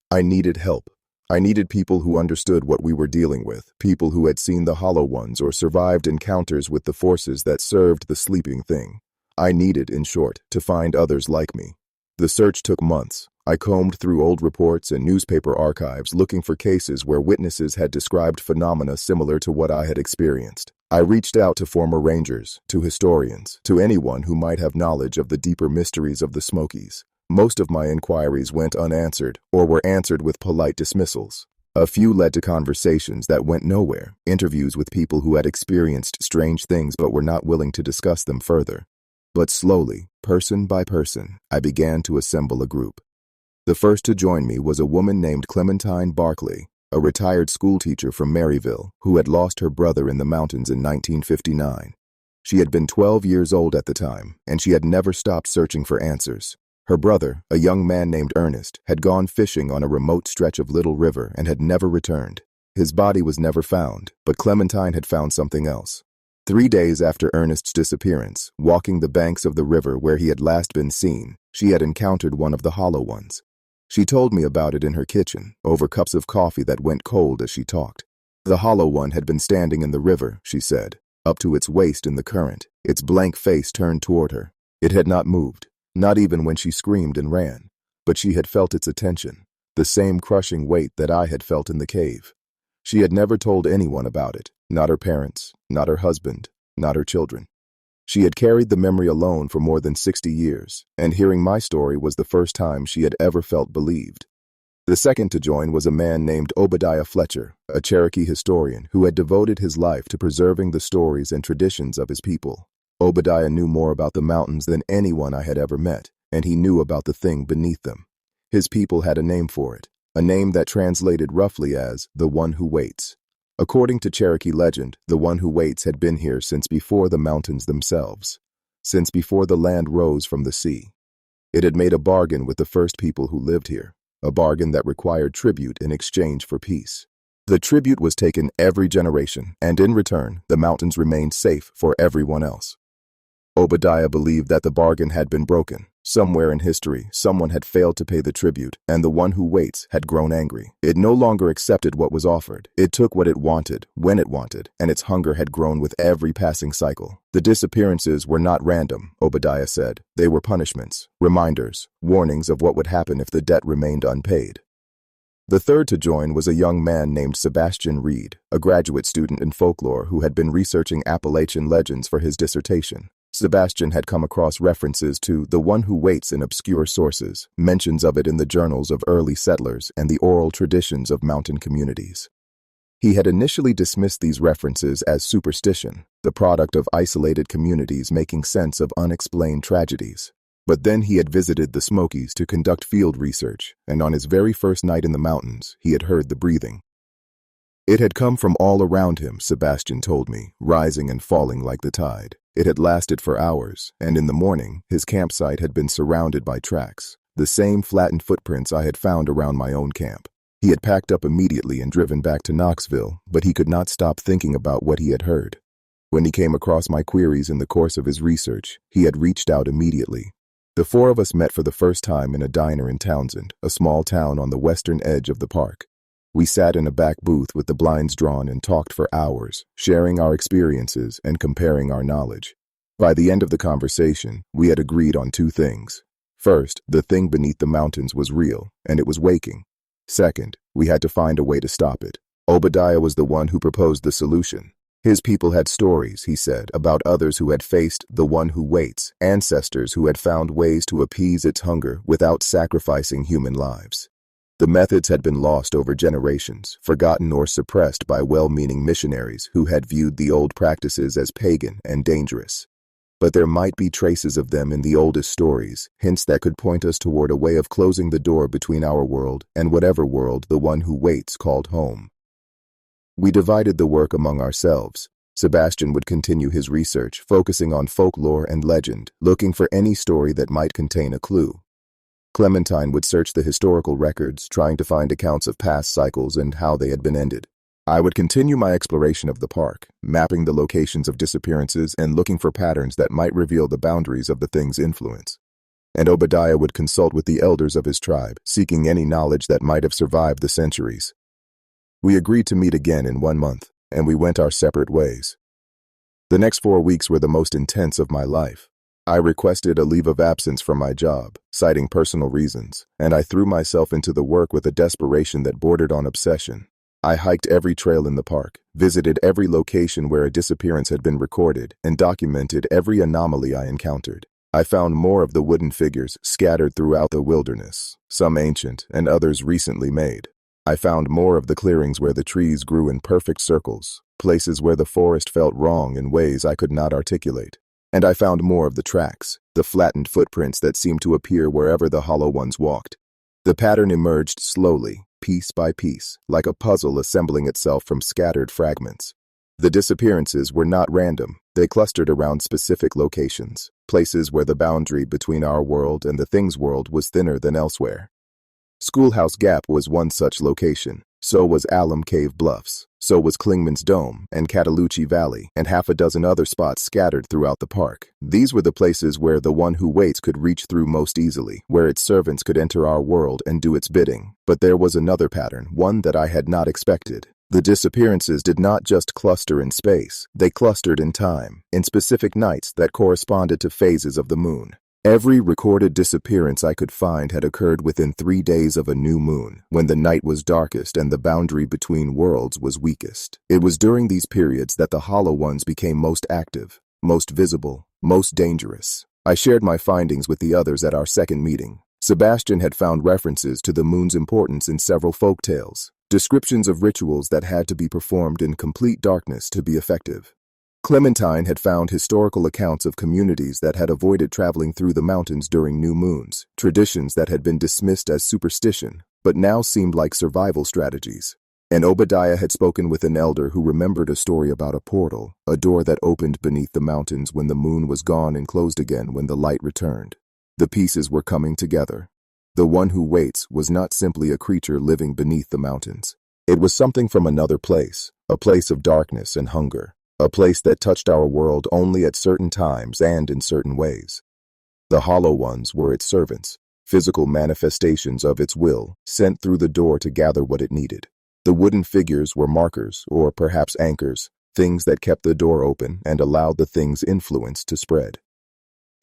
I needed help. I needed people who understood what we were dealing with, people who had seen the hollow ones or survived encounters with the forces that served the sleeping thing. I needed, in short, to find others like me. The search took months. I combed through old reports and newspaper archives looking for cases where witnesses had described phenomena similar to what I had experienced. I reached out to former rangers, to historians, to anyone who might have knowledge of the deeper mysteries of the Smokies. Most of my inquiries went unanswered or were answered with polite dismissals. A few led to conversations that went nowhere, interviews with people who had experienced strange things but were not willing to discuss them further. But slowly, person by person, I began to assemble a group. The first to join me was a woman named Clementine Barkley, a retired schoolteacher from Maryville who had lost her brother in the mountains in 1959. She had been 12 years old at the time, and she had never stopped searching for answers. Her brother, a young man named Ernest, had gone fishing on a remote stretch of Little River and had never returned. His body was never found, but Clementine had found something else. 3 days after Ernest's disappearance, walking the banks of the river where he had last been seen, she had encountered one of the hollow ones. She told me about it in her kitchen, over cups of coffee that went cold as she talked. The hollow one had been standing in the river, she said, up to its waist in the current, its blank face turned toward her. It had not moved. Not even when she screamed and ran, but she had felt its attention, the same crushing weight that I had felt in the cave. She had never told anyone about it, not her parents, not her husband, not her children. She had carried the memory alone for more than 60 years, and hearing my story was the first time she had ever felt believed. The second to join was a man named Obadiah Fletcher, a Cherokee historian who had devoted his life to preserving the stories and traditions of his people. Obadiah knew more about the mountains than anyone I had ever met, and he knew about the thing beneath them. His people had a name for it, a name that translated roughly as the one who waits. According to Cherokee legend, the one who waits had been here since before the mountains themselves, since before the land rose from the sea. It had made a bargain with the first people who lived here, a bargain that required tribute in exchange for peace. The tribute was taken every generation, and in return, the mountains remained safe for everyone else. Obadiah believed that the bargain had been broken. Somewhere in history, someone had failed to pay the tribute, and the one who waits had grown angry. It no longer accepted what was offered. It took what it wanted, when it wanted, and its hunger had grown with every passing cycle. The disappearances were not random, Obadiah said. They were punishments, reminders, warnings of what would happen if the debt remained unpaid. The third to join was a young man named Sebastian Reed, a graduate student in folklore who had been researching Appalachian legends for his dissertation. Sebastian had come across references to the one who waits in obscure sources, mentions of it in the journals of early settlers and the oral traditions of mountain communities. He had initially dismissed these references as superstition, the product of isolated communities making sense of unexplained tragedies. But then he had visited the Smokies to conduct field research, and on his very first night in the mountains, he had heard the breathing. It had come from all around him, Sebastian told me, rising and falling like the tide. It had lasted for hours, and in the morning, his campsite had been surrounded by tracks, the same flattened footprints I had found around my own camp. He had packed up immediately and driven back to Knoxville, but he could not stop thinking about what he had heard. When he came across my queries in the course of his research, he had reached out immediately. The four of us met for the first time in a diner in Townsend, a small town on the western edge of the park. We sat in a back booth with the blinds drawn and talked for hours, sharing our experiences and comparing our knowledge. By the end of the conversation, we had agreed on two things. First, the thing beneath the mountains was real, and it was waking. Second, we had to find a way to stop it. Obadiah was the one who proposed the solution. His people had stories, he said, about others who had faced the one who waits, ancestors who had found ways to appease its hunger without sacrificing human lives. The methods had been lost over generations, forgotten or suppressed by well-meaning missionaries who had viewed the old practices as pagan and dangerous. But there might be traces of them in the oldest stories, hints that could point us toward a way of closing the door between our world and whatever world the one who waits called home. We divided the work among ourselves. Sebastian would continue his research, focusing on folklore and legend, looking for any story that might contain a clue. Clementine would search the historical records, trying to find accounts of past cycles and how they had been ended. I would continue my exploration of the park, mapping the locations of disappearances and looking for patterns that might reveal the boundaries of the thing's influence. And Obadiah would consult with the elders of his tribe, seeking any knowledge that might have survived the centuries. We agreed to meet again in 1 month, and we went our separate ways. The next 4 weeks were the most intense of my life. I requested a leave of absence from my job, citing personal reasons, and I threw myself into the work with a desperation that bordered on obsession. I hiked every trail in the park, visited every location where a disappearance had been recorded, and documented every anomaly I encountered. I found more of the wooden figures scattered throughout the wilderness, some ancient and others recently made. I found more of the clearings where the trees grew in perfect circles, places where the forest felt wrong in ways I could not articulate. And I found more of the tracks, the flattened footprints that seemed to appear wherever the hollow ones walked. The pattern emerged slowly, piece by piece, like a puzzle assembling itself from scattered fragments. The disappearances were not random. They clustered around specific locations, places where the boundary between our world and the thing's world was thinner than elsewhere. Schoolhouse Gap was one such location. So was Alum Cave Bluffs. So was Klingman's Dome and Cataloochee Valley and half a dozen other spots scattered throughout the park. These were the places where the one who waits could reach through most easily, where its servants could enter our world and do its bidding. But there was another pattern, one that I had not expected. The disappearances did not just cluster in space, they clustered in time, in specific nights that corresponded to phases of the moon. Every recorded disappearance I could find had occurred within 3 days of a new moon, when the night was darkest and the boundary between worlds was weakest. It was during these periods that the Hollow Ones became most active, most visible, most dangerous. I shared my findings with the others at our second meeting. Sebastian had found references to the moon's importance in several folk tales, descriptions of rituals that had to be performed in complete darkness to be effective. Clementine had found historical accounts of communities that had avoided traveling through the mountains during new moons, traditions that had been dismissed as superstition, but now seemed like survival strategies. And Obadiah had spoken with an elder who remembered a story about a portal, a door that opened beneath the mountains when the moon was gone and closed again when the light returned. The pieces were coming together. The one who waits was not simply a creature living beneath the mountains. It was something from another place, a place of darkness and hunger. A place that touched our world only at certain times and in certain ways. The Hollow Ones were its servants, physical manifestations of its will, sent through the door to gather what it needed. The wooden figures were markers, or perhaps anchors, things that kept the door open and allowed the thing's influence to spread.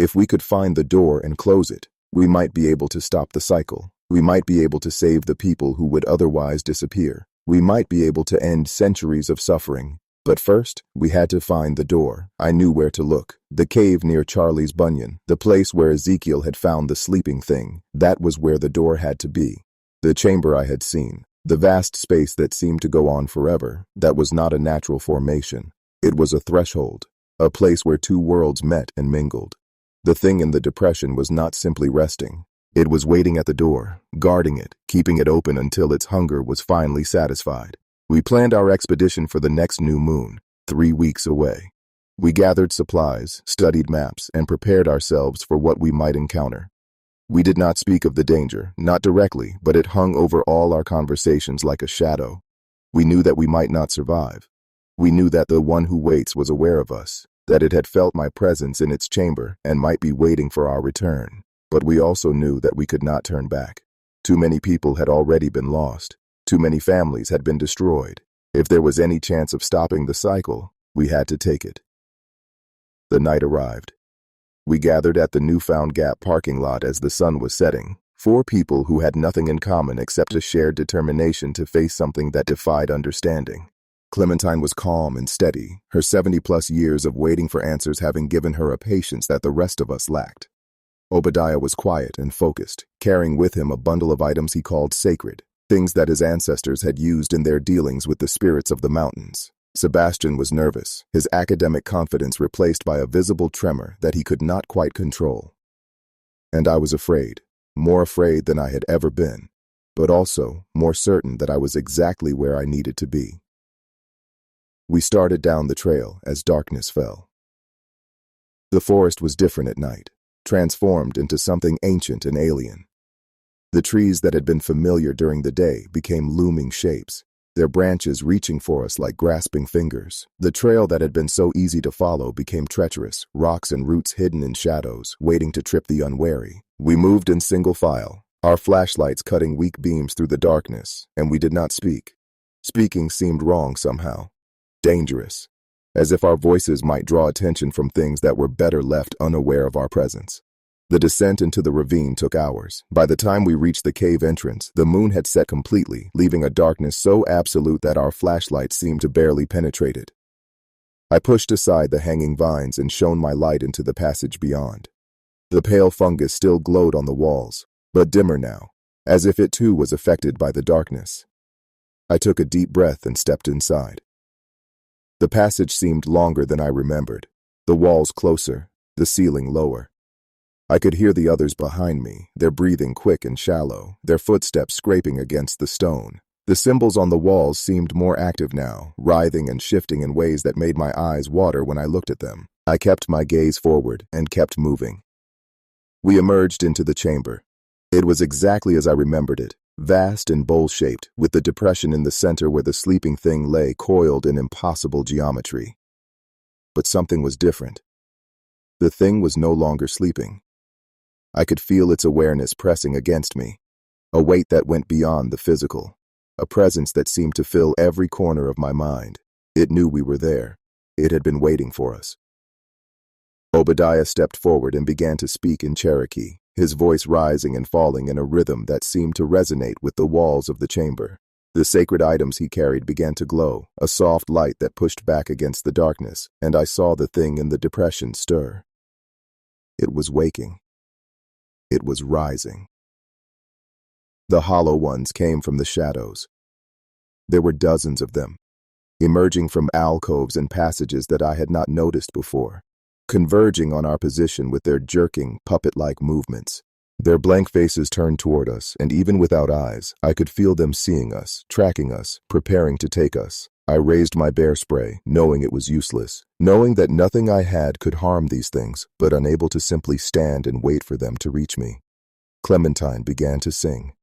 If we could find the door and close it, we might be able to stop the cycle. We might be able to save the people who would otherwise disappear. We might be able to end centuries of suffering. But first, we had to find the door. I knew where to look. The cave near Charlie's Bunyan, the place where Ezekiel had found the sleeping thing, that was where the door had to be. The chamber I had seen, the vast space that seemed to go on forever, that was not a natural formation. It was a threshold, a place where two worlds met and mingled. The thing in the depression was not simply resting. It was waiting at the door, guarding it, keeping it open until its hunger was finally satisfied. We planned our expedition for the next new moon, 3 weeks away. We gathered supplies, studied maps, and prepared ourselves for what we might encounter. We did not speak of the danger, not directly, but it hung over all our conversations like a shadow. We knew that we might not survive. We knew that the one who waits was aware of us, that it had felt my presence in its chamber and might be waiting for our return. But we also knew that we could not turn back. Too many people had already been lost. Too many families had been destroyed. If there was any chance of stopping the cycle, we had to take it. The night arrived. We gathered at the newfound Gap parking lot as the sun was setting, 4 people who had nothing in common except a shared determination to face something that defied understanding. Clementine was calm and steady, her 70-plus years of waiting for answers having given her a patience that the rest of us lacked. Obadiah was quiet and focused, carrying with him a bundle of items he called sacred, things that his ancestors had used in their dealings with the spirits of the mountains. Sebastian was nervous, his academic confidence replaced by a visible tremor that he could not quite control. And I was afraid, more afraid than I had ever been, but also more certain that I was exactly where I needed to be. We started down the trail as darkness fell. The forest was different at night, transformed into something ancient and alien. The trees that had been familiar during the day became looming shapes, their branches reaching for us like grasping fingers. The trail that had been so easy to follow became treacherous, rocks and roots hidden in shadows, waiting to trip the unwary. We moved in single file, our flashlights cutting weak beams through the darkness, and we did not speak. Speaking seemed wrong somehow, dangerous, as if our voices might draw attention from things that were better left unaware of our presence. The descent into the ravine took hours. By the time we reached the cave entrance, the moon had set completely, leaving a darkness so absolute that our flashlights seemed to barely penetrate it. I pushed aside the hanging vines and shone my light into the passage beyond. The pale fungus still glowed on the walls, but dimmer now, as if it too was affected by the darkness. I took a deep breath and stepped inside. The passage seemed longer than I remembered, the walls closer, the ceiling lower. I could hear the others behind me, their breathing quick and shallow, their footsteps scraping against the stone. The symbols on the walls seemed more active now, writhing and shifting in ways that made my eyes water when I looked at them. I kept my gaze forward and kept moving. We emerged into the chamber. It was exactly as I remembered it, vast and bowl-shaped, with the depression in the center where the sleeping thing lay coiled in impossible geometry. But something was different. The thing was no longer sleeping. I could feel its awareness pressing against me, a weight that went beyond the physical, a presence that seemed to fill every corner of my mind. It knew we were there. It had been waiting for us. Obadiah stepped forward and began to speak in Cherokee, his voice rising and falling in a rhythm that seemed to resonate with the walls of the chamber. The sacred items he carried began to glow, a soft light that pushed back against the darkness, and I saw the thing in the depression stir. It was waking. It was rising. The hollow ones came from the shadows. There were dozens of them, emerging from alcoves and passages that I had not noticed before, converging on our position with their jerking, puppet-like movements. Their blank faces turned toward us, and even without eyes, I could feel them seeing us, tracking us, preparing to take us. I raised my bear spray, knowing it was useless, knowing that nothing I had could harm these things, but unable to simply stand and wait for them to reach me. Clementine began to sing.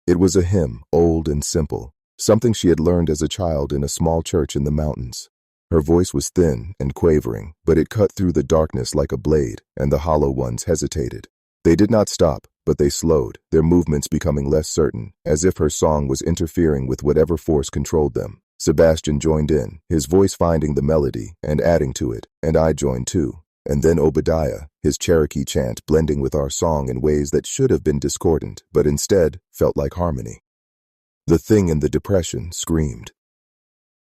It was a hymn, old and simple, something she had learned as a child in a small church in the mountains. Her voice was thin and quavering, but it cut through the darkness like a blade, and the hollow ones hesitated. They did not stop, but they slowed, their movements becoming less certain, as if her song was interfering with whatever force controlled them. Sebastian joined in, his voice finding the melody and adding to it, and I joined too. And then Obadiah, his Cherokee chant blending with our song in ways that should have been discordant, but instead felt like harmony. The thing in the depression screamed.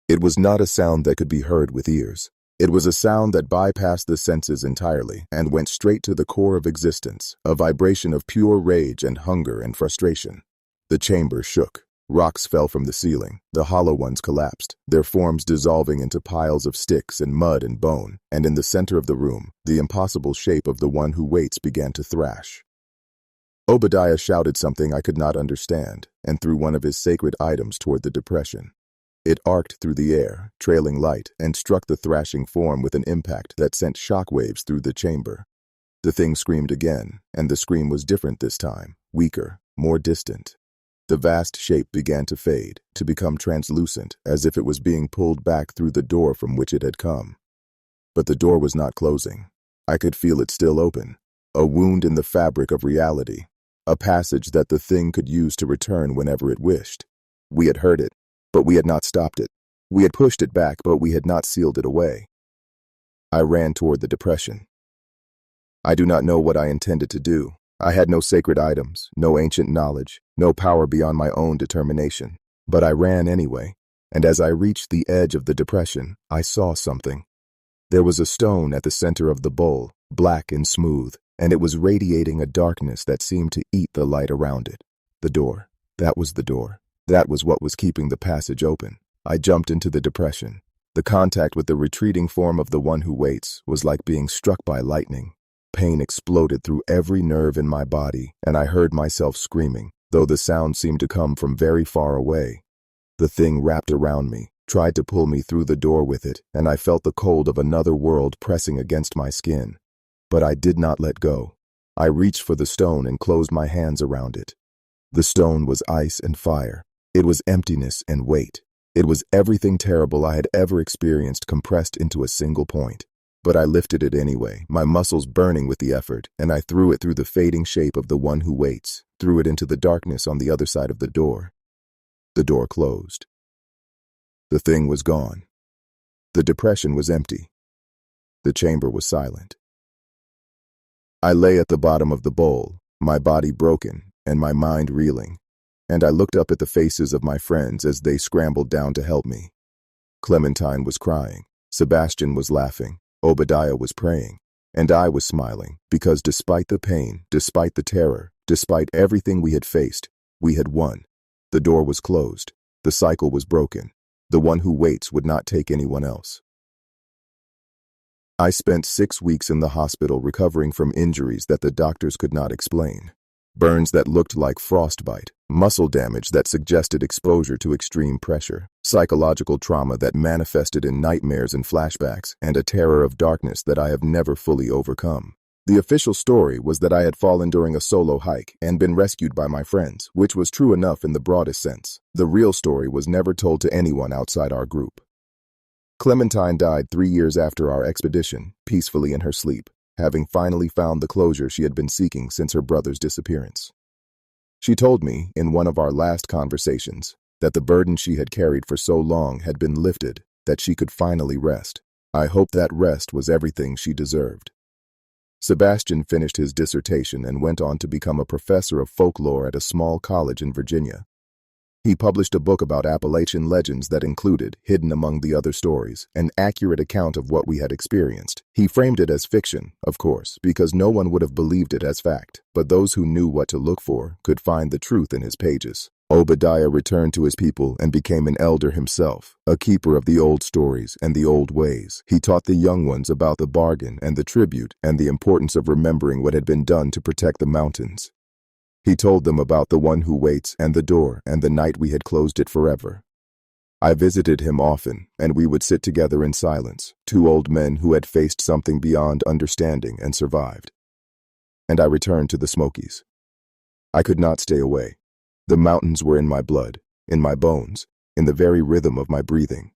It was not a sound that could be heard with ears. It was a sound that bypassed the senses entirely and went straight to the core of existence, a vibration of pure rage and hunger and frustration. The chamber shook. Rocks fell from the ceiling. The hollow ones collapsed, their forms dissolving into piles of sticks and mud and bone, and in the center of the room, the impossible shape of the one who waits began to thrash. Obadiah shouted something I could not understand and threw one of his sacred items toward the depression. It arced through the air, trailing light, and struck the thrashing form with an impact that sent shockwaves through the chamber. The thing screamed again, and the scream was different this time, weaker, more distant. The vast shape began to fade, to become translucent, as if it was being pulled back through the door from which it had come. But the door was not closing. I could feel it still open, a wound in the fabric of reality, a passage that the thing could use to return whenever it wished. We had heard it, but we had not stopped it. We had pushed it back, but we had not sealed it away. I ran toward the depression. I do not know what I intended to do. I had no sacred items, no ancient knowledge, no power beyond my own determination. But I ran anyway, and as I reached the edge of the depression, I saw something. There was a stone at the center of the bowl, black and smooth, and it was radiating a darkness that seemed to eat the light around it. The door. That was the door. That was what was keeping the passage open. I jumped into the depression. The contact with the retreating form of the one who waits was like being struck by lightning. Pain exploded through every nerve in my body, and I heard myself screaming, though the sound seemed to come from very far away. The thing wrapped around me, tried to pull me through the door with it, and I felt the cold of another world pressing against my skin. But I did not let go. I reached for the stone and closed my hands around it. The stone was ice and fire. It was emptiness and weight. It was everything terrible I had ever experienced compressed into a single point. But I lifted it anyway, my muscles burning with the effort, and I threw it through the fading shape of the one who waits, threw it into the darkness on the other side of the door. The door closed. The thing was gone. The depression was empty. The chamber was silent. I lay at the bottom of the bowl, my body broken and my mind reeling, and I looked up at the faces of my friends as they scrambled down to help me. Clementine was crying, Sebastian was laughing, Obadiah was praying, and I was smiling, because despite the pain, despite the terror, despite everything we had faced, we had won. The door was closed. The cycle was broken. The one who waits would not take anyone else. I spent 6 weeks in the hospital recovering from injuries that the doctors could not explain. Burns that looked like frostbite, muscle damage that suggested exposure to extreme pressure, psychological trauma that manifested in nightmares and flashbacks, and a terror of darkness that I have never fully overcome. The official story was that I had fallen during a solo hike and been rescued by my friends, which was true enough in the broadest sense. The real story was never told to anyone outside our group. Clementine died 3 years after our expedition, peacefully in her sleep, having finally found the closure she had been seeking since her brother's disappearance. She told me, in one of our last conversations, that the burden she had carried for so long had been lifted, that she could finally rest. I hoped that rest was everything she deserved. Sebastian finished his dissertation and went on to become a professor of folklore at a small college in Virginia. He published a book about Appalachian legends that included, hidden among the other stories, an accurate account of what we had experienced. He framed it as fiction, of course, because no one would have believed it as fact, but those who knew what to look for could find the truth in his pages. Obadiah returned to his people and became an elder himself, a keeper of the old stories and the old ways. He taught the young ones about the bargain and the tribute and the importance of remembering what had been done to protect the mountains. He told them about the one who waits and the door and the night we had closed it forever. I visited him often, and we would sit together in silence, 2 old men who had faced something beyond understanding and survived. And I returned to the Smokies. I could not stay away. The mountains were in my blood, in my bones, in the very rhythm of my breathing.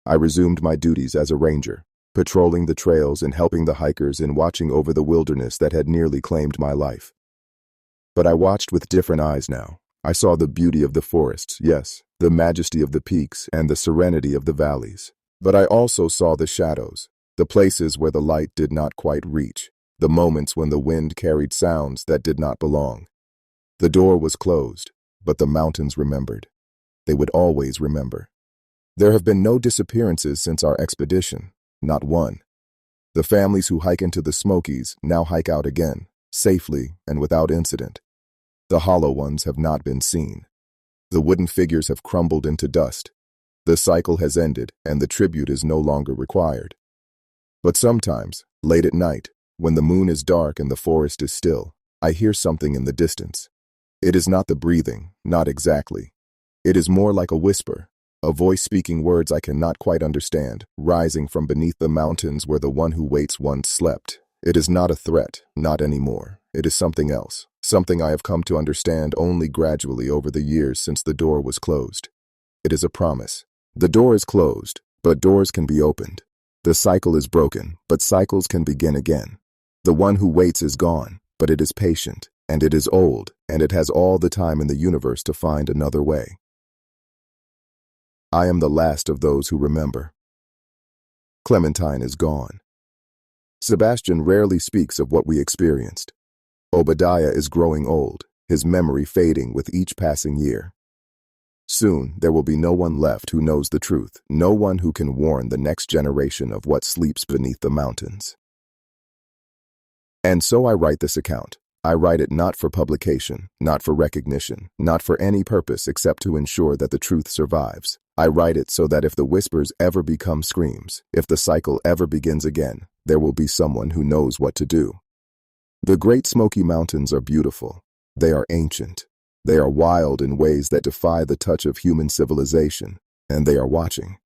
I resumed my duties as a ranger, patrolling the trails and helping the hikers and watching over the wilderness that had nearly claimed my life. But I watched with different eyes now. I saw the beauty of the forests, yes, the majesty of the peaks and the serenity of the valleys. But I also saw the shadows, the places where the light did not quite reach, the moments when the wind carried sounds that did not belong. The door was closed, but the mountains remembered. They would always remember. There have been no disappearances since our expedition, not one. The families who hike into the Smokies now hike out again, safely and without incident. The hollow ones have not been seen. The wooden figures have crumbled into dust. The cycle has ended, and the tribute is no longer required. But sometimes, late at night, when the moon is dark and the forest is still, I hear something in the distance. It is not the breathing, not exactly. It is more like a whisper, a voice speaking words I cannot quite understand, rising from beneath the mountains where the one who waits once slept. It is not a threat, not anymore. It is something else, something I have come to understand only gradually over the years since the door was closed. It is a promise. The door is closed, but doors can be opened. The cycle is broken, but cycles can begin again. The one who waits is gone, but it is patient, and it is old, and it has all the time in the universe to find another way. I am the last of those who remember. Clementine is gone. Sebastian rarely speaks of what we experienced. Obadiah is growing old, his memory fading with each passing year. Soon, there will be no one left who knows the truth, no one who can warn the next generation of what sleeps beneath the mountains. And so I write this account. I write it not for publication, not for recognition, not for any purpose except to ensure that the truth survives. I write it so that if the whispers ever become screams, if the cycle ever begins again, there will be someone who knows what to do. The Great Smoky Mountains are beautiful. They are ancient. They are wild in ways that defy the touch of human civilization, and they are watching.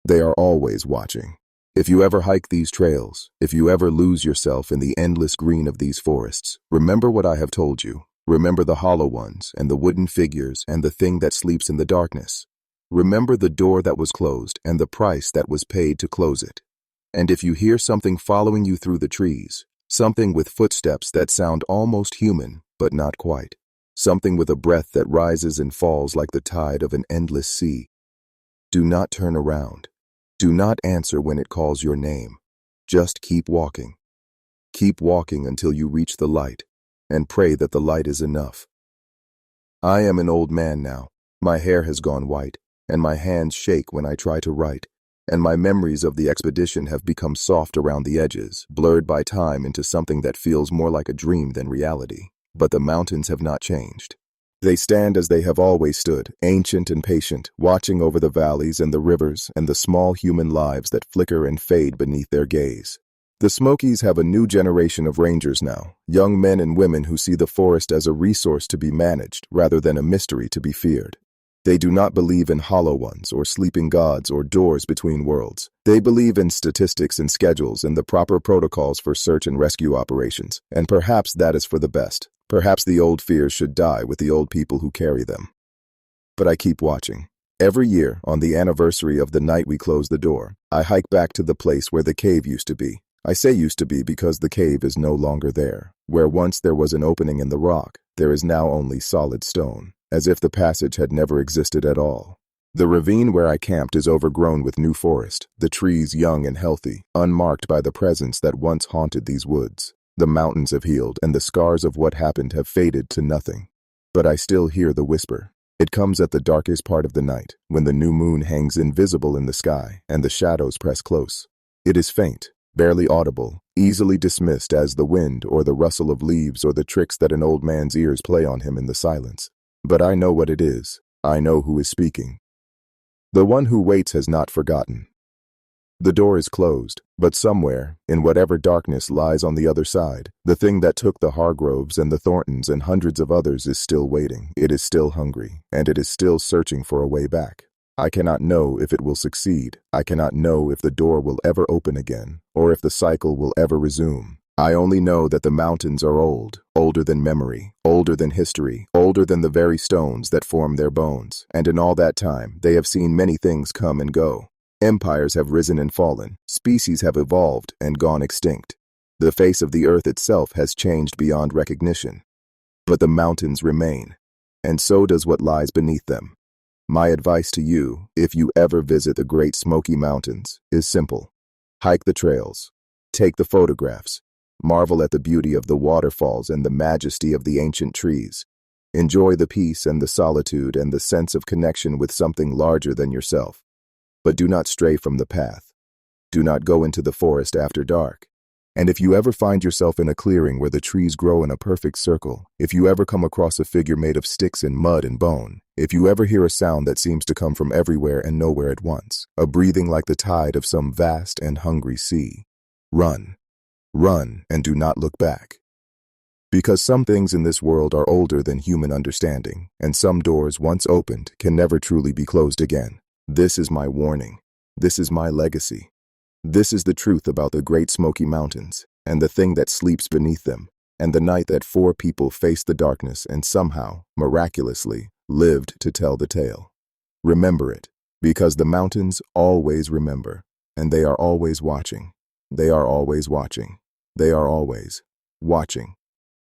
They are always watching. If you ever hike these trails, if you ever lose yourself in the endless green of these forests, remember what I have told you. Remember the hollow ones and the wooden figures and the thing that sleeps in the darkness. Remember the door that was closed and the price that was paid to close it. And if you hear something following you through the trees, something with footsteps that sound almost human, but not quite, something with a breath that rises and falls like the tide of an endless sea, do not turn around. Do not answer when it calls your name. Just keep walking. Keep walking until you reach the light, and pray that the light is enough. I am an old man now. My hair has gone white, and my hands shake when I try to write, and my memories of the expedition have become soft around the edges, blurred by time into something that feels more like a dream than reality. But the mountains have not changed. They stand as they have always stood, ancient and patient, watching over the valleys and the rivers and the small human lives that flicker and fade beneath their gaze. The Smokies have a new generation of rangers now, young men and women who see the forest as a resource to be managed rather than a mystery to be feared. They do not believe in hollow ones or sleeping gods or doors between worlds. They believe in statistics and schedules and the proper protocols for search and rescue operations, and perhaps that is for the best. Perhaps the old fears should die with the old people who carry them. But I keep watching. Every year, on the anniversary of the night we close the door, I hike back to the place where the cave used to be. I say used to be because the cave is no longer there. Where once there was an opening in the rock, there is now only solid stone, as if the passage had never existed at all. The ravine where I camped is overgrown with new forest, the trees young and healthy, unmarked by the presence that once haunted these woods. The mountains have healed, and the scars of what happened have faded to nothing. But I still hear the whisper. It comes at the darkest part of the night, when the new moon hangs invisible in the sky, and the shadows press close. It is faint, barely audible, easily dismissed as the wind or the rustle of leaves or the tricks that an old man's ears play on him in the silence. But I know what it is. I know who is speaking. The one who waits has not forgotten. The door is closed, but somewhere, in whatever darkness lies on the other side, the thing that took the Hargroves and the Thorntons and hundreds of others is still waiting. It is still hungry, and it is still searching for a way back. I cannot know if it will succeed. I cannot know if the door will ever open again, or if the cycle will ever resume. I only know that the mountains are old, older than memory, older than history, older than the very stones that form their bones, and in all that time, they have seen many things come and go. Empires have risen and fallen, species have evolved and gone extinct. The face of the earth itself has changed beyond recognition. But the mountains remain, and so does what lies beneath them. My advice to you, if you ever visit the Great Smoky Mountains, is simple. Hike the trails, take the photographs, marvel at the beauty of the waterfalls and the majesty of the ancient trees. Enjoy the peace and the solitude and the sense of connection with something larger than yourself. But do not stray from the path. Do not go into the forest after dark. And if you ever find yourself in a clearing where the trees grow in a perfect circle, if you ever come across a figure made of sticks and mud and bone, if you ever hear a sound that seems to come from everywhere and nowhere at once, a breathing like the tide of some vast and hungry sea, run. Run and do not look back. Because some things in this world are older than human understanding, and some doors once opened can never truly be closed again. This is my warning. This is my legacy. This is the truth about the Great Smoky Mountains, and the thing that sleeps beneath them, and the night that 4 people faced the darkness and somehow, miraculously, lived to tell the tale. Remember it, because the mountains always remember, and they are always watching. They are always watching. They are always watching.